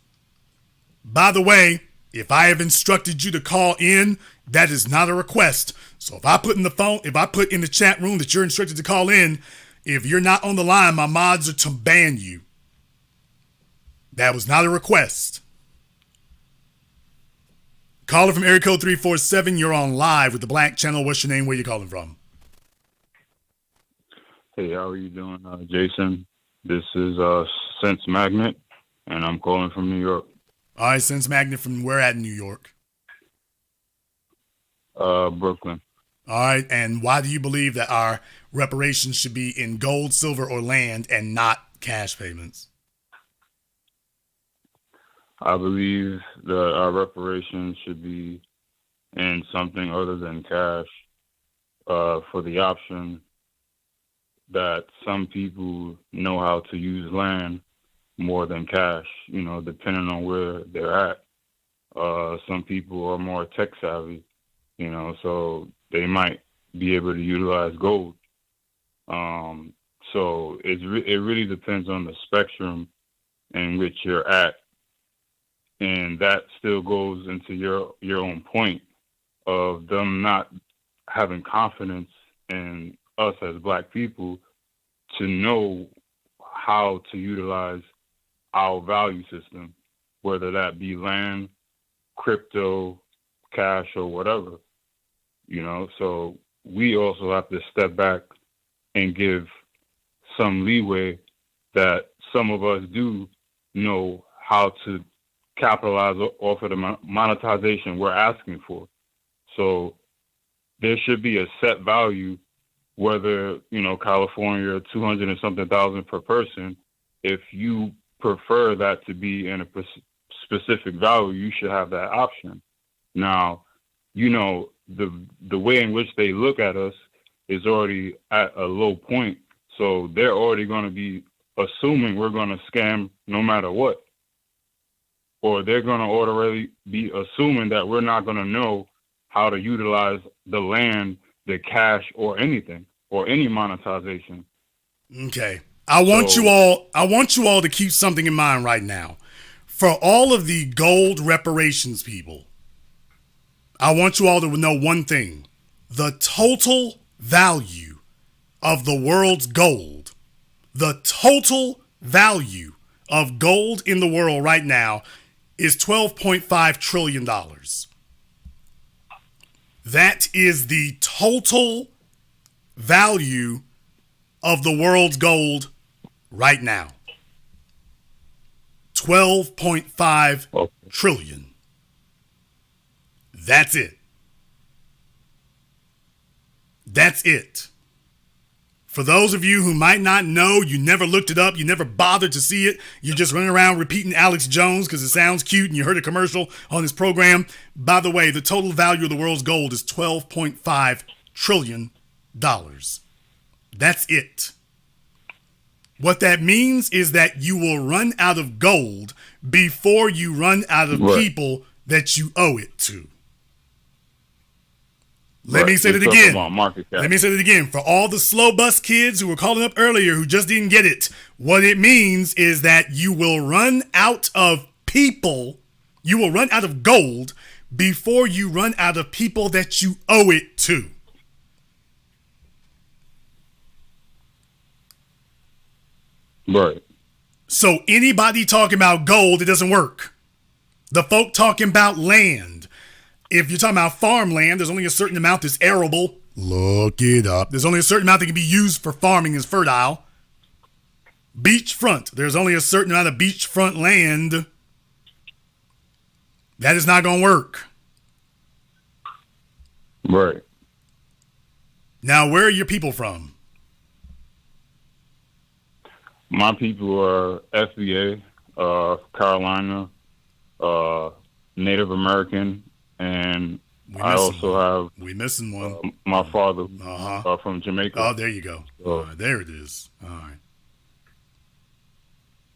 By the way, if I have instructed you to call in, that is not a request. So if I put in the chat room that you're instructed to call in, if you're not on the line, my mods are to ban you. That was not a request. Caller from area code 347, you're on live with the Black Channel. What's your name? Where you calling from? Hey, how are you doing, Jason? This is Sense Magnet, and I'm calling from New York. All right, Sense Magnet, from where at in New York? Brooklyn. All right, and why do you believe that our reparations should be in gold, silver, or land and not cash payments? I believe that our reparations should be in something other than cash for the option that some people know how to use land more than cash, depending on where they're at. Some people are more tech savvy, so they might be able to utilize gold. So it really depends on the spectrum in which you're at. And that still goes into your own point of them not having confidence in us as Black people to know how to utilize our value system, whether that be land, crypto, cash, or whatever. So we also have to step back and give some leeway that some of us do know how to capitalize off of the monetization we're asking for. So there should be a set value, whether, California, 200 and something thousand per person. If you prefer that to be in a specific value, you should have that option. Now, the way in which they look at us is already at a low point. So they're already going to be assuming we're going to scam no matter what. Or they're going to already be assuming that we're not going to know how to utilize the land, the cash, or anything, or any monetization. Okay. I want you all to keep something in mind right now. For all of the gold reparations people, I want you all to know one thing. The total value of the world's gold, the total value of gold in the world right now is $12.5 trillion. That is the total value of the world's gold right now. 12.5 trillion. That's it. That's it. For those of you who might not know, you never looked it up, you never bothered to see it, you're just running around repeating Alex Jones because it sounds cute and you heard a commercial on this program. By the way, the total value of the world's gold is $12.5 trillion. That's it. What that means is that you will run out of gold before you run out of people that you owe it to. Let me say it again. Let me say it again. For all the slow bus kids who were calling up earlier who just didn't get it, what it means is that you will run out of people, you will run out of gold before you run out of people that you owe it to. Right. So anybody talking about gold, it doesn't work. The folk talking about land. If you're talking about farmland, there's only a certain amount that's arable. Look it up. There's only a certain amount that can be used for farming as fertile. Beachfront. There's only a certain amount of beachfront land. That is not going to work. Right. Now, where are your people from? My people are FBA, Carolina, Native American, and I also have... We missing one. My father from Jamaica. Oh, there you go. All right, there it is. All right.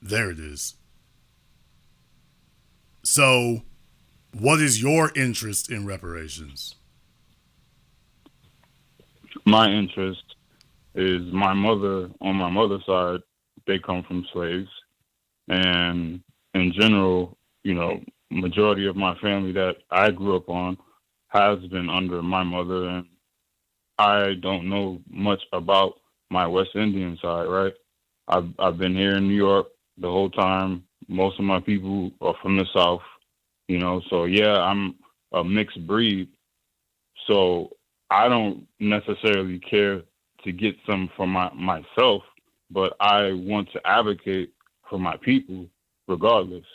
There it is. So, what is your interest in reparations? My interest is on my mother's side, they come from slaves. And in general, majority of my family that I grew up on has been under my mother. And I don't know much about my West Indian side, right? I've been here in New York the whole time. Most of my people are from the South, so yeah, I'm a mixed breed. So I don't necessarily care to get some for myself, but I want to advocate for my people regardless.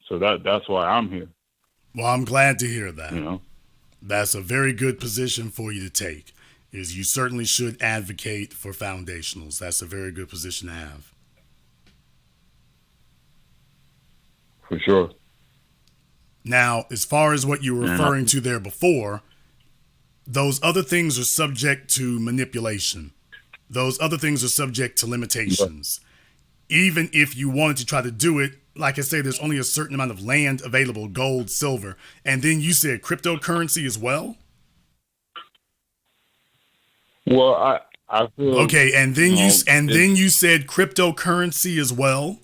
So that's why I'm here. Well, I'm glad to hear that. That's a very good position for you to take, is you certainly should advocate for foundationals. That's a very good position to have. For sure. Now, as far as what you were referring to there before, those other things are subject to manipulation. Those other things are subject to limitations. Even if you wanted to try to do it, like I say, there's only a certain amount of land available, gold, silver. And then you said cryptocurrency as well? Well, I feel... Okay, and then then you said cryptocurrency as well?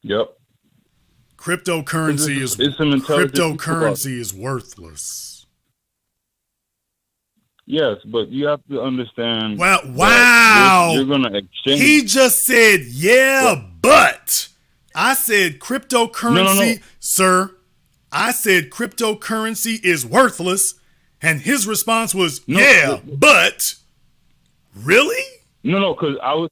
Yep. Cryptocurrency is worthless. Yes, but you have to understand. Well, wow. You're going to exchange. He just said, yeah, but. I said cryptocurrency, No. sir. I said cryptocurrency is worthless. And his response was, but. Really? No, because I was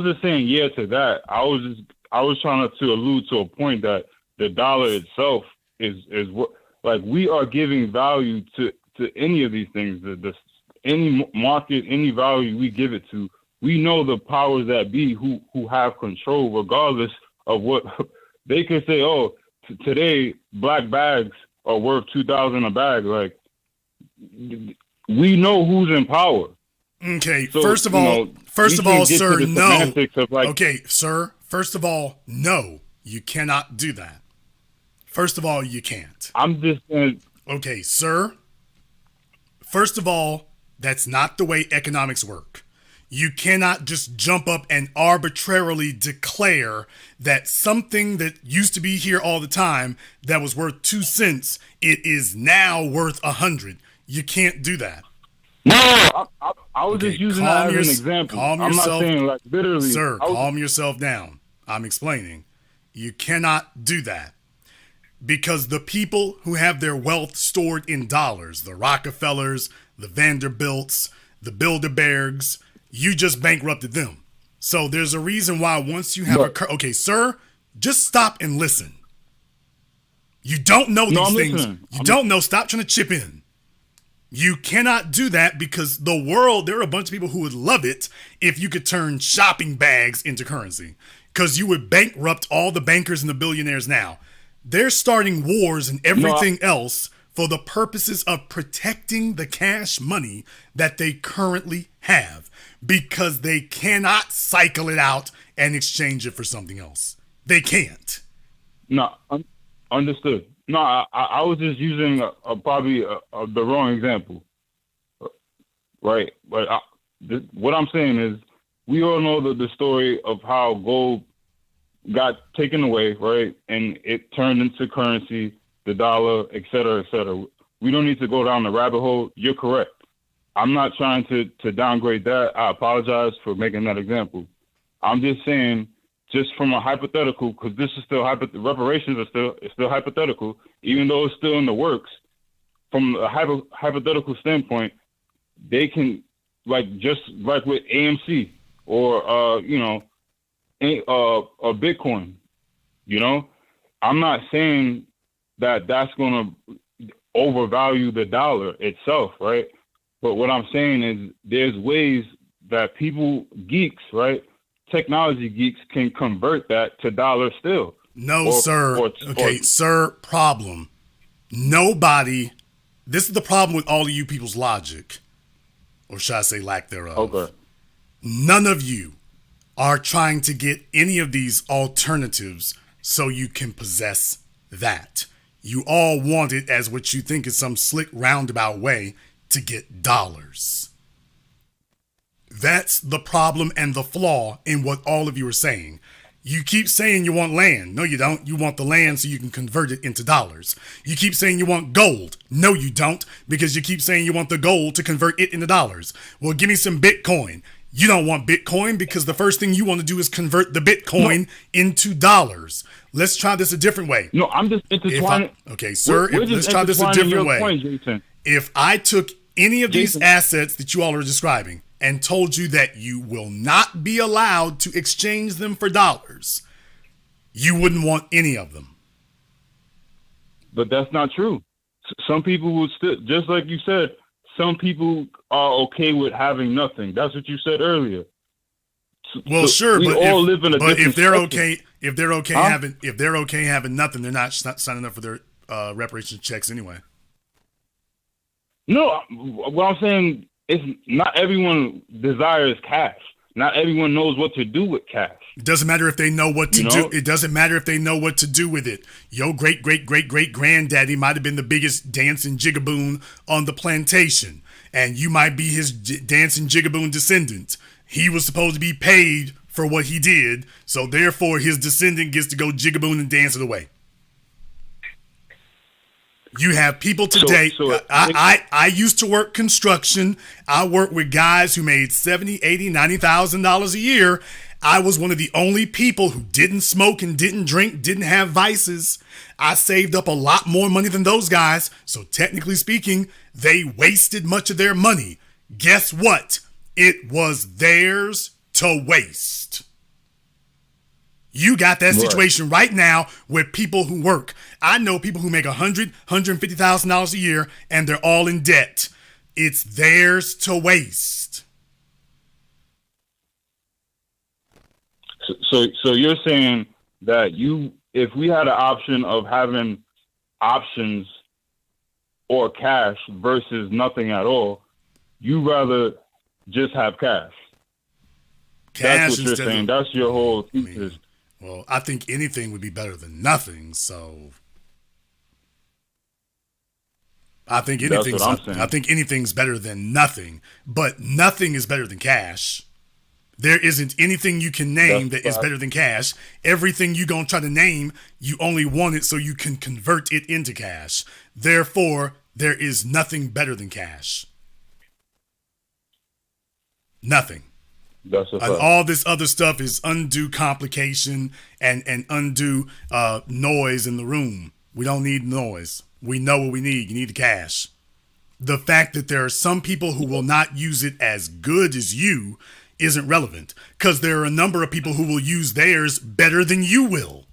just saying yeah to that. I was trying to allude to a point that the dollar itself is like we are giving value to any of these things. Any market, any value we give it to, we know the powers that be who have control, regardless of what they could say. Oh, today black bags are worth $2,000 a bag. Like we know who's in power. Okay, so, first of all, sir, no. Okay, sir, first of all, no, you cannot do that. First of all, you can't. I'm just saying. Okay, sir, first of all, that's not the way economics work. You cannot just jump up and arbitrarily declare that something that used to be here all the time that was worth 2 cents, it is now worth 100. You can't do that. No, I was just using that as an example. I'm not saying like literally. Sir, calm yourself down. I'm explaining. You cannot do that because the people who have their wealth stored in dollars, the Rockefellers, the Vanderbilts, the Bilderbergs, you just bankrupted them. So there's a reason why once you have okay, sir, just stop and listen. You don't know these things. Listening. You don't know. Stop trying to chip in. You cannot do that because the world, there are a bunch of people who would love it if you could turn shopping bags into currency because you would bankrupt all the bankers and the billionaires now. They're starting wars and everything else for the purposes of protecting the cash money that they currently have because they cannot cycle it out and exchange it for something else. They can't. No, understood. No, I was just using probably the wrong example, right? But what I'm saying is we all know the story of how gold got taken away, right? And it turned into currency, the dollar, et cetera, et cetera. We don't need to go down the rabbit hole. You're correct. I'm not trying to downgrade that. I apologize for making that example. I'm just saying, just from a hypothetical, because this is still reparations are still hypothetical, even though it's still in the works. From a hypothetical standpoint, they can just like with AMC or Bitcoin. I'm not saying that that's going to overvalue the dollar itself, right? But what I'm saying is there's ways that geeks, right? Technology geeks can convert that to dollars still. No, sir. Sir, problem. Nobody, this is the problem with all of you people's logic, or should I say lack thereof. Okay. None of you are trying to get any of these alternatives so you can possess that. You all want it as what you think is some slick roundabout way to get dollars. That's the problem and the flaw in what all of you are saying. You keep saying you want land. No, you don't. You want the land so you can convert it into dollars. You keep saying you want gold. No, you don't, because you keep saying you want the gold to convert it into dollars. Well, give me some Bitcoin. You don't want Bitcoin because the first thing you want to do is convert the Bitcoin into dollars. Let's try this a different way. No, I'm just intertwining. Okay, sir, let's try this a different way. Point, if I took any of these assets that you all are describing and told you that you will not be allowed to exchange them for dollars, you wouldn't want any of them. But that's not true. Some people would still, just like you said, some people are okay with having nothing. That's what you said earlier. Well, sure, but if they're okay having nothing, they're not signing up for their reparations checks anyway. No, what I'm saying is not everyone desires cash. Not everyone knows what to do with cash. It doesn't matter if they know what to do. It doesn't matter if they know what to do with it. Your great-great-great-great-granddaddy might have been the biggest dancing jigaboon on the plantation, and you might be his dancing jigaboon descendant. He was supposed to be paid for what he did, so therefore his descendant gets to go jigaboon and dance it away. You have people today. I used to work construction. I worked with guys who made $70,000, $80,000, $90,000 a year. I was one of the only people who didn't smoke and didn't drink, didn't have vices. I saved up a lot more money than those guys. So technically speaking, they wasted much of their money. Guess what? It was theirs to waste. You got that situation right now with people who work. I know people who make $100,000, $150,000 a year, and they're all in debt. It's theirs to waste. So you're saying that if we had an option of having options or cash versus nothing at all, you rather just have cash. That's what you're saying. That's your whole thesis. Well, I think anything would be better than nothing. So I think anything's better than nothing. But nothing is better than cash. There isn't anything you can name that is better than cash. Everything you're going to try to name, you only want it so you can convert it into cash. Therefore, there is nothing better than cash. Nothing. And all this other stuff is undue complication and undue noise in the room. We don't need noise. We know what we need. You need the cash. The fact that there are some people who will not use it as good as you isn't relevant, because there are a number of people who will use theirs better than you will.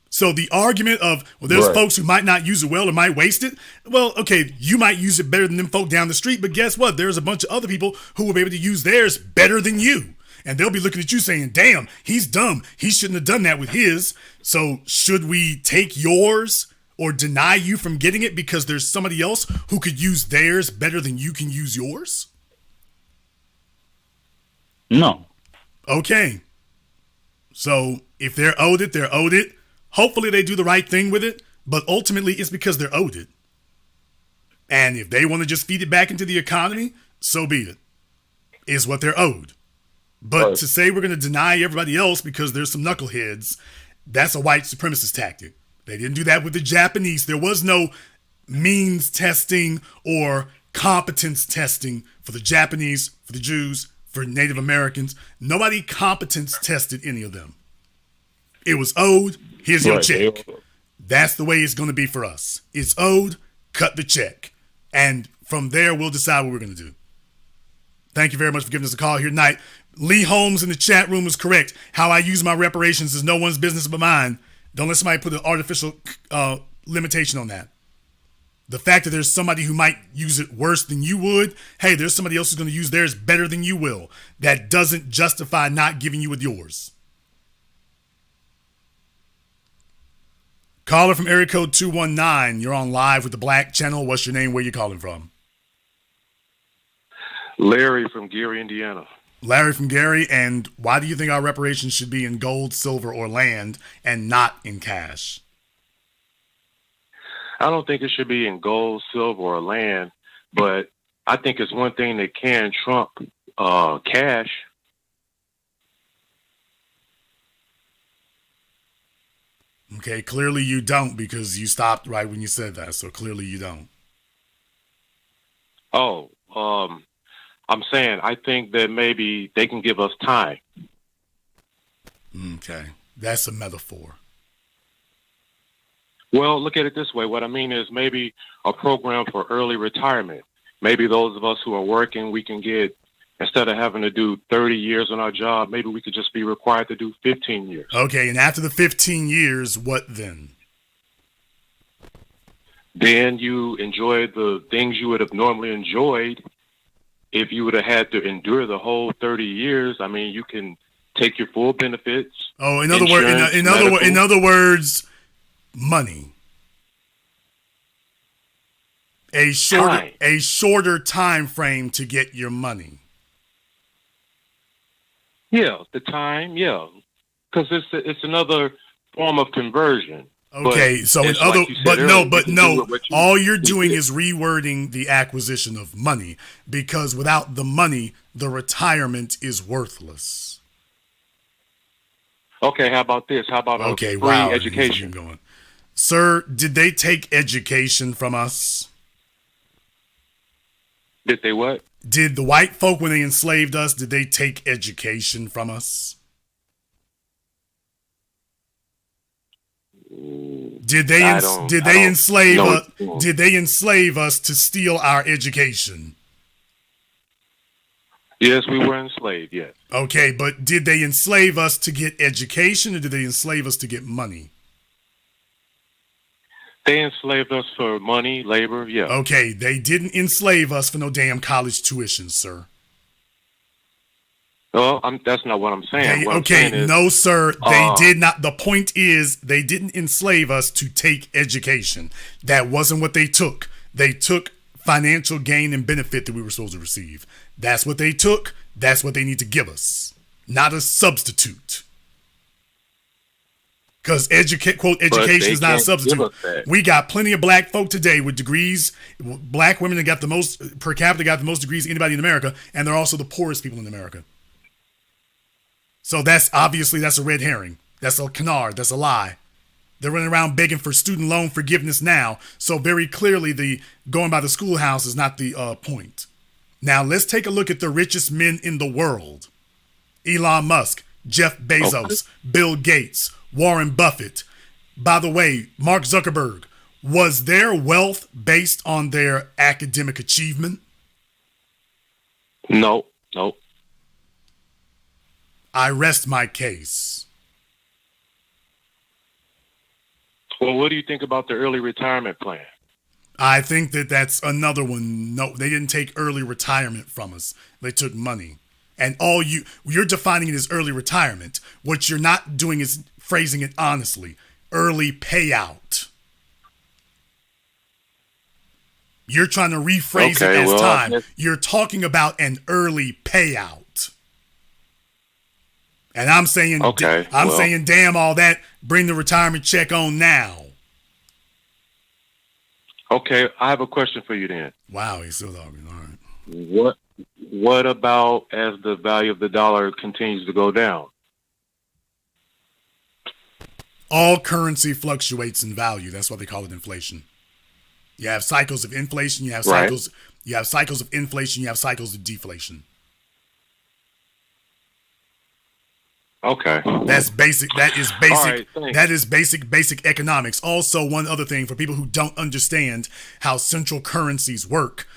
So the argument of, well, there's folks who might not use it well or might waste it. Well, okay, you might use it better than them folk down the street, but guess what? There's a bunch of other people who will be able to use theirs better than you. And they'll be looking at you saying, damn, he's dumb. He shouldn't have done that with his. So should we take yours or deny you from getting it because there's somebody else who could use theirs better than you can use yours? No. Okay. So if they're owed it, they're owed it. Hopefully they do the right thing with it, but ultimately it's because they're owed it. And if they want to just feed it back into the economy, so be it. Is what they're owed. But to say we're going to deny everybody else because there's some knuckleheads, that's a white supremacist tactic. They didn't do that with the Japanese. There was no means testing or competence testing for the Japanese, for the Jews, for Native Americans. Nobody competence tested any of them. It was owed. Here's your check. That's the way it's going to be for us. It's owed. Cut the check. And from there, we'll decide what we're going to do. Thank you very much for giving us a call here tonight. Lee Holmes in the chat room is correct. How I use my reparations is no one's business but mine. Don't let somebody put an artificial limitation on that. The fact that there's somebody who might use it worse than you would, hey, there's somebody else who's going to use theirs better than you will. That doesn't justify not giving you with yours. Caller from area code 219. You're on live with the Black Channel. What's your name? Where you calling from? Larry from Gary, Indiana. Larry from Gary. And why do you think our reparations should be in gold, silver, or land and not in cash? I don't think it should be in gold, silver, or land, but I think it's one thing that can trump cash. Okay, clearly you don't, because you stopped right when you said that, so clearly you don't. Oh, I'm saying I think that maybe they can give us time. Okay, that's a metaphor. Well, look at it this way. What I mean is maybe a program for early retirement. Maybe those of us who are working, we can get, instead of having to do 30 years on our job, maybe we could just be required to do 15 years. Okay, and after the 15 years, what then? Then you enjoy the things you would have normally enjoyed if you would have had to endure the whole 30 years. I mean, you can take your full benefits. Oh, in other words, money. A shorter time frame to get your money. Yeah, the time, yeah, because it's another form of conversion. Okay, so all you're doing is rewording the acquisition of money, because without the money, the retirement is worthless. Okay, how about this? How about free education? Going. Sir, did they take education from us? Did they what? Did the white folk, when they enslaved us, did they take education from us? Did they enslave us to steal our education? Yes, we were enslaved, yes. Okay, but did they enslave us to get education, or did they enslave us to get money? They enslaved us for money, labor, yeah. Okay, they didn't enslave us for no damn college tuition, sir. Well, that's not what I'm saying. No, sir, they did not. The point is, they didn't enslave us to take education. That wasn't what they took. They took financial gain and benefit that we were supposed to receive. That's what they took. That's what they need to give us. Not a substitute. Because education is not a substitute. We got plenty of black folk today with degrees. Black women that got the most, per capita, got the most degrees of anybody in America, and they're also the poorest people in America. So that's a red herring. That's a canard. That's a lie. They're running around begging for student loan forgiveness now. So very clearly, the going by the schoolhouse is not the point. Now let's take a look at the richest men in the world: Elon Musk, Jeff Bezos, Bill Gates, Warren Buffett. By the way, Mark Zuckerberg, was their wealth based on their academic achievement? No. I rest my case. Well, what do you think about the early retirement plan? I think that's another one. No, they didn't take early retirement from us. They took money. And you're defining it as early retirement. What you're not doing is phrasing it honestly. Early payout. You're trying to rephrase it as time. You're talking about an early payout. And I'm saying, saying, damn all that. Bring the retirement check on now. Okay, I have a question for you then. Wow, he's still talking. All right. What about as the value of the dollar continues to go down? All currency fluctuates in value. That's why they call it inflation. You have cycles of inflation. You have cycles. Right. You have cycles of inflation. You have cycles of deflation. Okay. That's basic. That is basic. Right, that is basic economics. Also, one other thing for people who don't understand how central currencies work,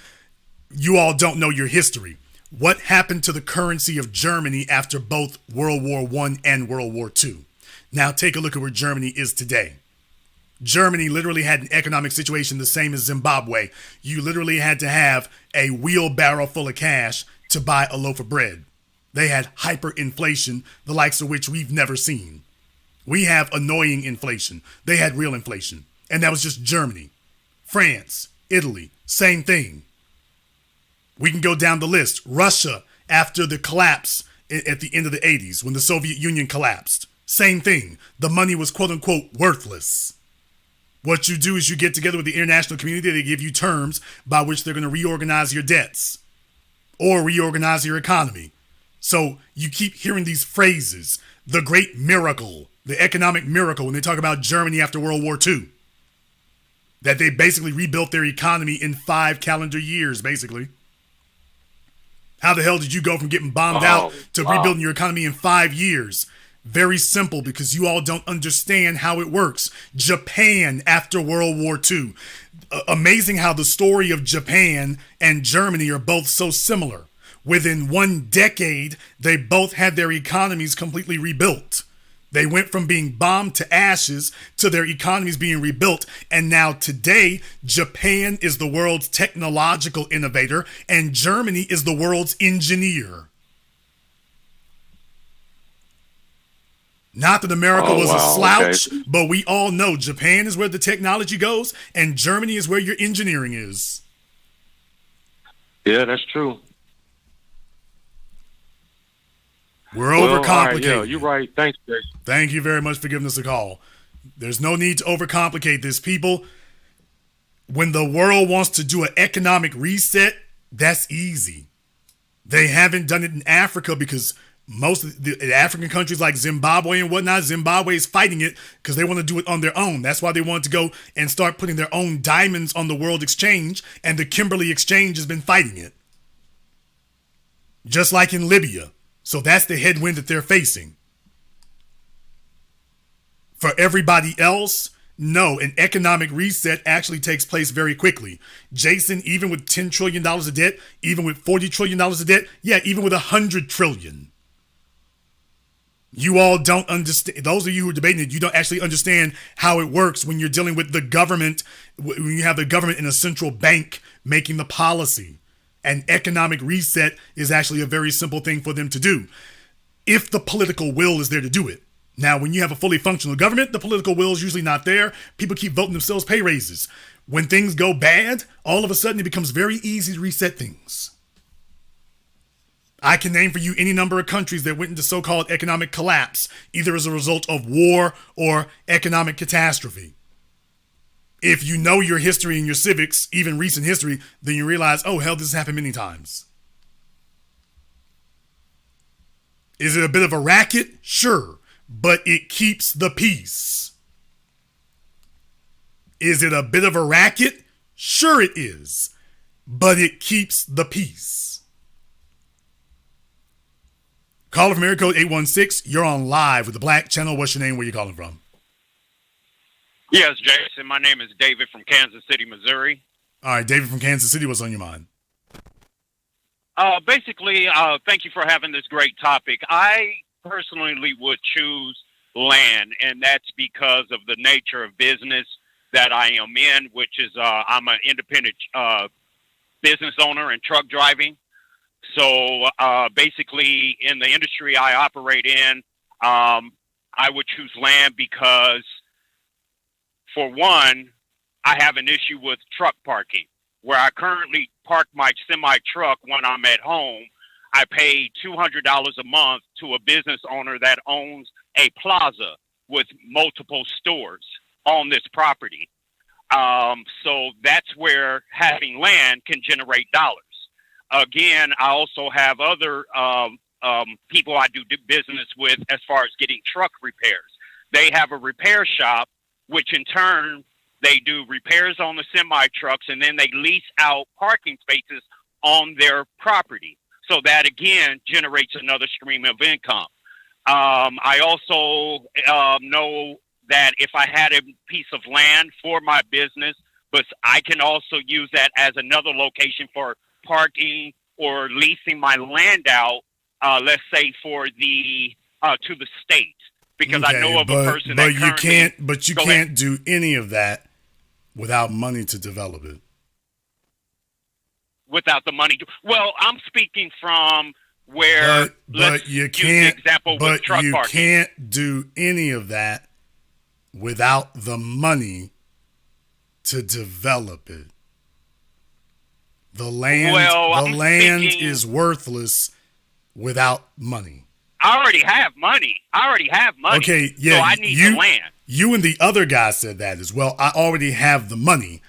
you all don't know your history. What happened to the currency of Germany after both World War I and World War II? Now take a look at where Germany is today. Germany literally had an economic situation the same as Zimbabwe. You literally had to have a wheelbarrow full of cash to buy a loaf of bread. They had hyperinflation, the likes of which we've never seen. We have annoying inflation. They had real inflation. And that was just Germany. France, Italy, same thing. We can go down the list. Russia, after the collapse at the end of the 80s, when the Soviet Union collapsed, same thing. The money was quote unquote worthless. What you do is you get together with the international community. They give you terms by which they're going to reorganize your debts or reorganize your economy. So you keep hearing these phrases, the great miracle, the economic miracle, when they talk about Germany after World War II, that they basically rebuilt their economy in 5 calendar years, basically. How the hell did you go from getting bombed out to rebuilding your economy in 5 years? Very simple, because you all don't understand how it works. Japan after World War II. Amazing how the story of Japan and Germany are both so similar. Within 1 decade, they both had their economies completely rebuilt. They went from being bombed to ashes to their economies being rebuilt. And now today, Japan is the world's technological innovator and Germany is the world's engineer. Not that America was a slouch, but we all know Japan is where the technology goes and Germany is where your engineering is. Yeah, that's true. We're overcomplicating. Right, yeah, you're right. Thanks, Jason. Thank you very much for giving us a call. There's no need to overcomplicate this, people. When the world wants to do an economic reset, that's easy. They haven't done it in Africa because Most of the African countries like Zimbabwe and whatnot, Zimbabwe is fighting it because they want to do it on their own. That's why they want to go and start putting their own diamonds on the world exchange, and the Kimberley Exchange has been fighting it. Just like in Libya. So that's the headwind that they're facing. For everybody else, no, an economic reset actually takes place very quickly. Jason, even with $10 trillion of debt, even with $40 trillion of debt, yeah, even with $100 trillion. You all don't understand. Those of you who are debating it, you don't actually understand how it works when you're dealing with the government, when you have the government in a central bank making the policy. An economic reset is actually a very simple thing for them to do, if the political will is there to do it. Now, when you have a fully functional government, the political will is usually not there. People keep voting themselves pay raises. When things go bad, all of a sudden it becomes very easy to reset things. I can name for you any number of countries that went into so-called economic collapse, either as a result of war or economic catastrophe. If you know your history and your civics, even recent history, then you realize, oh, hell, this has happened many times. Is it a bit of a racket? Sure, but it keeps the peace. Is it a bit of a racket? Sure it is, but it keeps the peace. Caller from area code 816, you're on live with the Black Channel. What's your name? Where you calling from? Yes, Jason. My name is David from Kansas City, Missouri. All right, David from Kansas City, what's on your mind? Basically, thank you for having this great topic. I personally would choose land, and that's because of the nature of business that I am in, which is I'm an independent business owner in truck driving. So basically, in the industry I operate in, I would choose land because, for one, I have an issue with truck parking. Where I currently park my semi-truck when I'm at home, I pay $200 a month to a business owner that owns a plaza with multiple stores on this property. So that's where having land can generate dollars. Again, I also have other people I do business with as far as getting truck repairs. They have a repair shop, which in turn, they do repairs on the semi-trucks, and then they lease out parking spaces on their property. So that, again, generates another stream of income. I also know that if I had a piece of land for my business, but I can also use that as another location for parking or leasing my land out, let's say for the to the state, because I know of a person that you can't do any of that without money to develop it. Without the money to, well, I'm speaking from where but you can't. But you can't do any of that without the money to develop it. The land is worthless without money. I already have money. Okay, yeah. So I need the land. You and the other guy said that as well. I already have the money.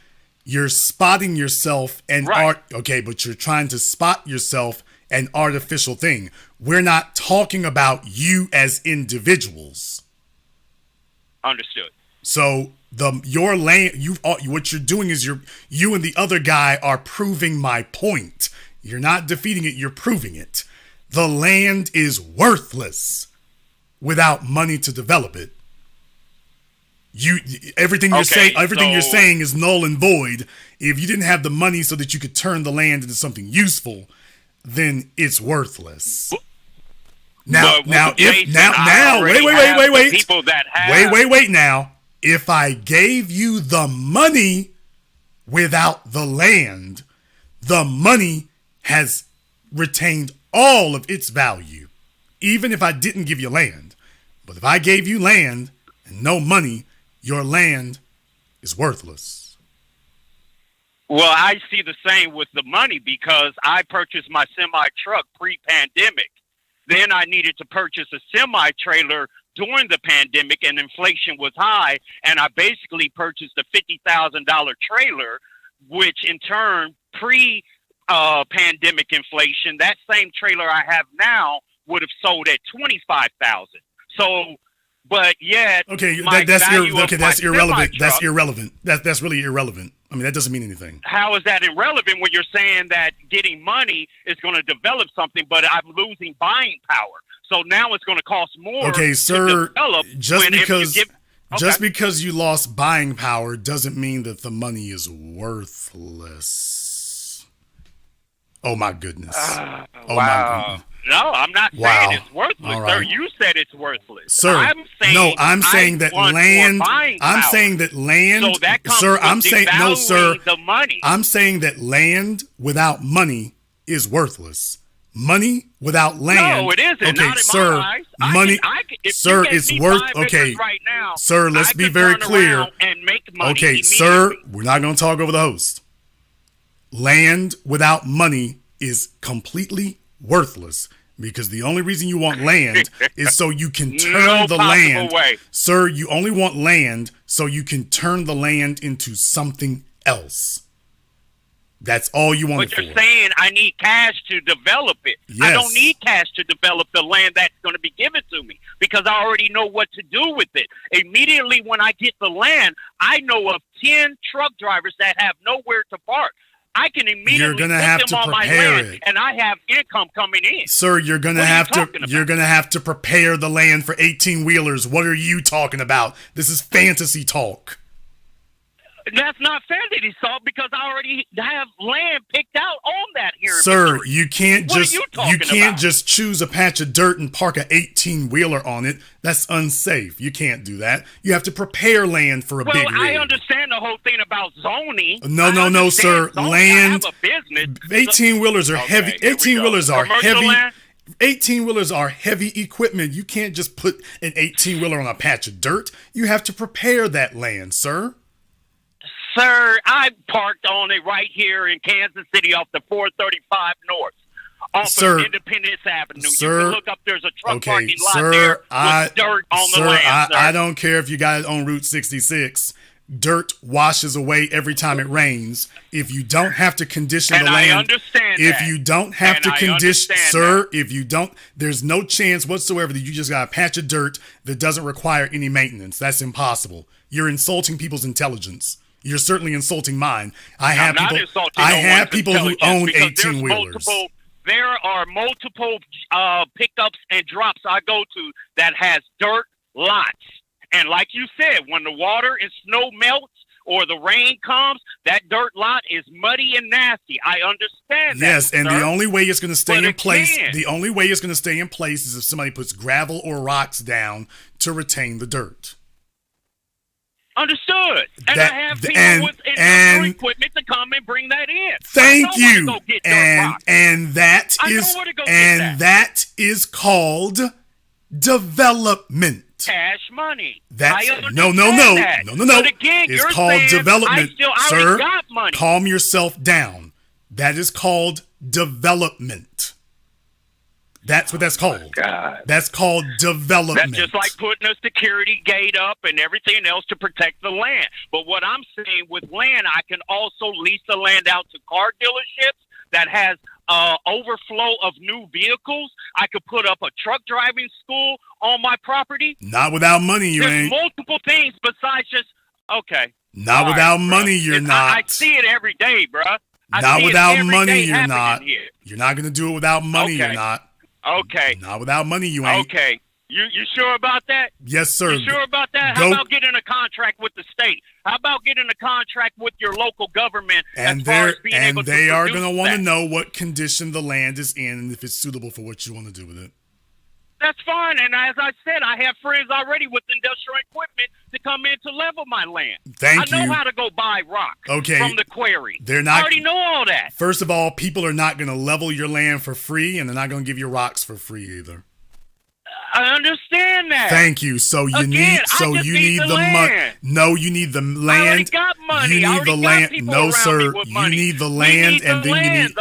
You're spotting yourself and art. Okay, but you're trying to spot yourself an artificial thing. We're not talking about you as individuals. Understood. So your land, what you're doing is you and the other guy are proving my point. You're not defeating it, you're proving it. The land is worthless without money to develop it. Everything you're saying is null and void. If you didn't have the money so that you could turn the land into something useful, then it's worthless. Wait now. If I gave you the money without the land, the money has retained all of its value, even if I didn't give you land. But if I gave you land and no money, your land is worthless. Well, I see the same with the money because I purchased my semi-truck pre-pandemic. Then I needed to purchase a semi-trailer during the pandemic and inflation was high. And I basically purchased a $50,000 trailer, which in turn, pre-pandemic inflation, that same trailer I have now would have sold at 25,000. So, but yet, okay, that's irrelevant. That's irrelevant. That's really irrelevant. I mean, that doesn't mean anything. How is that irrelevant when you're saying that getting money is going to develop something, but I'm losing buying power? So now it's going to cost more. Okay, sir. To develop just because you lost buying power doesn't mean that the money is worthless. Oh my goodness. Wow. My goodness. No, I'm not saying it's worthless, All right. sir. You said it's worthless. Sir, I'm saying that land. I'm saying that land. So that comes sir, with I'm saying no, sir. The money. I'm saying that land without money is worthless. Money without land. No, it isn't. Okay, not in sir. My eyes. Money, sir, it's worth. Okay, right now, sir. Let's be very clear. And make money okay, sir. We're not going to talk over the host. Land without money is completely worthless, because the only reason you want land is so you can turn the land. Sir, you only want land so you can turn the land into something else. That's all you want it for. But you're saying I need cash to develop it. Yes. I don't need cash to develop the land that's going to be given to me, because I already know what to do with it. Immediately when I get the land, I know of 10 truck drivers that have nowhere to park. I can immediately put them on my land, and I have income coming in. Sir, you're gonna have to prepare the land for 18-wheelers. What are you talking about? This is fantasy talk. That's not fantasy talk, because I already have land picked out on that here. Sir, you can't just choose a patch of dirt and park an 18-wheeler on it. That's unsafe. You can't do that. You have to prepare land for a big rig. Well, I understand the whole thing about zoning. No, sir. Land. 18-wheelers are heavy. 18-wheelers are heavy. 18-wheelers are heavy equipment. You can't just put an 18-wheeler on a patch of dirt. You have to prepare that land, sir. Sir, I parked on it right here in Kansas City off the 435 North. Off of Independence Avenue. You can look up, there's a truck parking lot there with dirt on the land, sir. I don't care if you got it on Route 66. Dirt washes away every time it rains. If you don't have to condition the land, I understand if you don't have to condition, sir, if you don't, there's no chance whatsoever that you just got a patch of dirt that doesn't require any maintenance. That's impossible. You're insulting people's intelligence. You're certainly insulting mine. I have people who own 18-wheelers. There are multiple pickups and drops I go to that has dirt lots. And like you said, when the water and snow melts or the rain comes, that dirt lot is muddy and nasty. I understand that. Yes, and the only way it's going to stay in place, the only way it's going to stay in place is if somebody puts gravel or rocks down to retain the dirt. Understood. And I have people with industrial equipment to come and bring that in. Thank you. And that is called development. Cash money. No. But again, it's called development. I Sir, already got money. Calm yourself down. That is called development. That's what that's called. God. That's called development. That's just like putting a security gate up and everything else to protect the land. But what I'm saying with land, I can also lease the land out to car dealerships that has overflow of new vehicles. I could put up a truck driving school on my property. Not without money, you There's ain't. multiple things besides just, okay. Not without money, you're not. I see it every day, bruh. Not without money, you're not. You're not going to do it without money, you're not. Okay. Not without money, you ain't. Okay. You sure about that? Yes, sir. You sure about that? How about getting a contract with the state? How about getting a contract with your local government? And they are going to want to know what condition the land is in and if it's suitable for what you want to do with it. That's fine. And as I said, I have friends already with industrial equipment to come in to level my land. Thank you. I know how to go buy rock from the quarry. They're not, I already know all that. First of all, people are not going to level your land for free, and they're not going to give you rocks for free either. I understand that. Thank you. So you need the money. No, you need the land. I already got money. You need the land. No, sir. You need the land, and then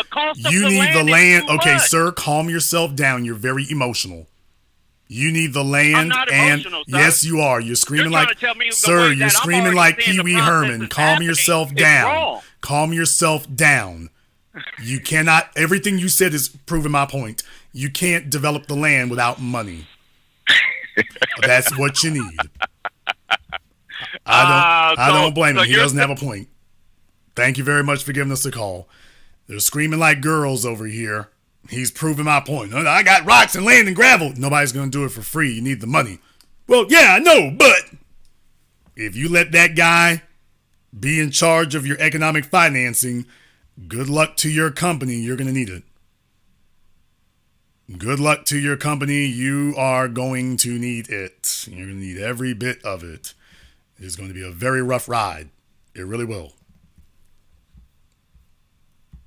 you need the land. Okay, sir, calm yourself down. You're very emotional. You need the land. I'm not emotional, sir. Yes, you are. You're screaming you're screaming like Pee Wee Herman. Calm yourself down. Calm yourself down. You cannot, everything you said is proving my point. You can't develop the land without money. That's what you need. I don't blame him. He doesn't have a point. Thank you very much for giving us a call. They're screaming like girls over here. He's proving my point. I got rocks and land and gravel. Nobody's going to do it for free. You need the money. Well, yeah, I know, but if you let that guy be in charge of your economic financing, good luck to your company. You're going to need it. Good luck to your company. You are going to need it. You're going to need every bit of it. It's going to be a very rough ride. It really will.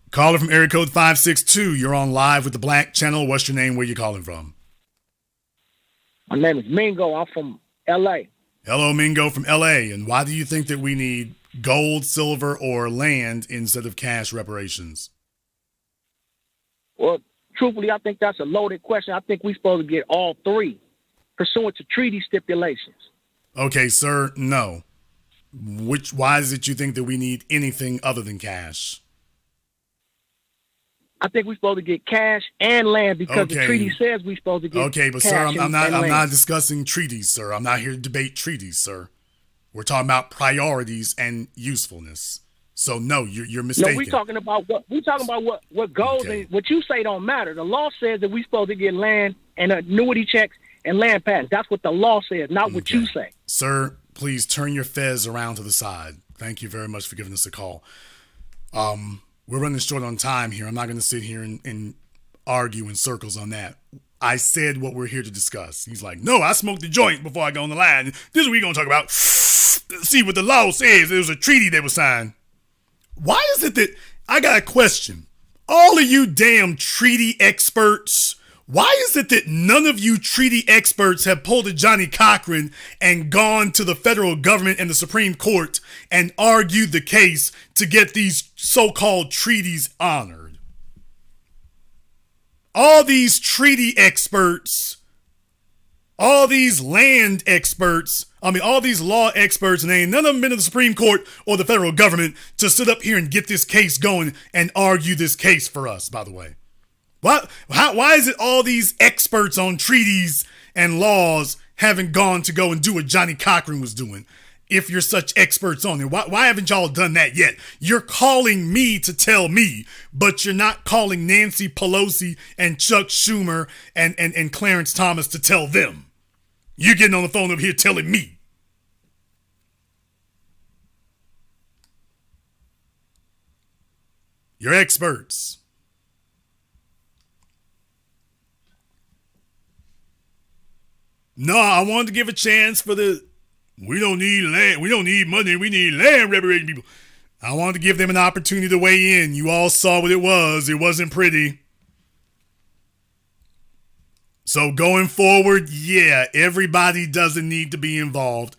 Caller from area code 562. You're on live with the Black Channel. What's your name? Where you calling from? My name is Mingo. I'm from L.A. Hello, Mingo from L.A. And why do you think that we need gold, silver, or land instead of cash reparations? Well, truthfully, I think that's a loaded question. I think we're supposed to get all three pursuant to treaty stipulations. Okay, sir, no. Why is it you think that we need anything other than cash? I think we're supposed to get cash and land because the treaty says we're supposed to get okay, but cash sir, I'm land. not discussing treaties, sir. I'm not here to debate treaties, sir. We're talking about priorities and usefulness. So no, you're mistaken. No, we're talking about what goes and what you say don't matter. The law says that we're supposed to get land and annuity checks and land patents. That's what the law says, not what you say. Sir, please turn your fez around to the side. Thank you very much for giving us a call. We're running short on time here. I'm not going to sit here and argue in circles on that. I said what we're here to discuss. He's like, no, I smoked the joint before I go on the line. This is what we're going to talk about. See what the law says. There was a treaty that was signed. Why is it that I got a question? All of you damn treaty experts, why is it that none of you treaty experts have pulled a Johnny Cochran and gone to the federal government and the Supreme Court and argued the case to get these so-called treaties honored? All these treaty experts, all these land experts, all these law experts, and ain't none of them been to the Supreme Court or the federal government to sit up here and get this case going and argue this case for us, by the way. Why is it all these experts on treaties and laws haven't gone to go and do what Johnny Cochran was doing? If you're such experts on it, why haven't y'all done that yet? You're calling me to tell me, but you're not calling Nancy Pelosi and Chuck Schumer and Clarence Thomas to tell them. You're getting on the phone over here telling me. You're experts. No, I wanted to give a chance for we don't need land, we don't need money, we need land reparating people. I wanted to give them an opportunity to weigh in. You all saw what it was. It wasn't pretty. So going forward, yeah, everybody doesn't need to be involved.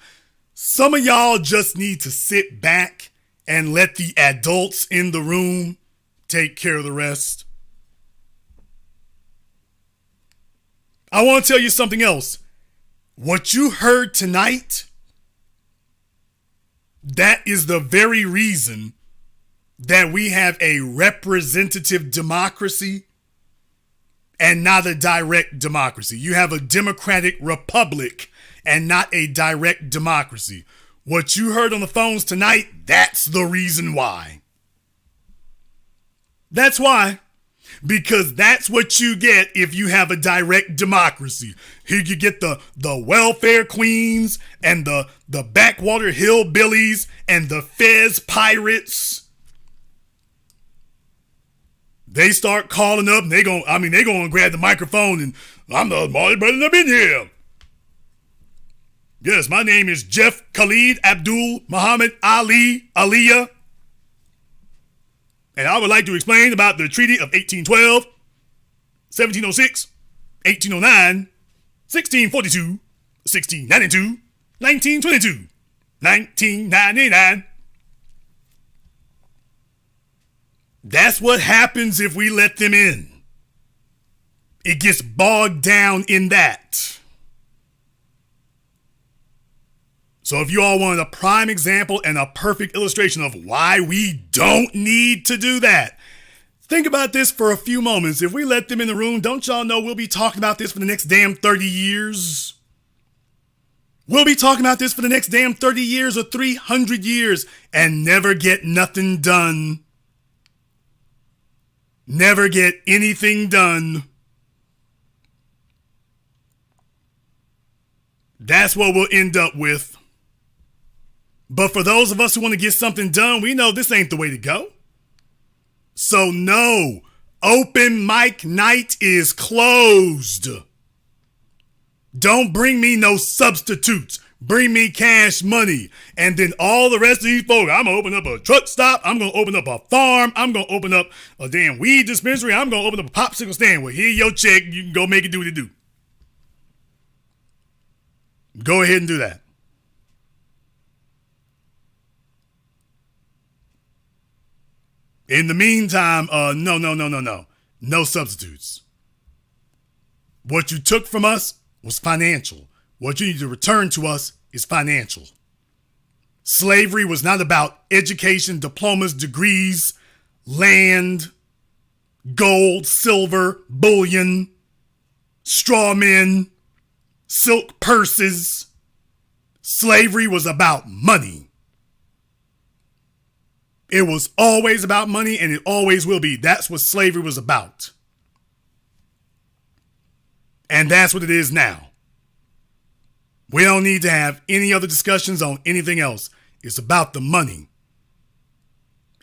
Some of y'all just need to sit back and let the adults in the room take care of the rest. I want to tell you something else. What you heard tonight, that is the very reason that we have a representative democracy and not a direct democracy. You have a democratic republic and not a direct democracy. What you heard on the phones tonight, that's the reason why. That's why. Because that's what you get if you have a direct democracy. Here you get the welfare queens and the backwater hillbillies and the Fez pirates. They start calling up and they gonna grab the microphone and I'm the smartest brother up in here. Yes, my name is Jeff Khalid Abdul Muhammad Ali Aliyah. And I would like to explain about the Treaty of 1812, 1706, 1809, 1642, 1692, 1922, 1999. That's what happens if we let them in. It gets bogged down in that. So if you all wanted a prime example and a perfect illustration of why we don't need to do that, Think about this for a few moments. If we let them in the room, don't y'all know we'll be talking about this for the next damn 30 years? We'll be talking about this for the next damn 30 years or 300 years and never get nothing done. Never get anything done. That's what we'll end up with. But for those of us who want to get something done, we know this ain't the way to go. So no, open mic night is closed. Don't bring me no substitutes. Bring me cash money. And then all the rest of these folks, I'm going to open up a truck stop. I'm going to open up a farm. I'm going to open up a damn weed dispensary. I'm going to open up a popsicle stand. Well, here your check. You can go make it do what it do. Go ahead and do that. In the meantime, no. No substitutes. What you took from us was financial. What you need to return to us is financial. Slavery was not about education, diplomas, degrees, land, gold, silver, bullion, straw men, silk purses. Slavery was about money. It was always about money, and it always will be. That's what slavery was about. And that's what it is now. We don't need to have any other discussions on anything else. It's about the money.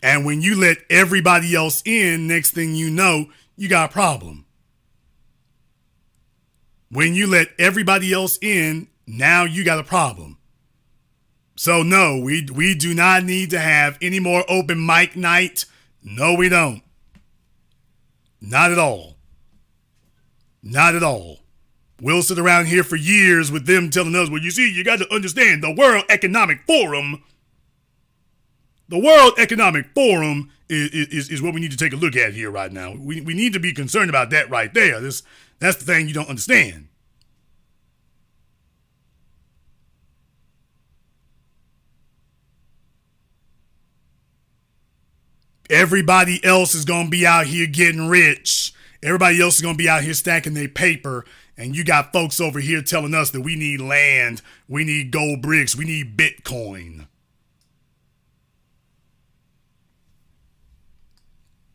And when you let everybody else in, next thing you know, you got a problem. When you let everybody else in, now you got a problem. So no, we do not need to have any more open mic night. No, we don't. Not at all. Not at all. We'll sit around here for years with them telling us, well, you see, you got to understand the World Economic Forum. The World Economic Forum is what we need to take a look at here right now. We need to be concerned about that right there. That's the thing you don't understand. Everybody else is going to be out here getting rich. Everybody else is going to be out here stacking their paper. And you got folks over here telling us that we need land, we need gold bricks, we need Bitcoin.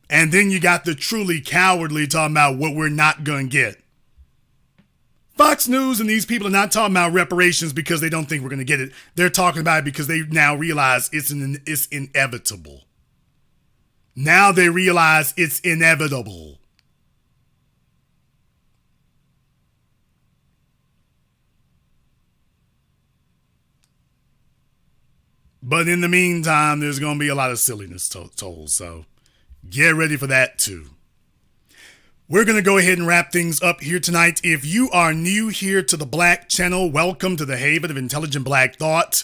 And then you got the truly cowardly talking about what we're not going to get. Fox News and these people are not talking about reparations because they don't think we're going to get it. They're talking about it because they now realize it's inevitable. Now they realize it's inevitable. But in the meantime, there's going to be a lot of silliness told, so get ready for that too. We're going to go ahead and wrap things up here tonight. If you are new here to the Black Channel, welcome to the Haven of Intelligent Black Thought.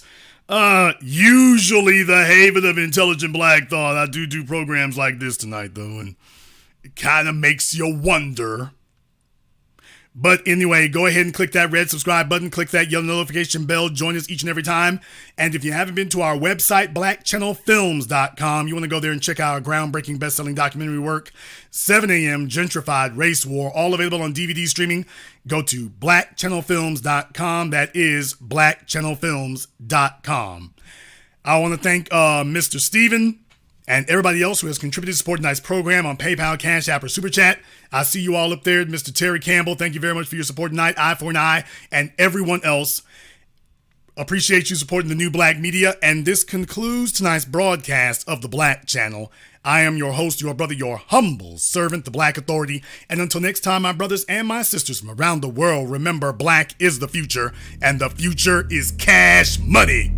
Usually the Haven of Intelligent Black Thought. I do programs like this tonight, though, and it kind of makes you wonder. But anyway, go ahead and click that red subscribe button, click that yellow notification bell, join us each and every time. And if you haven't been to our website, blackchannelfilms.com, you want to go there and check out our groundbreaking best-selling documentary work, 7 a.m. Gentrified Race War, all available on DVD streaming. Go to blackchannelfilms.com. That is blackchannelfilms.com. I want to thank Mr. Steven and everybody else who has contributed to support tonight's program on PayPal, Cash App, or Super Chat. I see you all up there. Mr. Terry Campbell, thank you very much for your support tonight. Eye for an Eye, and everyone else. Appreciate you supporting the new black media. And this concludes tonight's broadcast of the Black Channel. I am your host, your brother, your humble servant, the Black Authority. And until next time, my brothers and my sisters from around the world, remember, black is the future, and the future is cash money.